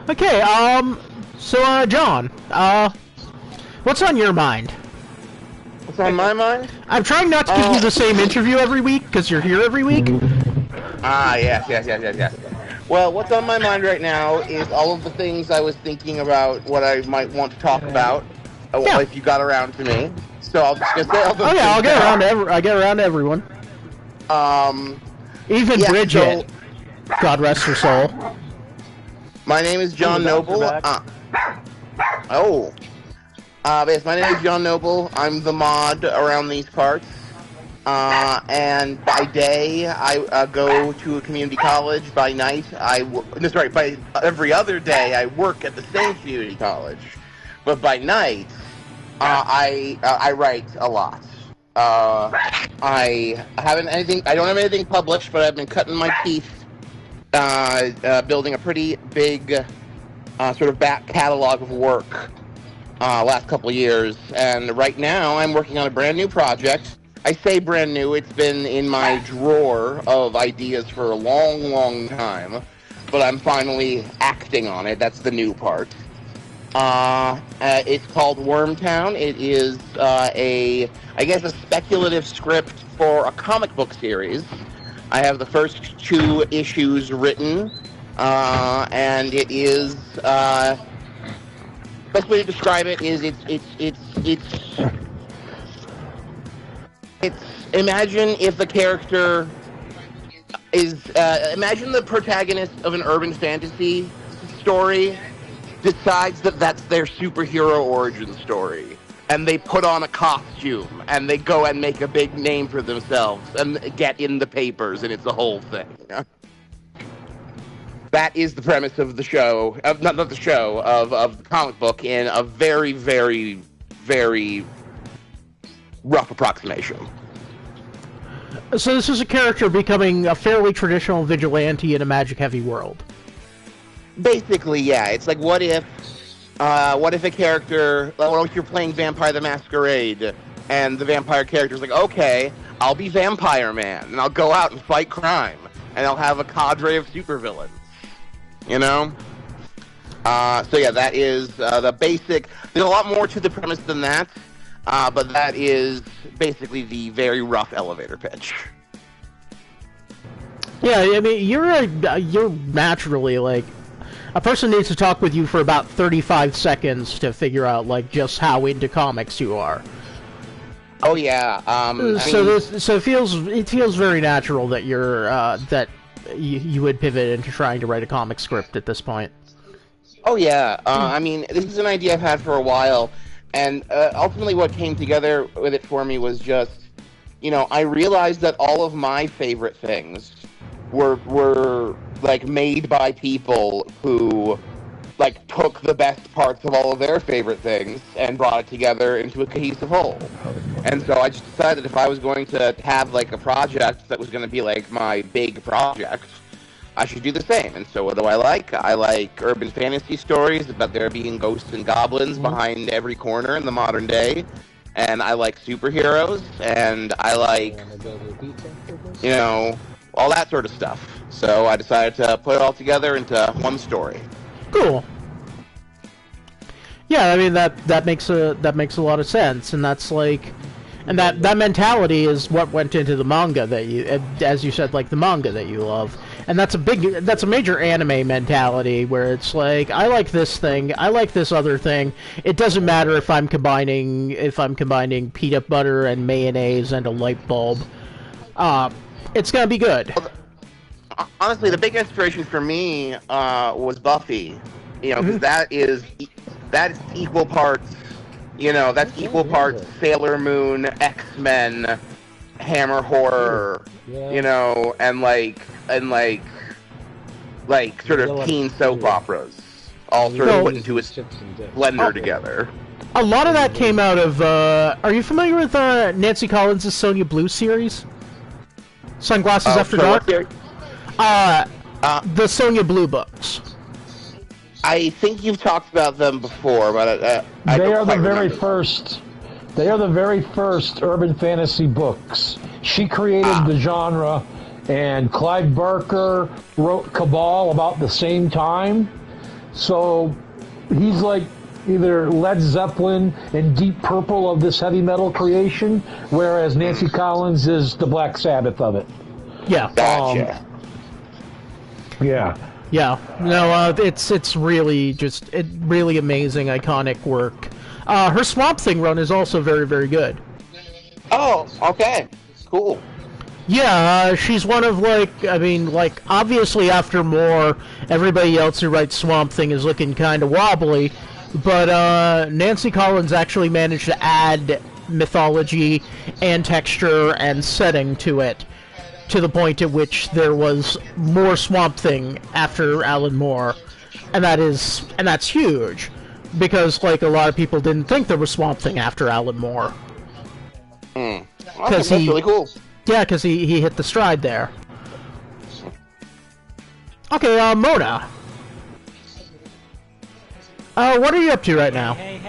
Okay. So, John, what's on your mind? What's on my mind? I'm trying not to give you the same interview every week because you're here every week. Yes. Well, what's on my mind right now is all of the things I was thinking about, what I might want to talk about, if you got around to me. So I'll just say all those things. I'll get around to I get around to everyone. Even Bridget. So, God rest her soul. My name is John Noble. Yes, my name is John Noble. I'm the mod around these parts. And by day, I go to a community college. By night, by every other day, I work at the same community college. But by night, I write a lot. I don't have anything published, but I've been cutting my teeth, building a pretty big, sort of back catalog of work, last couple of years. And right now, I'm working on a brand new project. I say brand new, it's been in my drawer of ideas for a long, long time, but I'm finally acting on it. That's the new part. It's called Wormtown. It is a speculative script for a comic book series. I have the first 2 issues written, and it is, best way to describe it is it's imagine if the character is imagine the protagonist of an urban fantasy story decides that that's their superhero origin story, and they put on a costume and they go and make a big name for themselves and get in the papers, and it's a whole thing. That is the premise of the show, of the comic book, in a very, very, very rough approximation. So this is a character becoming a fairly traditional vigilante in a magic-heavy world. Basically, yeah. It's like, what if a character, what if you're playing Vampire the Masquerade, and the vampire character's like, okay, I'll be Vampire Man, and I'll go out and fight crime, and I'll have a cadre of supervillains. You know? So yeah, that is the basic. There's a lot more to the premise than that. But that is basically the very rough elevator pitch. Yeah, I mean, you're naturally, like, a person needs to talk with you for about 35 seconds to figure out, like, just how into comics you are. Oh yeah. So it feels very natural that you would pivot into trying to write a comic script at this point. Oh yeah. I mean, this is an idea I've had for a while, and ultimately what came together with it for me was just, I realized that all of my favorite things were like made by people who like took the best parts of all of their favorite things and brought it together into a cohesive whole. And so I just decided if I was going to have like a project that was going to be like my big project, I should do the same. And so what do I like? I like urban fantasy stories about there being ghosts and goblins behind every corner in the modern day. And I like superheroes, and I like, all that sort of stuff. So I decided to put it all together into one story. Cool. Yeah, I mean that makes a lot of sense, and that's like, and that mentality is what went into the manga that you, as you said, like the manga that you love, and that's a major anime mentality where it's like, I like this thing, I like this other thing. It doesn't matter if I'm combining peanut butter and mayonnaise and a light bulb. It's gonna be good. Honestly, the big inspiration for me was Buffy, because that is equal parts, that's equal parts Sailor Moon, X-Men, Hammer Horror, and like sort of teen soap operas, all sort of put into a blender together. A lot of that came out of. Are you familiar with Nancy Collins' Sonia Blue series? Sunglasses After Dark. The Sonia Blue books. I think you've talked about them before, but they are the very first. They are the very first urban fantasy books. She created the genre, and Clive Barker wrote Cabal about the same time. So he's like either Led Zeppelin and Deep Purple of this heavy metal creation, whereas Nancy Collins is the Black Sabbath of it. Yeah. Gotcha. Yeah. Yeah. No, it's really really amazing, iconic work. Her Swamp Thing run is also very, very good. Oh, okay. Cool. Yeah, she's one of, obviously after Moore, everybody else who writes Swamp Thing is looking kind of wobbly, but Nancy Collins actually managed to add mythology and texture and setting to it, to the point at which there was more Swamp Thing after Alan Moore, and that's huge, because a lot of people didn't think there was Swamp Thing after Alan Moore. That's really cool. Yeah, because he hit the stride there. Okay, Mona. What are you up to right now? Hey.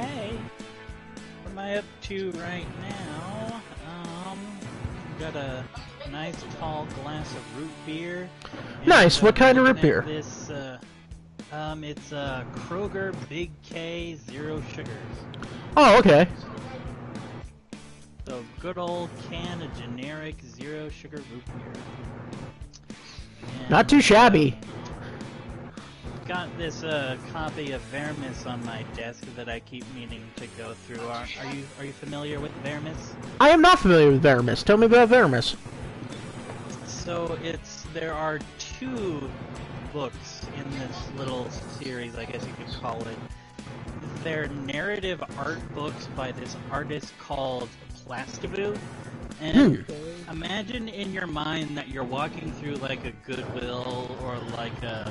What am I up to right now? Got a nice tall glass of root beer. Nice. What kind of root beer? This, it's Kroger Big K Zero Sugars. Oh, okay. So good old can of generic zero sugar root beer. And, not too shabby. Got this copy of Vermis on my desk that I keep meaning to go through. Are you familiar with Vermis? I am not familiar with Vermis. Tell me about Vermis. So there are 2 books in this little series, I guess you could call it. They're narrative art books by this artist called Plastivu. And imagine in your mind that you're walking through like a Goodwill or like a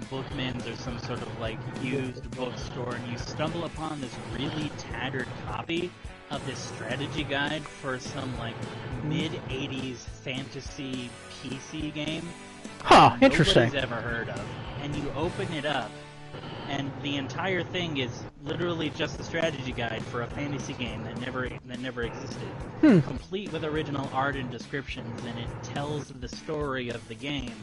Bookman's or some sort of used bookstore, and you stumble upon this really tattered copy of this strategy guide for some mid-80s fantasy PC game. Huh, interesting. Nobody's ever heard of. And you open it up, and the entire thing is literally just the strategy guide for a fantasy game that never existed. Complete with original art and descriptions, and it tells the story of the game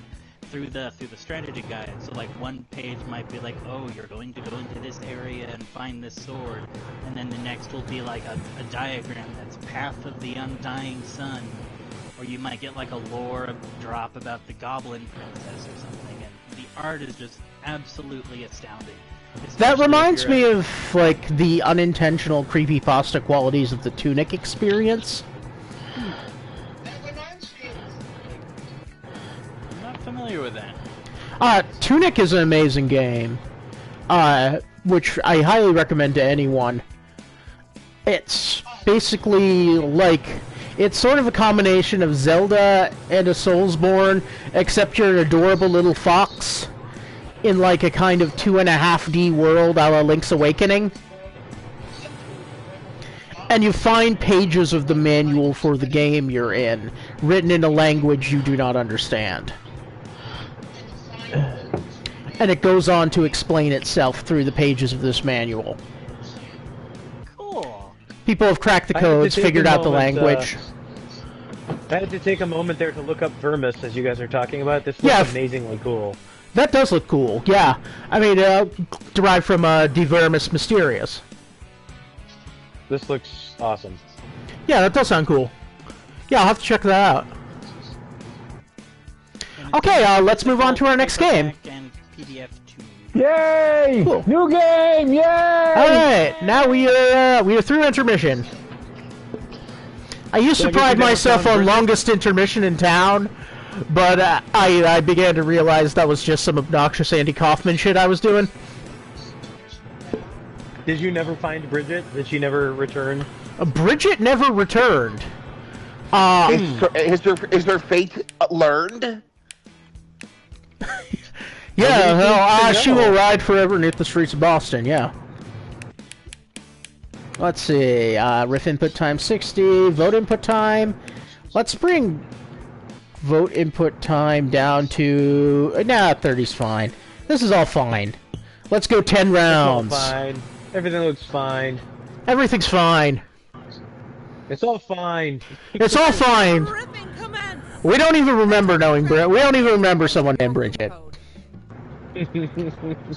through the strategy guide. So one page might be oh, you're going to go into this area and find this sword, and then the next will be a diagram that's Path of the Undying Sun, or you might get a lore drop about the Goblin Princess or something, and the art is just absolutely astounding. That reminds me of, like, the unintentional creepypasta qualities of the Tunic experience. I'm not familiar with that. Tunic is an amazing game, which I highly recommend to anyone. It's basically like, it's sort of a combination of Zelda and a Soulsborne, except you're an adorable little fox in like a kind of 2.5D world a la Link's Awakening. And you find pages of the manual for the game you're in, written in a language you do not understand. And it goes on to explain itself through the pages of this manual. Cool. People have cracked the codes, figured out the language. I had to take a moment there to look up Vermis as you guys are talking about it. This looks amazingly cool. That does look cool, yeah. I mean, derived from De Vermis Mysterious. This looks awesome. Yeah, that does sound cool. Yeah, I'll have to check that out. Okay, let's move on to our next game. Yay! Cool. New game! Yay! Alright, now we are through intermission. I used to pride myself on longest intermission in town, but I began to realize that was just some obnoxious Andy Kaufman shit I was doing. Did you never find Bridget? Did she never return? Bridget never returned. Is her fate learned? Yeah, well, she will ride forever beneath the streets of Boston, yeah. Let's see, riff input time 60, vote input time. Let's bring vote input time down to... Nah, 30's fine. This is all fine. Let's go 10 rounds. It's all fine. Everything looks fine. Everything's fine. It's all fine. It's all fine. We don't even remember knowing Bridget. We don't even remember someone named Bridget.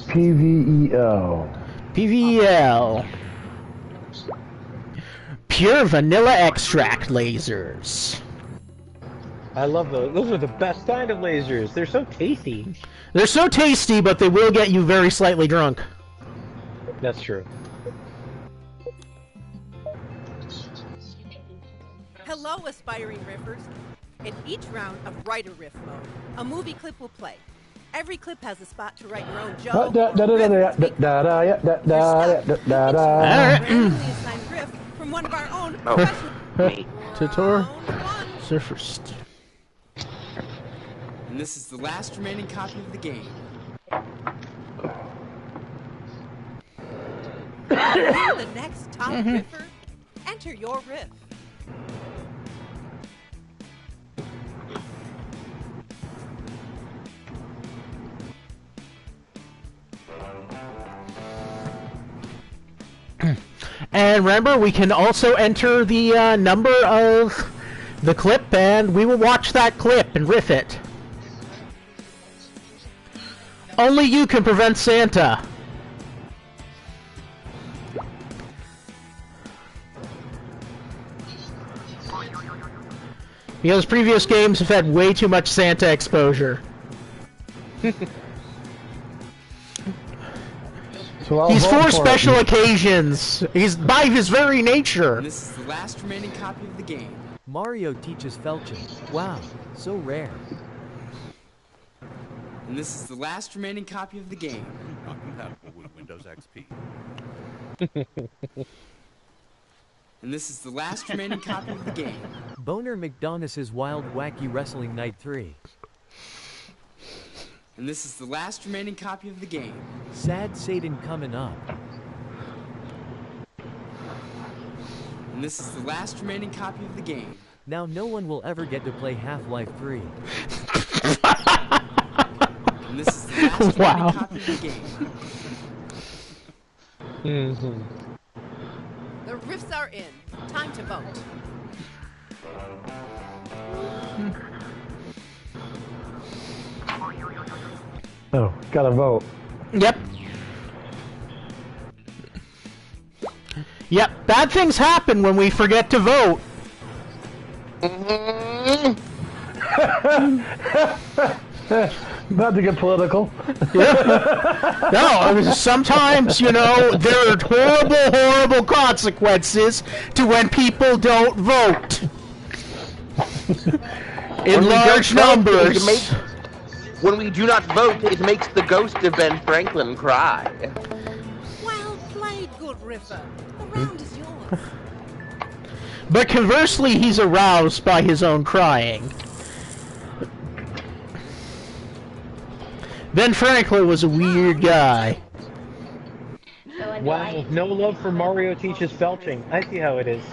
PVEL. PVEL. Pure vanilla extract lasers. I love those. Those are the best kind of lasers. They're so tasty. They're so tasty, but they will get you very slightly drunk. That's true. Hello, aspiring riffers. In each round of Write a Riff mode, a movie clip will play. Every clip has a spot to write your own joke. Randomly assigned riff from one of our own professional. Tutor. Surfers. And this is the last remaining copy of the game. The next top riffer, enter your riff. And remember, we can also enter the number of the clip, and we will watch that clip and riff it. Only you can prevent Santa. Because previous games have had way too much Santa exposure. He's for special occasions. He's by his very nature. And this is the last remaining copy of the game. Mario teaches Felching. Wow, so rare. And this is the last remaining copy of the game. Not compatible with Windows XP. And this is the last remaining copy of the game. Boner McDonough's Wild Wacky Wrestling Night 3. And this is the last remaining copy of the game. Sad Satan coming up. And this is the last remaining copy of the game. Now no one will ever get to play Half-Life 3. And this is the last remaining copy of the game. The riffs are in. Time to vote. Oh, gotta vote. Yep. Yep, bad things happen when we forget to vote. Not to get political. Yeah. No, I mean, sometimes, you know, there are horrible, horrible consequences to when people don't vote. In large numbers. When we do not vote, it makes the ghost of Ben Franklin cry. Well played, good Riffer. The round is yours. But conversely, he's aroused by his own crying. Ben Franklin was a weird guy. Wow, no love for Mario teaches felching. I see how it is.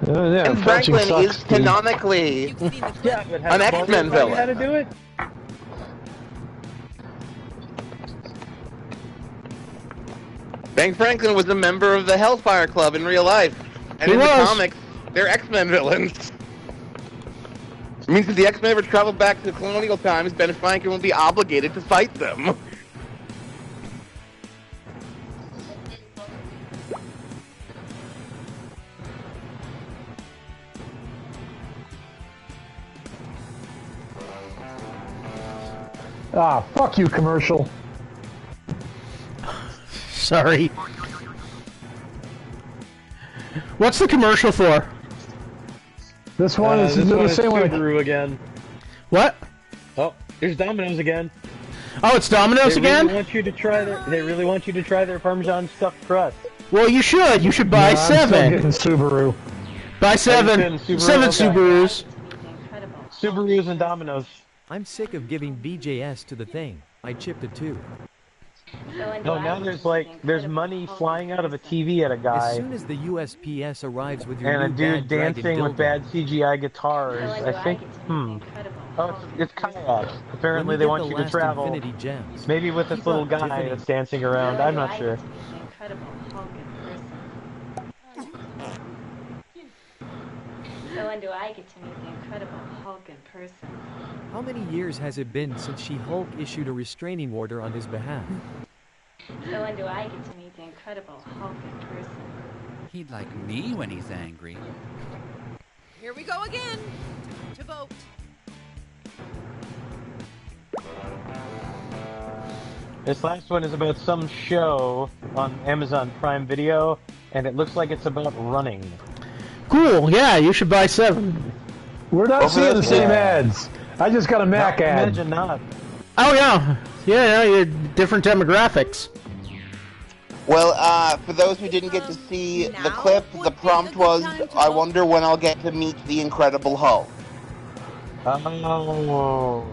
Yeah, Ben Franklin is canonically an X-Men villain. How to do it? Ben Franklin was a member of the Hellfire Club in real life. And in the comics, they're X-Men villains. It means if the X-Men ever travel back to colonial times, Ben Franklin will be obligated to fight them. Ah, fuck you, commercial. Sorry. What's the commercial for? This one is the same one. Subaru again. What? Oh, there's Domino's again. Oh, it's Domino's again? They really want you to try their Parmesan stuffed crust. Well, you should. You should buy 7. I'm still getting Subaru. Buy 7. 7 Subarus. Subarus and Domino's. I'm sick of giving BJS to the thing. I chipped a 2. No, now there's money flying out of a TV at a guy. As soon as the USPS arrives with your and a new dude bad dancing with bad CGI guitars. I think. Oh, it's kayak. Apparently, they want you to travel. Maybe with this little guy that's dancing around. I'm not sure. So when do I get to meet the Incredible Hulk in person? How many years has it been since She-Hulk issued a restraining order on his behalf? So when do I get to meet the Incredible Hulk in person? He'd like me when he's angry. Here we go again. Time to vote. This last one is about some show on Amazon Prime Video, and it looks like it's about running. Cool, yeah, you should buy 7. We're not seeing the same ads. I just got a Mac ad. Imagine not. Oh, yeah. Yeah, you're different demographics. Well, for those who didn't get to see the clip, the prompt was, I wonder when I'll get to meet the Incredible Hulk. Oh.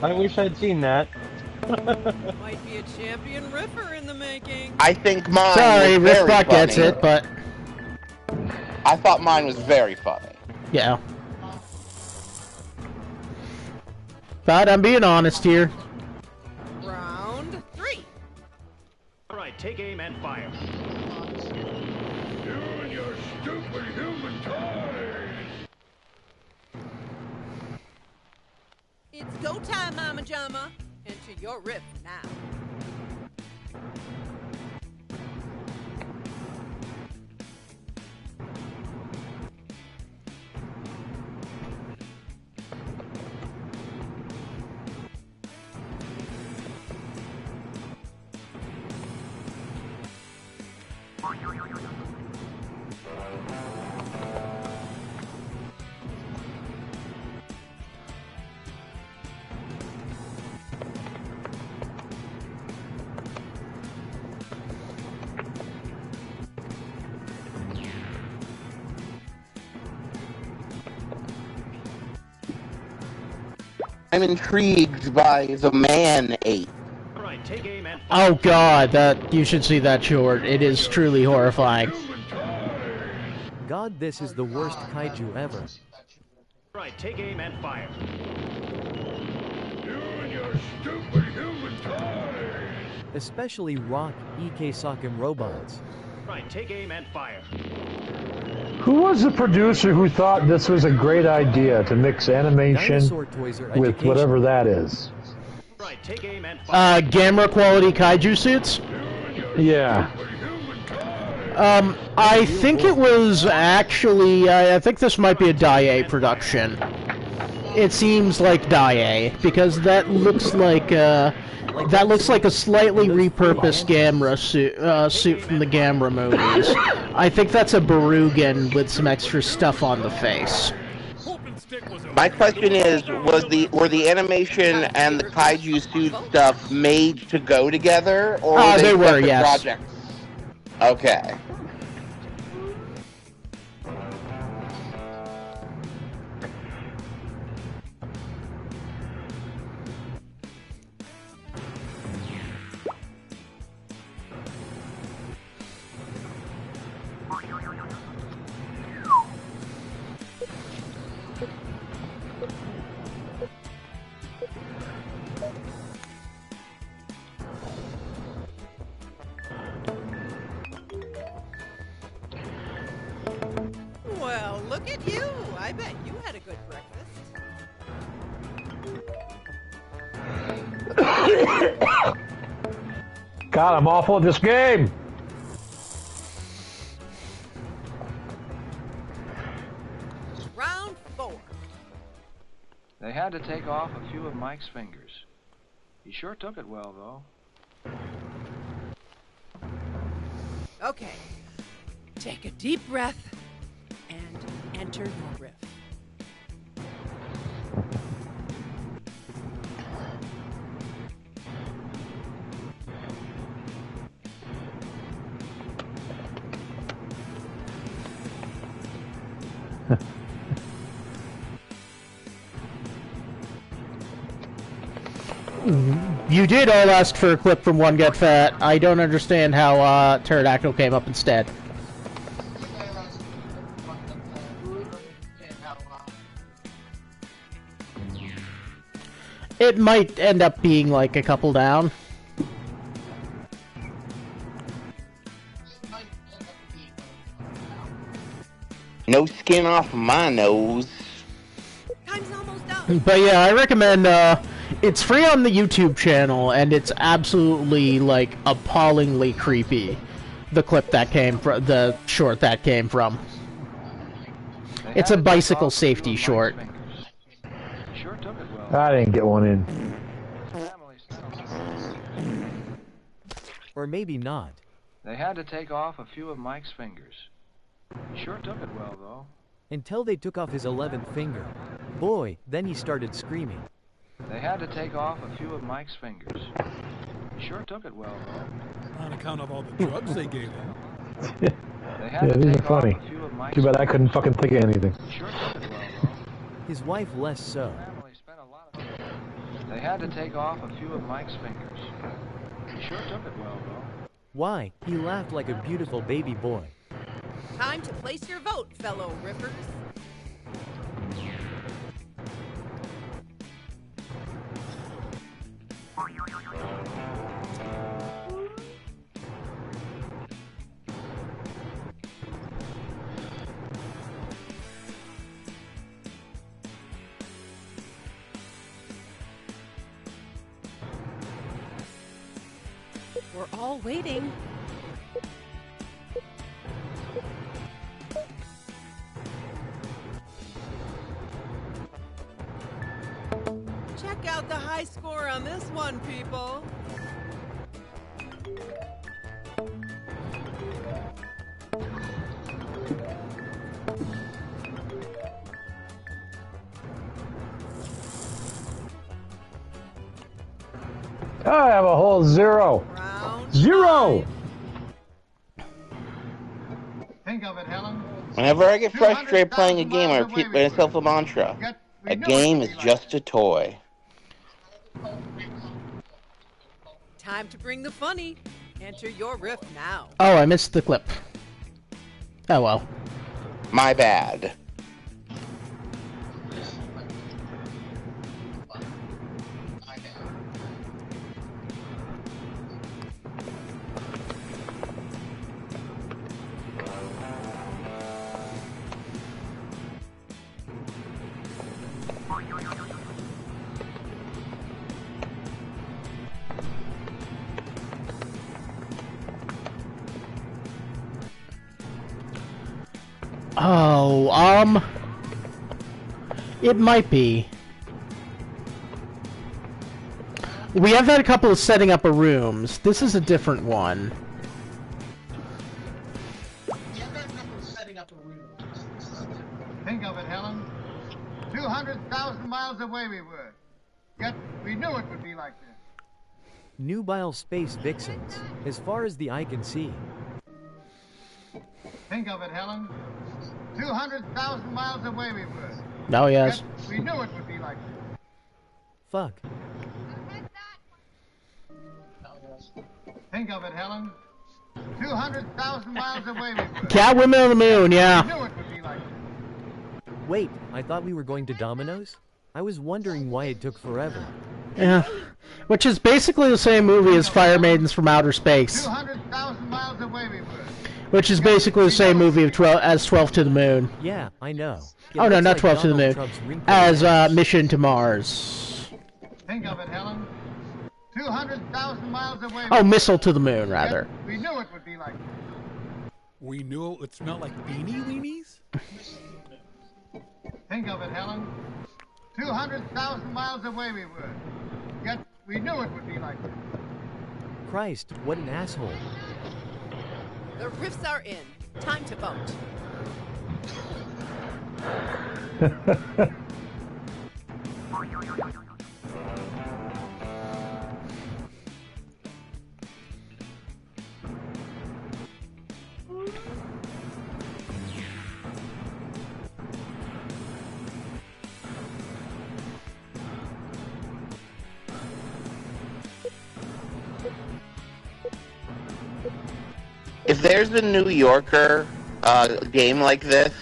I wish I'd seen that. Might be a champion Riffer in the making. I think mine Sorry, was very Rifftrax gets funny. it, but... I thought mine was very funny. Yeah. But I'm being honest here. Round 3. Alright, take aim and fire. You and your stupid human toys! It's go time, Mama Jama. Enter your riff now. I'm intrigued by the man-ape. Alright, take aim and Oh god, you should see that short. It is truly horrifying. God, this is the worst kaiju ever. Alright, take aim and fire. You and your stupid human toys! Especially rock EK Sock'em robots. Right, take aim and fire. Who was the producer who thought this was a great idea to mix animation with whatever that is? Right, take aim and fire. Gamma quality kaiju suits? Yeah. I think it was actually, I think this might be a Daiei production. It seems like Dai, because that looks like a slightly repurposed Gamera suit from the Gamera movies. I think that's a Barugan with some extra stuff on the face. My question is, were the animation and the kaiju suit stuff made to go together, or were they separate yes. projects? Okay. Well, look at you. I bet you had a good breakfast. God, I'm awful at this game. Round 4. They had to take off a few of Mike's fingers. He sure took it well, though. Okay. Take a deep breath and enter your riff. You did all ask for a clip from One Get Fat. I don't understand how Pterodactyl came up instead. It might end up being like a couple down. No skin off my nose. Time's almost up. But yeah, I recommend, it's free on the YouTube channel, and it's absolutely, like, appallingly creepy. The clip that came from, the short that came from. It's a bicycle safety short. I didn't get one in. Or maybe not. They had to take off a few of Mike's fingers. He sure took it well, though. Until they took off his 11th finger. Boy, then he started screaming. They had to take off a few of Mike's fingers. He sure took it well, though. On account of all the drugs they gave him. Yeah, these are funny. Too bad I couldn't fucking think of anything. He sure took it well, though. His wife less so. They had to take off a few of Mike's fingers. He sure took it well, though. Why? He laughed like a beautiful baby boy. Time to place your vote, fellow riffers. We're all waiting. Check out the high score on this one, people. I have a whole zero. Zero! Think of it, Helen. Whenever I get frustrated playing a game, I repeat myself a mantra. A game is just a toy. Time to bring the funny. Enter your riff now. Oh, I missed the clip. Oh well. My bad. Oh, it might be. We have had a couple of setting up of rooms. This is a different one. Think of it, Helen. 200,000 miles away we were. Yet we knew it would be like this. Nubile space vixens, as far as the eye can see. Think of it, Helen. 200,000 miles away we were. Oh, yes. Yet we knew it would be like this. Fuck. Think of it, Helen. 200,000 miles away we were. Catwoman on the moon, yeah. We knew it would be like this. Wait, I thought we were going to Domino's? I was wondering why it took forever. Yeah. Which is basically the same movie as Fire Maidens from Outer Space. 200,000 miles away we were. Which is basically the same movie as 12 to the Moon. Yeah, I know. Oh no, not 12 to the Moon. As Mission to Mars. Think of it, Helen. 200,000 miles away. Oh, Missile to the Moon, rather. We knew it would be like this. We knew it would smell like beanie weenies? Think of it, Helen. 200,000 miles away we were. Yet we knew it would be like this. Christ, what an asshole. The riffs are in. Time to vote. If there's a New Yorker game like this,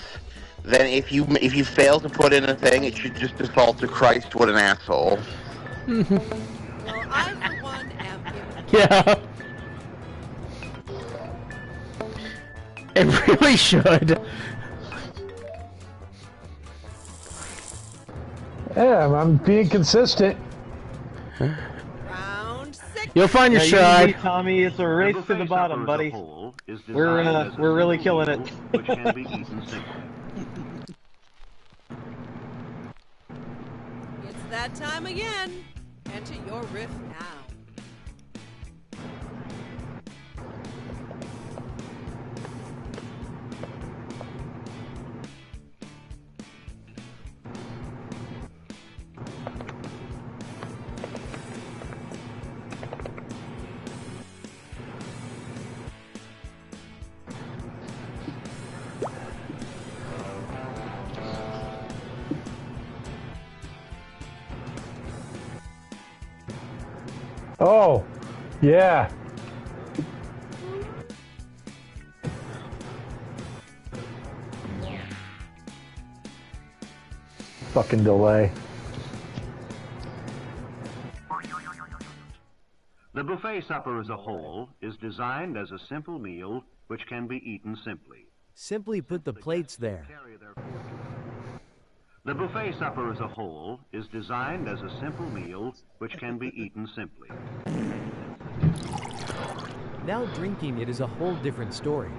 then if you fail to put in a thing, it should just default to Christ, what an asshole. Well, I, for one, am... Yeah. It really should. Yeah, I'm being consistent. Round 6. You'll find your yeah, stride. Tommy, it's a race to the bottom, buddy. We're really killing it. Which can be eaten simply. It's that time again. Enter your riff now. Oh, yeah. Fucking delay. The buffet supper as a whole is designed as a simple meal which can be eaten simply. Simply put the plates there. The buffet supper as a whole is designed as a simple meal which can be eaten simply. Now drinking it is a whole different story.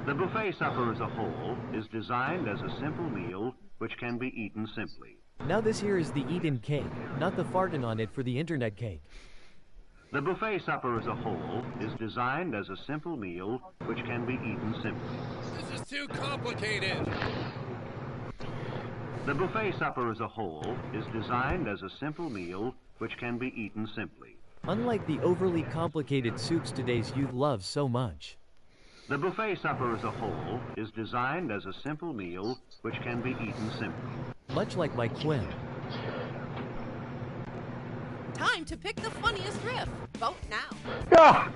The buffet supper as a whole is designed as a simple meal which can be eaten simply. Now this here is the eaten cake, not the farting on it for the internet cake. The buffet supper as a whole is designed as a simple meal which can be eaten simply. This is too complicated. The buffet supper as a whole is designed as a simple meal which can be eaten simply. Unlike the overly complicated soups today's youth love so much. The buffet supper as a whole is designed as a simple meal which can be eaten simply. Much like my Quinn. Time to pick the funniest riff. Vote now. Ah!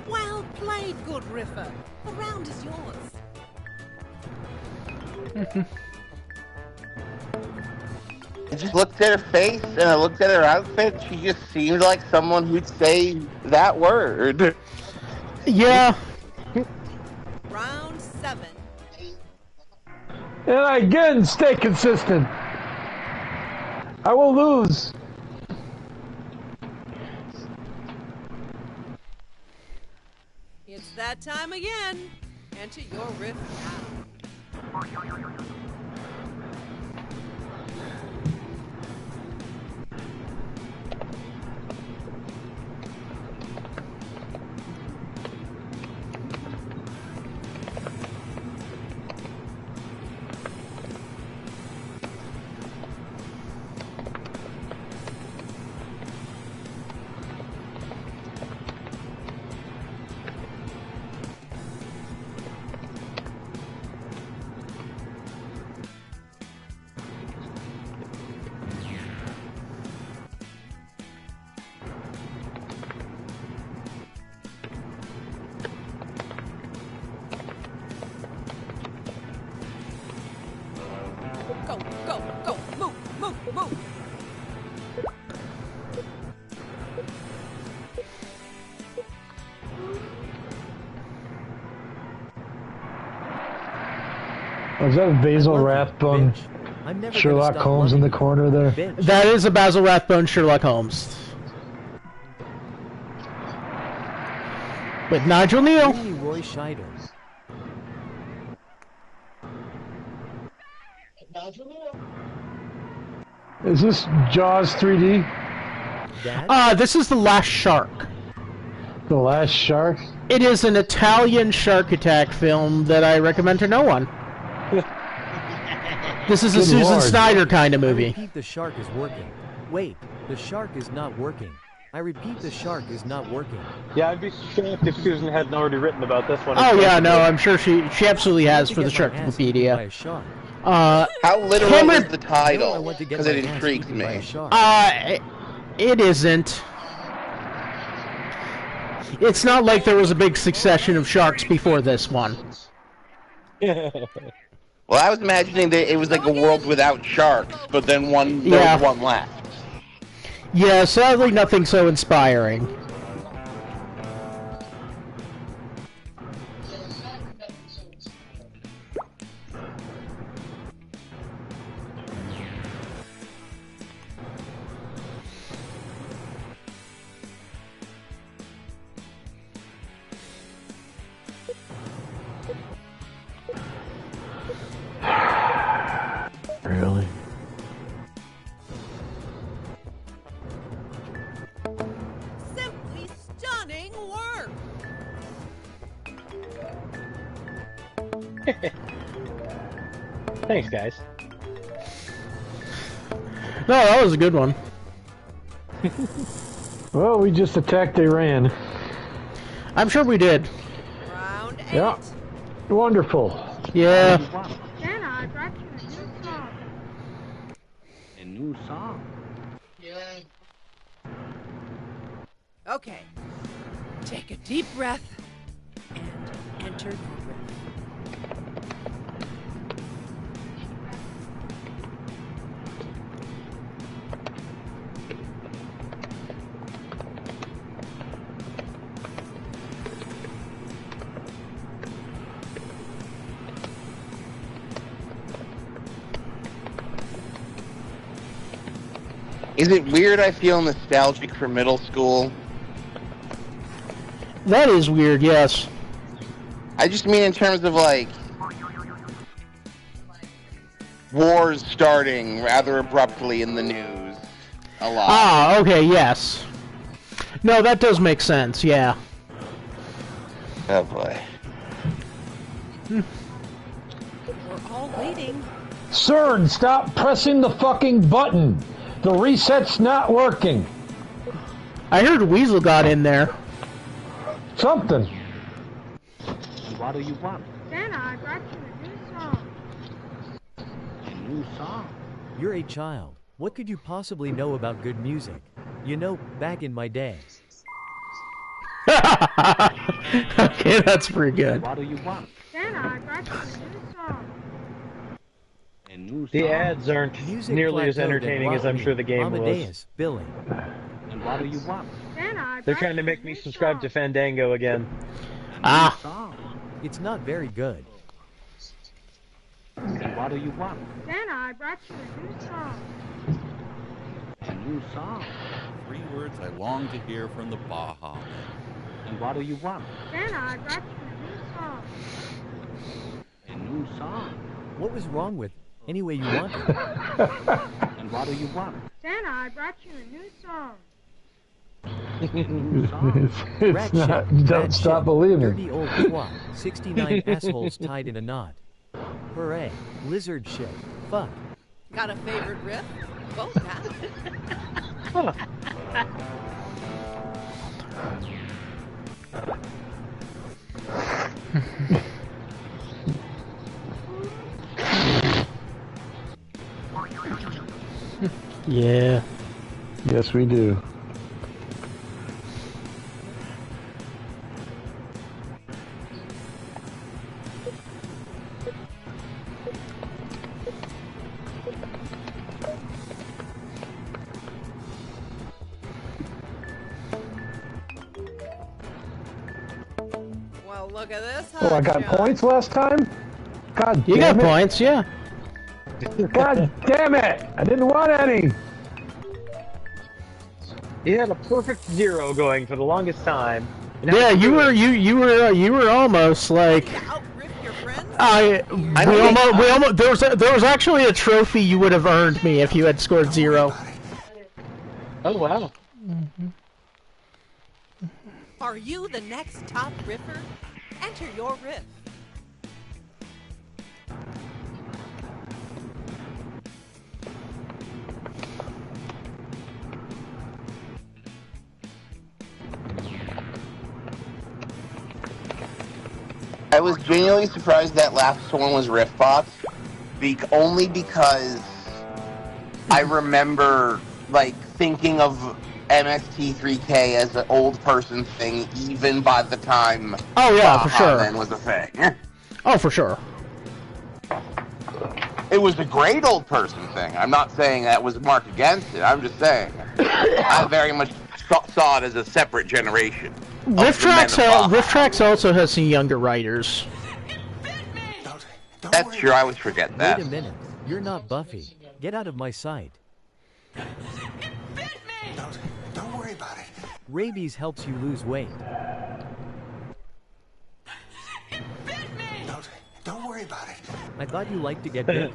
Well played, good riffer. The round is yours. I just looked at her face and I looked at her outfit. She just seemed like someone who'd say that word. Yeah. Round 7. And again, stay consistent. I will lose. It's that time again. Enter your riff now. Go, go, go, move, move, move. Was that Basil Rathbone, Sherlock Holmes in the corner there? That is a Basil Rathbone Sherlock Holmes. With Nigel Neal. Roy Scheider. Is this Jaws 3D? This is The Last Shark. The Last Shark? It is an Italian shark attack film that I recommend to no one. This is a Susan Snyder kind of movie. I repeat, the shark is working. Wait, the shark is not working. I repeat, the shark is not working. Yeah, I'd be shocked if Susan hadn't already written about this one. Oh yeah, no, I'm sure she absolutely has for the Sharkpedia. How literal is the title? Because it intrigues me. It isn't. It's not like there was a big succession of sharks before this one. Well, I was imagining that it was like a world without sharks, but then there was one left. Yeah, sadly nothing so inspiring. Really? Simply stunning work. Thanks, guys. No, that was a good one. Well, we just attacked Iran. I'm sure we did. Round 8. Yeah. Wonderful. Yeah. Santa, I brought you a new song. A new song? Yeah. Okay. Take a deep breath and enter your riff. Is it weird I feel nostalgic for middle school? That is weird, yes. I just mean in terms of, like, wars starting rather abruptly in the news. A lot. Ah, okay, yes. No, that does make sense, yeah. Oh, boy. We're all waiting. CERN, stop pressing the fucking button. The reset's not working. I heard Weasel got in there. Something. What do you want? Santa, I brought you a new song. A new song? You're a child. What could you possibly know about good music? You know, back in my day. Okay, that's pretty good. What do you want? Santa, I brought you a new song. A new The ads aren't nearly as entertaining as I'm sure the game Amadeus, was. Billy. And what do you want? They're trying to make me subscribe to Fandango again. Ah. It's not very good. And what do you want? Santa, I brought you a new song. A new song. 3 words I long to hear from the Baja. And what do you want? Santa, I brought you a new song. A new song. What was wrong with Any Way You Want It? And what do you want? Santa, I brought you a new song. It's not, don't stop believing. Dirty old twat. 69 assholes tied in a knot. Hooray. Lizard shit. Fuck. Got a favorite riff? Vote now. Yeah. Yes, we do. Well, look at this. Oh, I got points last time? God You damn got it. points, yeah. God damn it! I didn't want any! He had a perfect 0 going for the longest time. Yeah, you were almost like. We almost there was actually a trophy you would have earned me if you had scored 0. Oh wow. Are you the next top riffer? Enter your riff. I was genuinely surprised that last one was Riffbox, only because I remember like thinking of MST3K as an old person thing, even by the time Oh yeah, for sure. Man was a thing. Oh, for sure. It was a great old person thing. I'm not saying that was marked against it. I'm just saying I very much saw it as a separate generation. Rifftrax also has some younger writers. That's true. I always forget that. Wait a minute. You're not Buffy. Get out of my sight. Don't worry about it. Rabies helps you lose weight. Don't worry about it. I thought you liked to get bit.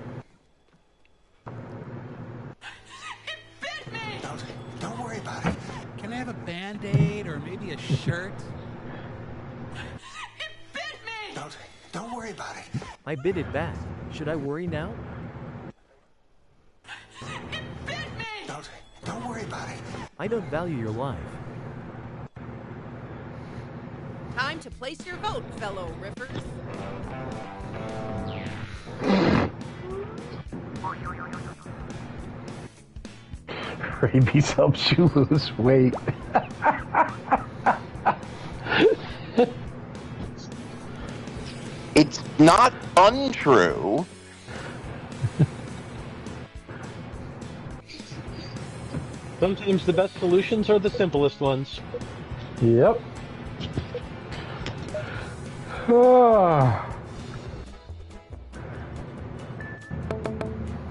Don't worry about it. Can I have a Band-Aid or maybe a shirt? Don't worry about it. I bit it back. Should I worry now? Don't worry about it. I don't value your life. Time to place your vote, fellow riffers. Rabies helps you lose weight. It's not untrue. Sometimes the best solutions are the simplest ones. Yep. Ah.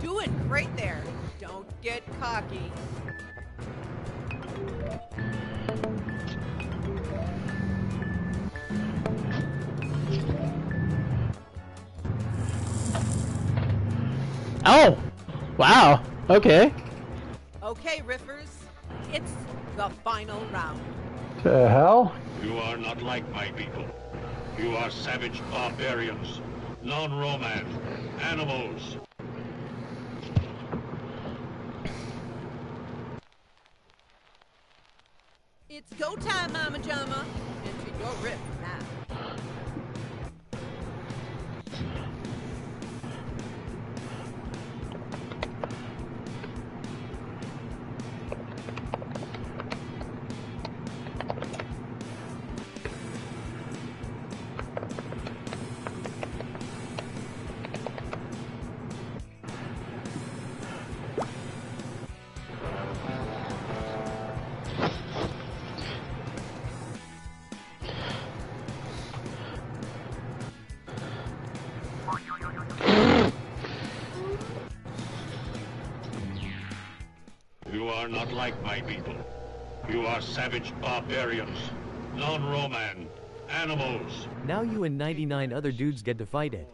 Doing great there. Don't get cocky. Oh, wow. Okay. Okay, riffers. It's the final round. The hell? You are not like my people. You are savage barbarians, non-romance, animals. It's go time, Mama Jama. Enter your riff now. are not like my people. You are savage barbarians, non-Roman, animals. Now you and 99 other dudes get to fight it.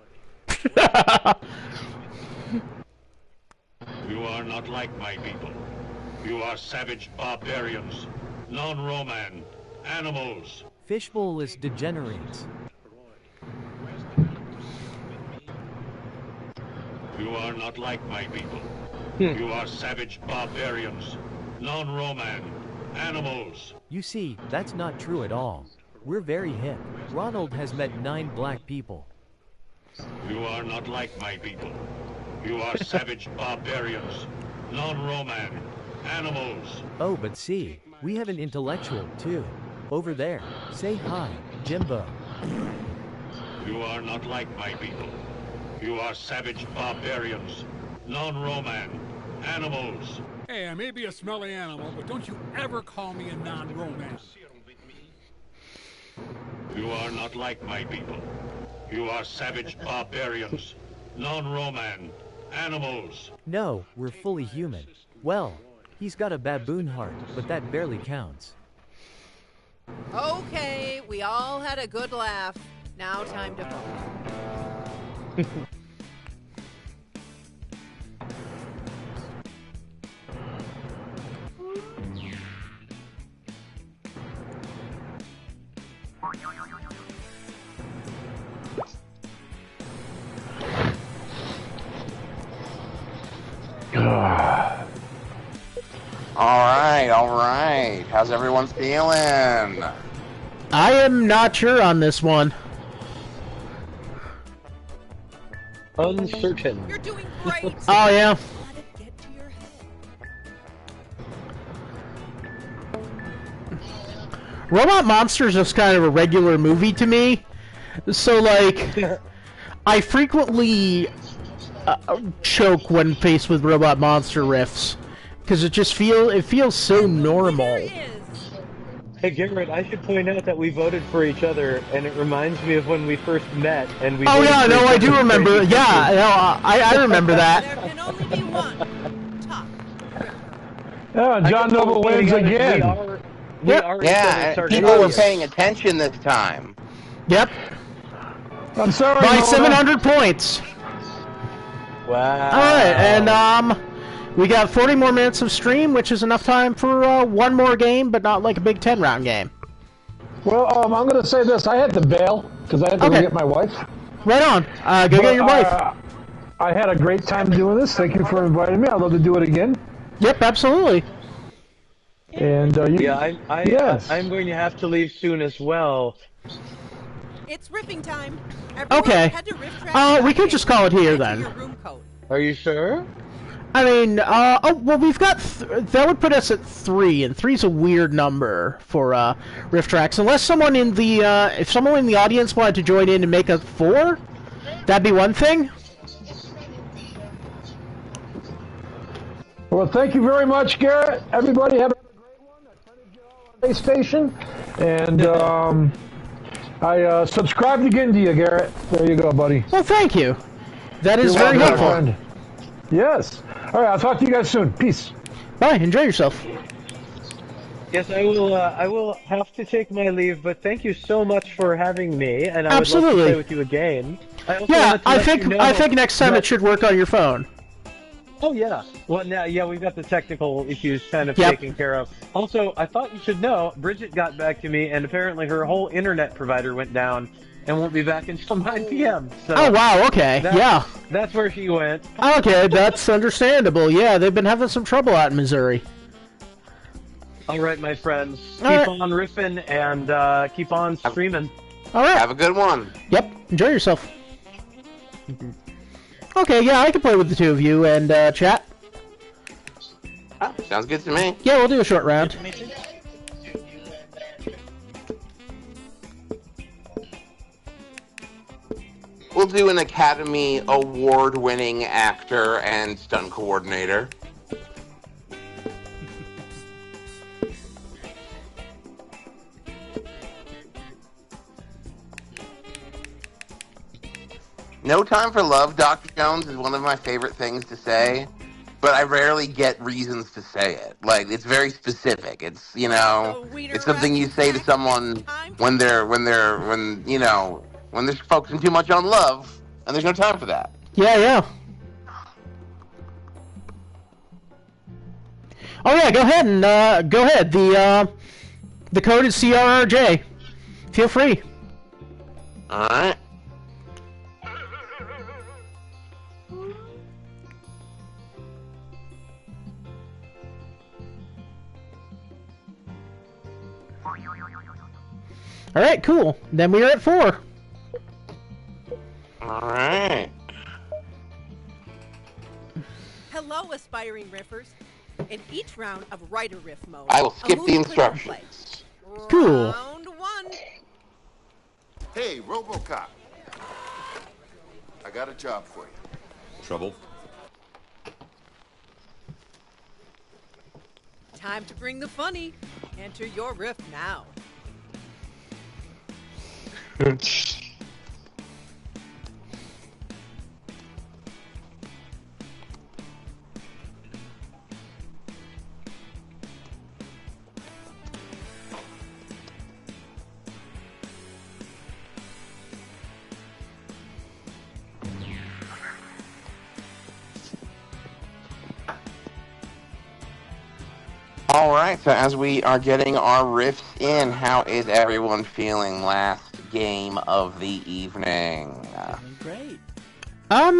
You are not like my people. You are savage barbarians, non-Roman, animals. Fishbowl-less degenerates. You are not like my people. You are savage barbarians, non-Roman, animals. You see, that's not true at all. We're very hip. Ronald has met 9 black people. You are not like my people. You are savage barbarians, non-Roman, animals. Oh, but see, we have an intellectual, too. Over there. Say hi, Jimbo. You are not like my people. You are savage barbarians, non-Roman, animals. Hey, I may be a smelly animal, but don't you ever call me a non-Roman. You are not like my people. You are savage barbarians, non-Roman, animals. No, we're fully human. Well, he's got a baboon heart, but that barely counts. Okay, we all had a good laugh. Now time to vote. All right. How's everyone feeling? I am not sure on this one. Uncertain. You're doing great. Oh, yeah. Let it get to your head. Robot Monsters is kind of a regular movie to me. So, like, I frequently choke when faced with Robot Monster riffs. Because it just feels so normal. Hey Garrett, I should point out that we voted for each other, and it reminds me of when we first met, and we. Oh yeah, no, I do remember. Yeah, no, I remember that. There can only be one. Top. Oh, John Noble wins again. Yeah, people were paying attention this time. Yep. I'm sorry. By Nova. 700 points. Wow. All right, and we got 40 more minutes of stream, which is enough time for one more game, but not like a big 10-round game. Well, I'm going to say this. I had to bail because I had to go get my wife. Right on. Go get your wife. I had a great time doing this. Thank you for inviting me. I'd love to do it again. Yep, absolutely. And I'm going to have to leave soon as well. It's riffing time. Everyone Okay. head to Rifftrax. We could just call it here then. Your room code. Are you sure? I mean, well, we've got that would put us at 3, and 3's a weird number for Rifftrax. Unless someone in the if someone in the audience wanted to join in and make a 4, that'd be one thing. Well, thank you very much, Garrett. Everybody have a great one. I try to get all on PlayStation, and I subscribed again to you, Garrett. There you go, buddy. Well, thank you. That is You're very welcome, helpful. friend. Yes. All right, I'll talk to you guys soon. Peace. Bye. Enjoy yourself. Yes, I will. I will have to take my leave, but thank you so much for having me, and I would love Absolutely. to play with you again. Yeah, I think next time it should work on your phone. Oh yeah. Well, now we've got the technical issues kind of Yep. taken care of. Also, I thought you should know, Bridget got back to me, and apparently her whole internet provider went down and won't be back until 9 p.m. So Oh wow. Okay. Yeah. That's where she went. Okay, that's understandable. Yeah, they've been having some trouble out in Missouri. All right, my friends. Keep All right. on riffing and keep on streaming. All right. Have a good one. Yep. Enjoy yourself. Okay. Yeah, I can play with the two of you and chat. Sounds good to me. Yeah, we'll do a short round. We'll do an Academy Award-winning actor and stunt coordinator. No Time for Love, Dr. Jones, is one of my favorite things to say. but I rarely get reasons to say it. Like, it's very specific. It's, you know, it's something you say to someone when they're focusing too much on love, and there's no time for that. Yeah, yeah. Oh yeah, go ahead and go ahead. The code is CRRJ. Feel free. All right. All right, cool. Then we are at 4. All right. Hello, aspiring riffers. In each round of Writer Riff mode, I will skip the instructions. Cool. Round 1. Hey, RoboCop. I got a job for you. Trouble? Time to bring the funny. Enter your riff now. All right, so as we are getting our riffs in, how is everyone feeling last game of the evening? Great. I'm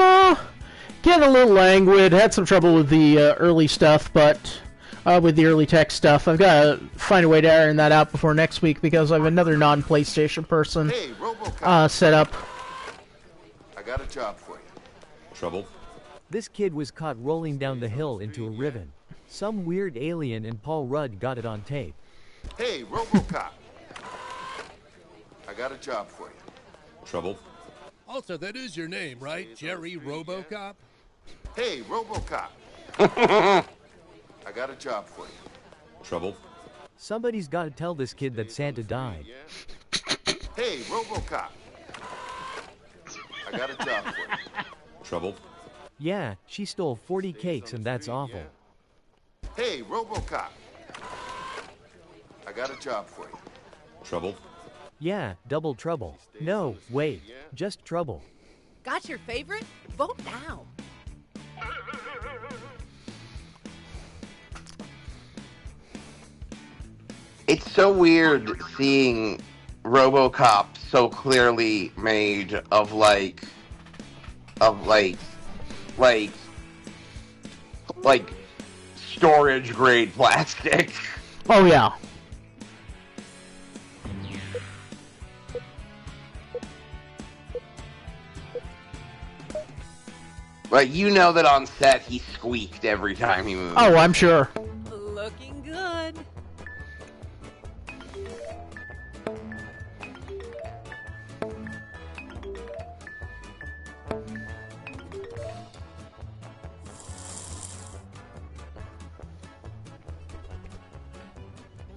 getting a little languid. Had some trouble with the early stuff, but with the early tech stuff, I've got to find a way to iron that out before next week because I have another non-PlayStation person set up. I got a job for you. Trouble? This kid was caught rolling down the hill into a ribbon. Some weird alien and Paul Rudd got it on tape. Hey, RoboCop. I got a job for you. Trouble? Also, that is your name, right? Jerry RoboCop? Hey, RoboCop. I got a job for you. Trouble? Somebody's got to tell this kid that Santa died. Hey, RoboCop. I got a job for you. Trouble? Yeah, she stole 40 cakes and that's awful. Hey, RoboCop. I got a job for you. Trouble? Yeah, double trouble. No, wait, just trouble. Got your favorite? Vote now. It's so weird seeing RoboCop so clearly made of like storage grade plastic. Oh yeah. Like, you know that on set he squeaked every time he moved. Oh, I'm sure. Looking good.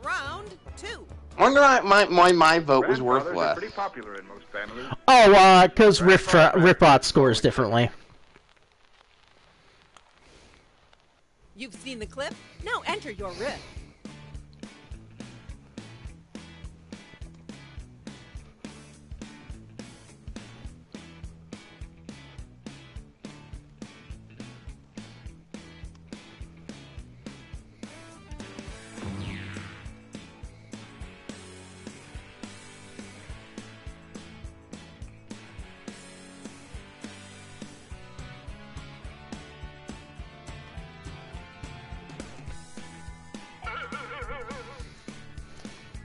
Round 2. Wonder why my vote was worth Grandfathers are less. pretty popular in most families. Oh, because Riffbot scores differently. You've seen the clip? Now enter your riff.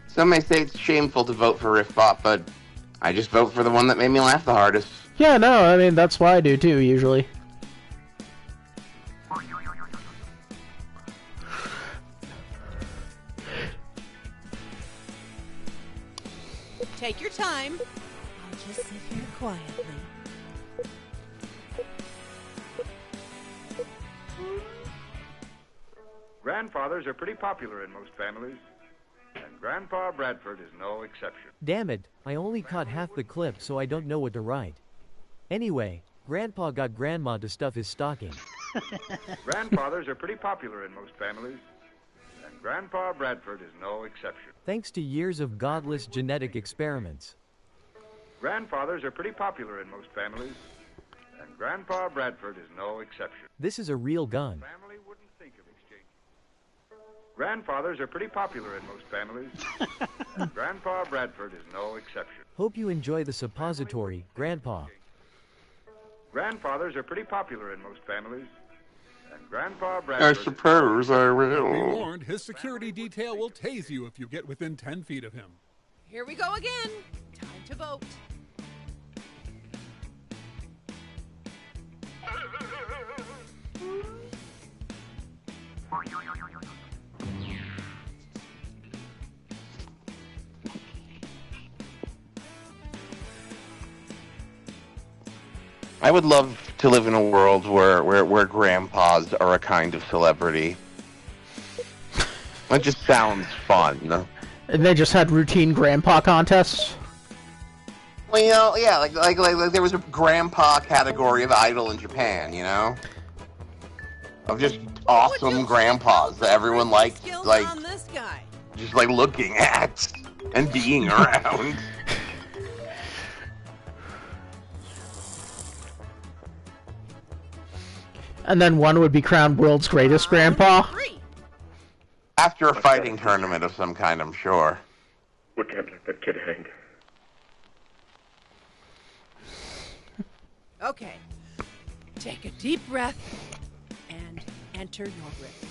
Some may say it's shameful to vote for Riffbot, but I just vote for the one that made me laugh the hardest. Yeah, no, I mean, that's why I do too, usually. Take your time. I'll just sit here quietly. Grandfathers are pretty popular in most families, and Grandpa Bradford is no exception. Damn it, I only caught half the clip so I don't know what to write. Anyway, Grandpa got Grandma to stuff his stocking. Grandfathers are pretty popular in most families, and Grandpa Bradford is no exception. Thanks to years of godless genetic experiments. Grandfathers are pretty popular in most families, and Grandpa Bradford is no exception. This is a real gun. Family wouldn't think of exchanging. Grandfathers are pretty popular in most families, and Grandpa Bradford is no exception. Hope you enjoy the suppository, Grandpa. Grandfathers are pretty popular in most families, and Grandpa Bradford... I suppose I Be will. warned, his security detail will tase you if you get within 10 feet of him. Here we go again. Time to vote. I would love to live in a world where grandpas are a kind of celebrity. That just sounds fun. And they just had routine grandpa contests? Well, you know, yeah, like there was a grandpa category of Idol in Japan, you know? Of just awesome grandpas that everyone liked, like, on this guy. just like looking at and being around. And then one would be crowned world's greatest grandpa? After a fighting tournament of some kind, I'm sure. We can't let that kid hang. Okay. Take a deep breath and enter your riff.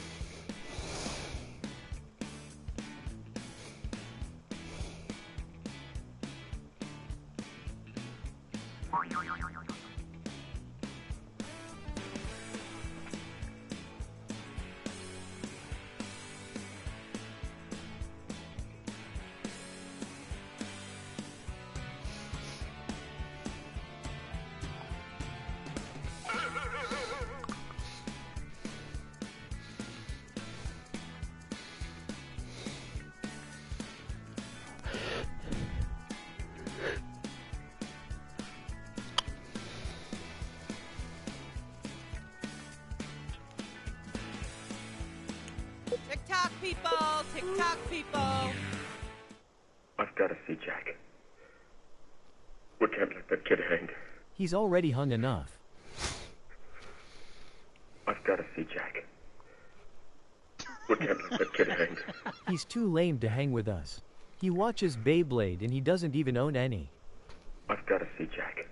TikTok people! TikTok people! I've got to see Jack. We can't let that kid hang. He's already hung enough. I've got to see Jack. We can't let that kid hang. He's too lame to hang with us. He watches Beyblade and he doesn't even own any. I've got to see Jack.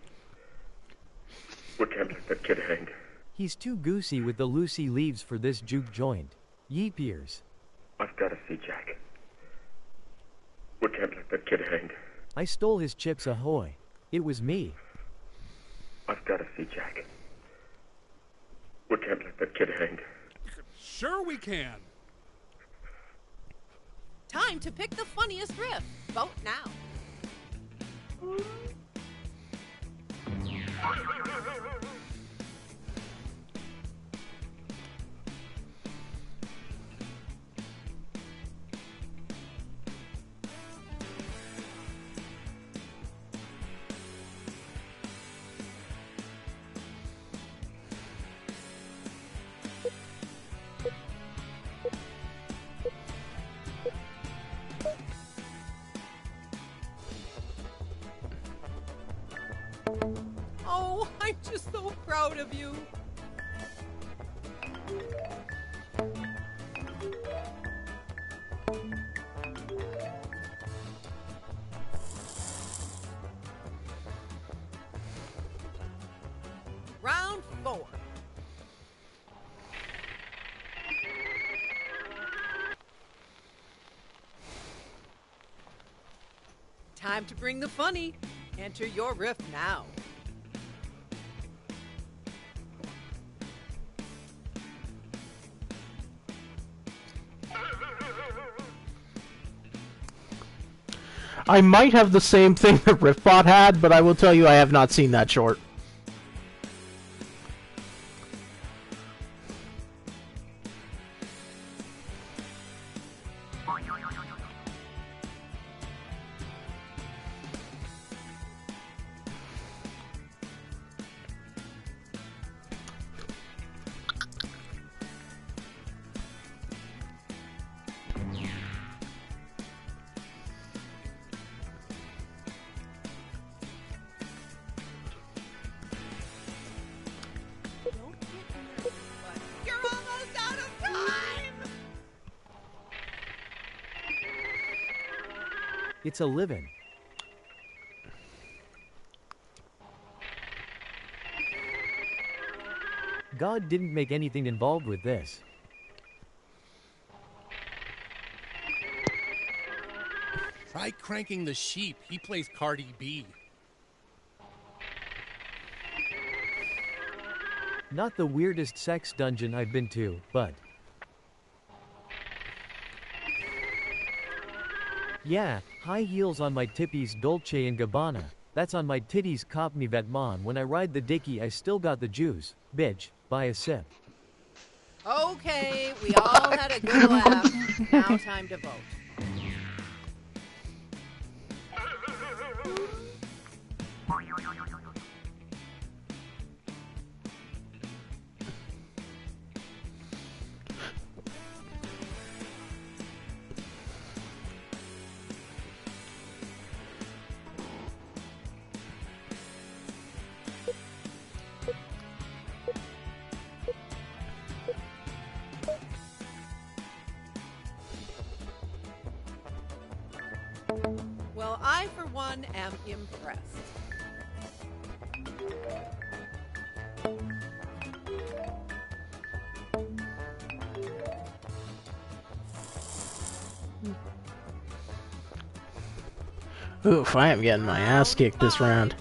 We can't let that kid hang. He's too goosey with the loosey leaves for this juke joint. Yeep ears. I've got to see Jack. We can't let that kid hang. I stole his Chips Ahoy. It was me. I've got to see Jack. We can't let that kid hang. Sure we can. Time to pick the funniest riff. Vote now. Oh, I'm just so proud of you. Round 4. Time to bring the funny. Enter your riff now. I might have the same thing that Riffbot had, but I will tell you I have not seen that short. It's a living. God didn't make anything involved with this. Try cranking the sheep. He plays Cardi B. Not the weirdest sex dungeon I've been to, but... Yeah, high heels on my tippies Dolce & Gabbana. That's on my titties cop me vetman. When I ride the dicky I still got the juice. Bitch, buy a sip. Okay, we all had a good laugh. Now time to vote. Well, I, for one, am impressed. Oof, I am getting my ass kicked this round.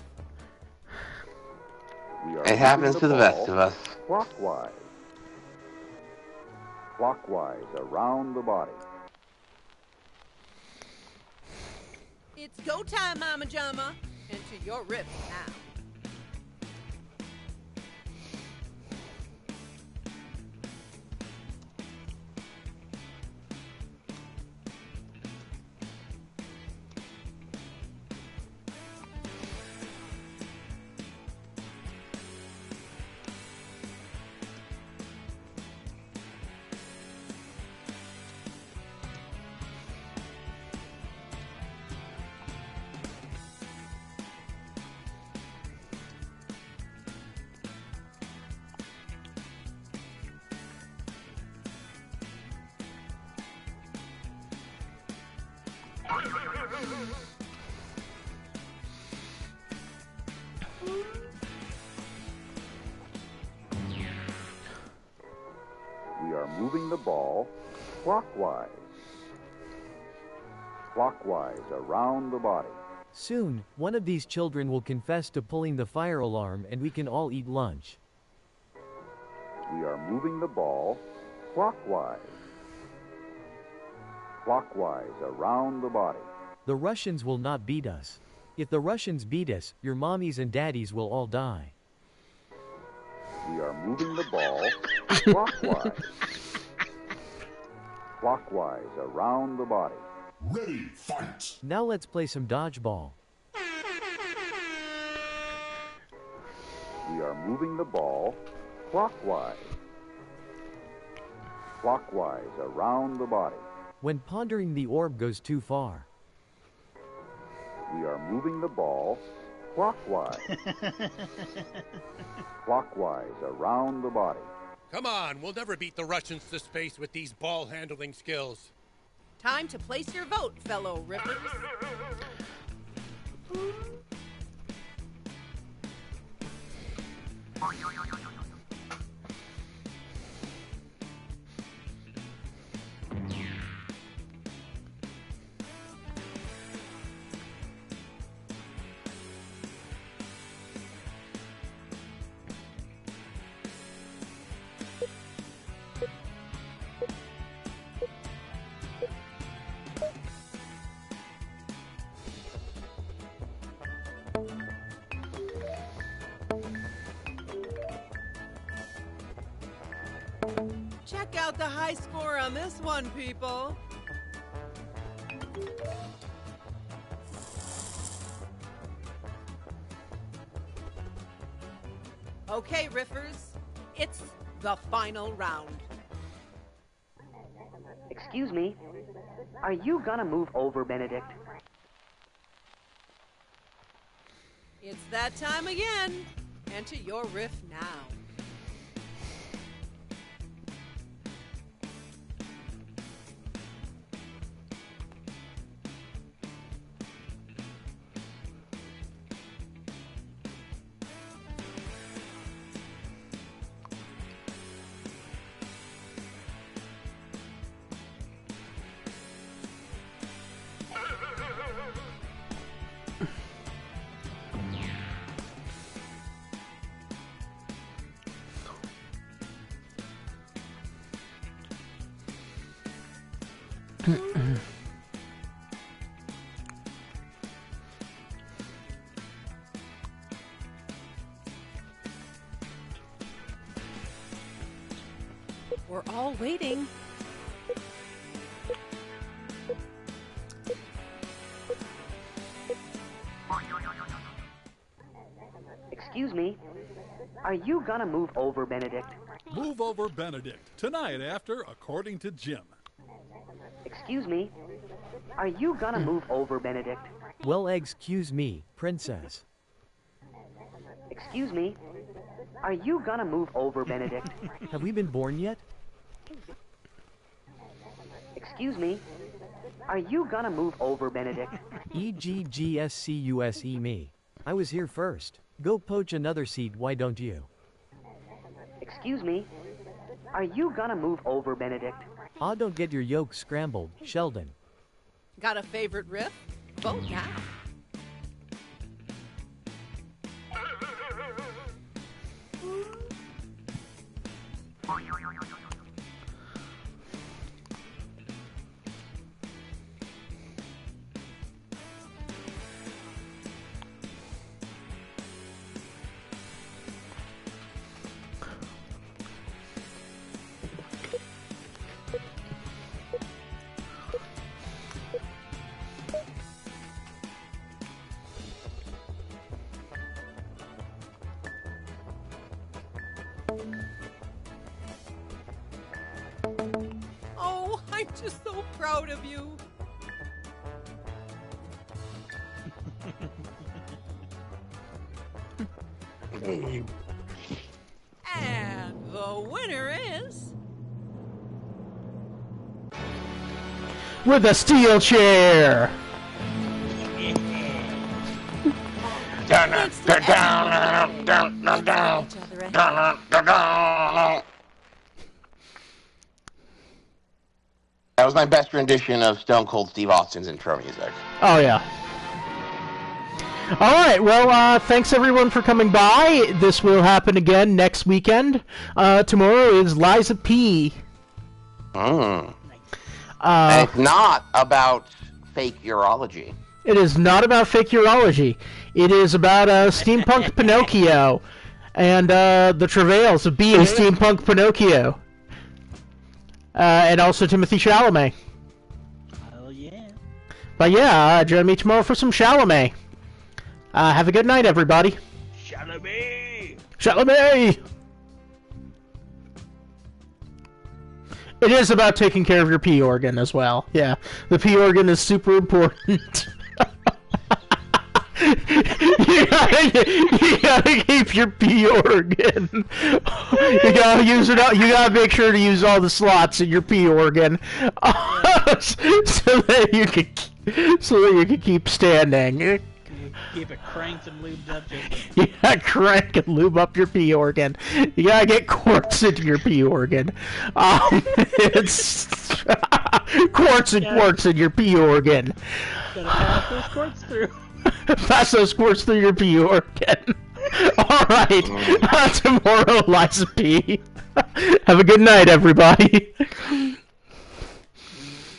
It happens to the best of us. Clockwise. Clockwise around the body. It's go time, Mama Jama. Enter your riff now. We are moving the ball clockwise. Clockwise around the body. Soon, one of these children will confess to pulling the fire alarm and we can all eat lunch. We are moving the ball clockwise. Clockwise around the body. The Russians will not beat us. If the Russians beat us, your mommies and daddies will all die. We are moving the ball clockwise. Clockwise around the body. Ready, fight! Now let's play some dodgeball. We are moving the ball clockwise. Clockwise around the body. When pondering the orb goes too far. We are moving the ball clockwise. Clockwise around the body. Come on, we'll never beat the Russians to space with these ball-handling skills. Time to place your vote, fellow rippers. Check out the high score on this one, people. Okay, riffers, it's the final round. Excuse me, are you gonna move over, Benedict? It's that time again. Enter your riff now. We're all waiting. Excuse me. Are you gonna move over, Benedict? Move over, Benedict. Tonight after According to Jim. Excuse me. Are you gonna move over, Benedict? Well, excuse me, princess. Excuse me. Are you gonna move over, Benedict? Have we been born yet? Excuse me. Are you gonna move over, Benedict? EGGSCUSE me. I was here first. Go poach another seat, why don't you? Excuse me. Are you gonna move over, Benedict? Ah, don't get your yolk scrambled, Sheldon. Got a favorite riff? Vote now. Oh, I'm just so proud of you. And the winner is... With a steel chair! That was my best rendition of Stone Cold Steve Austin's intro music. Oh, yeah. Alright, well, thanks everyone for coming by. This will happen again next weekend. Tomorrow is Liza P. And it's not about fake urology. It is not about fake urology. It is about steampunk Pinocchio and the travails of being steampunk Pinocchio. And also Timothy Chalamet. Oh, yeah. But yeah, join me tomorrow for some Chalamet. Have a good night, everybody. Chalamet! Chalamet! It is about taking care of your pee organ as well. Yeah, the pee organ is super important. You gotta keep your pee organ. You gotta use it. You gotta make sure to use all the slots in your pee organ, so that you can keep standing. Keep it cranked and lubed up. You gotta crank and lube up your pee organ. You gotta get quartz into your pee organ. It's quartz and quartz in your pee organ. Gotta pass those quartz through. Pass those quartz through your pee organ. Alright, tomorrow, Liza P. Have a good night, everybody.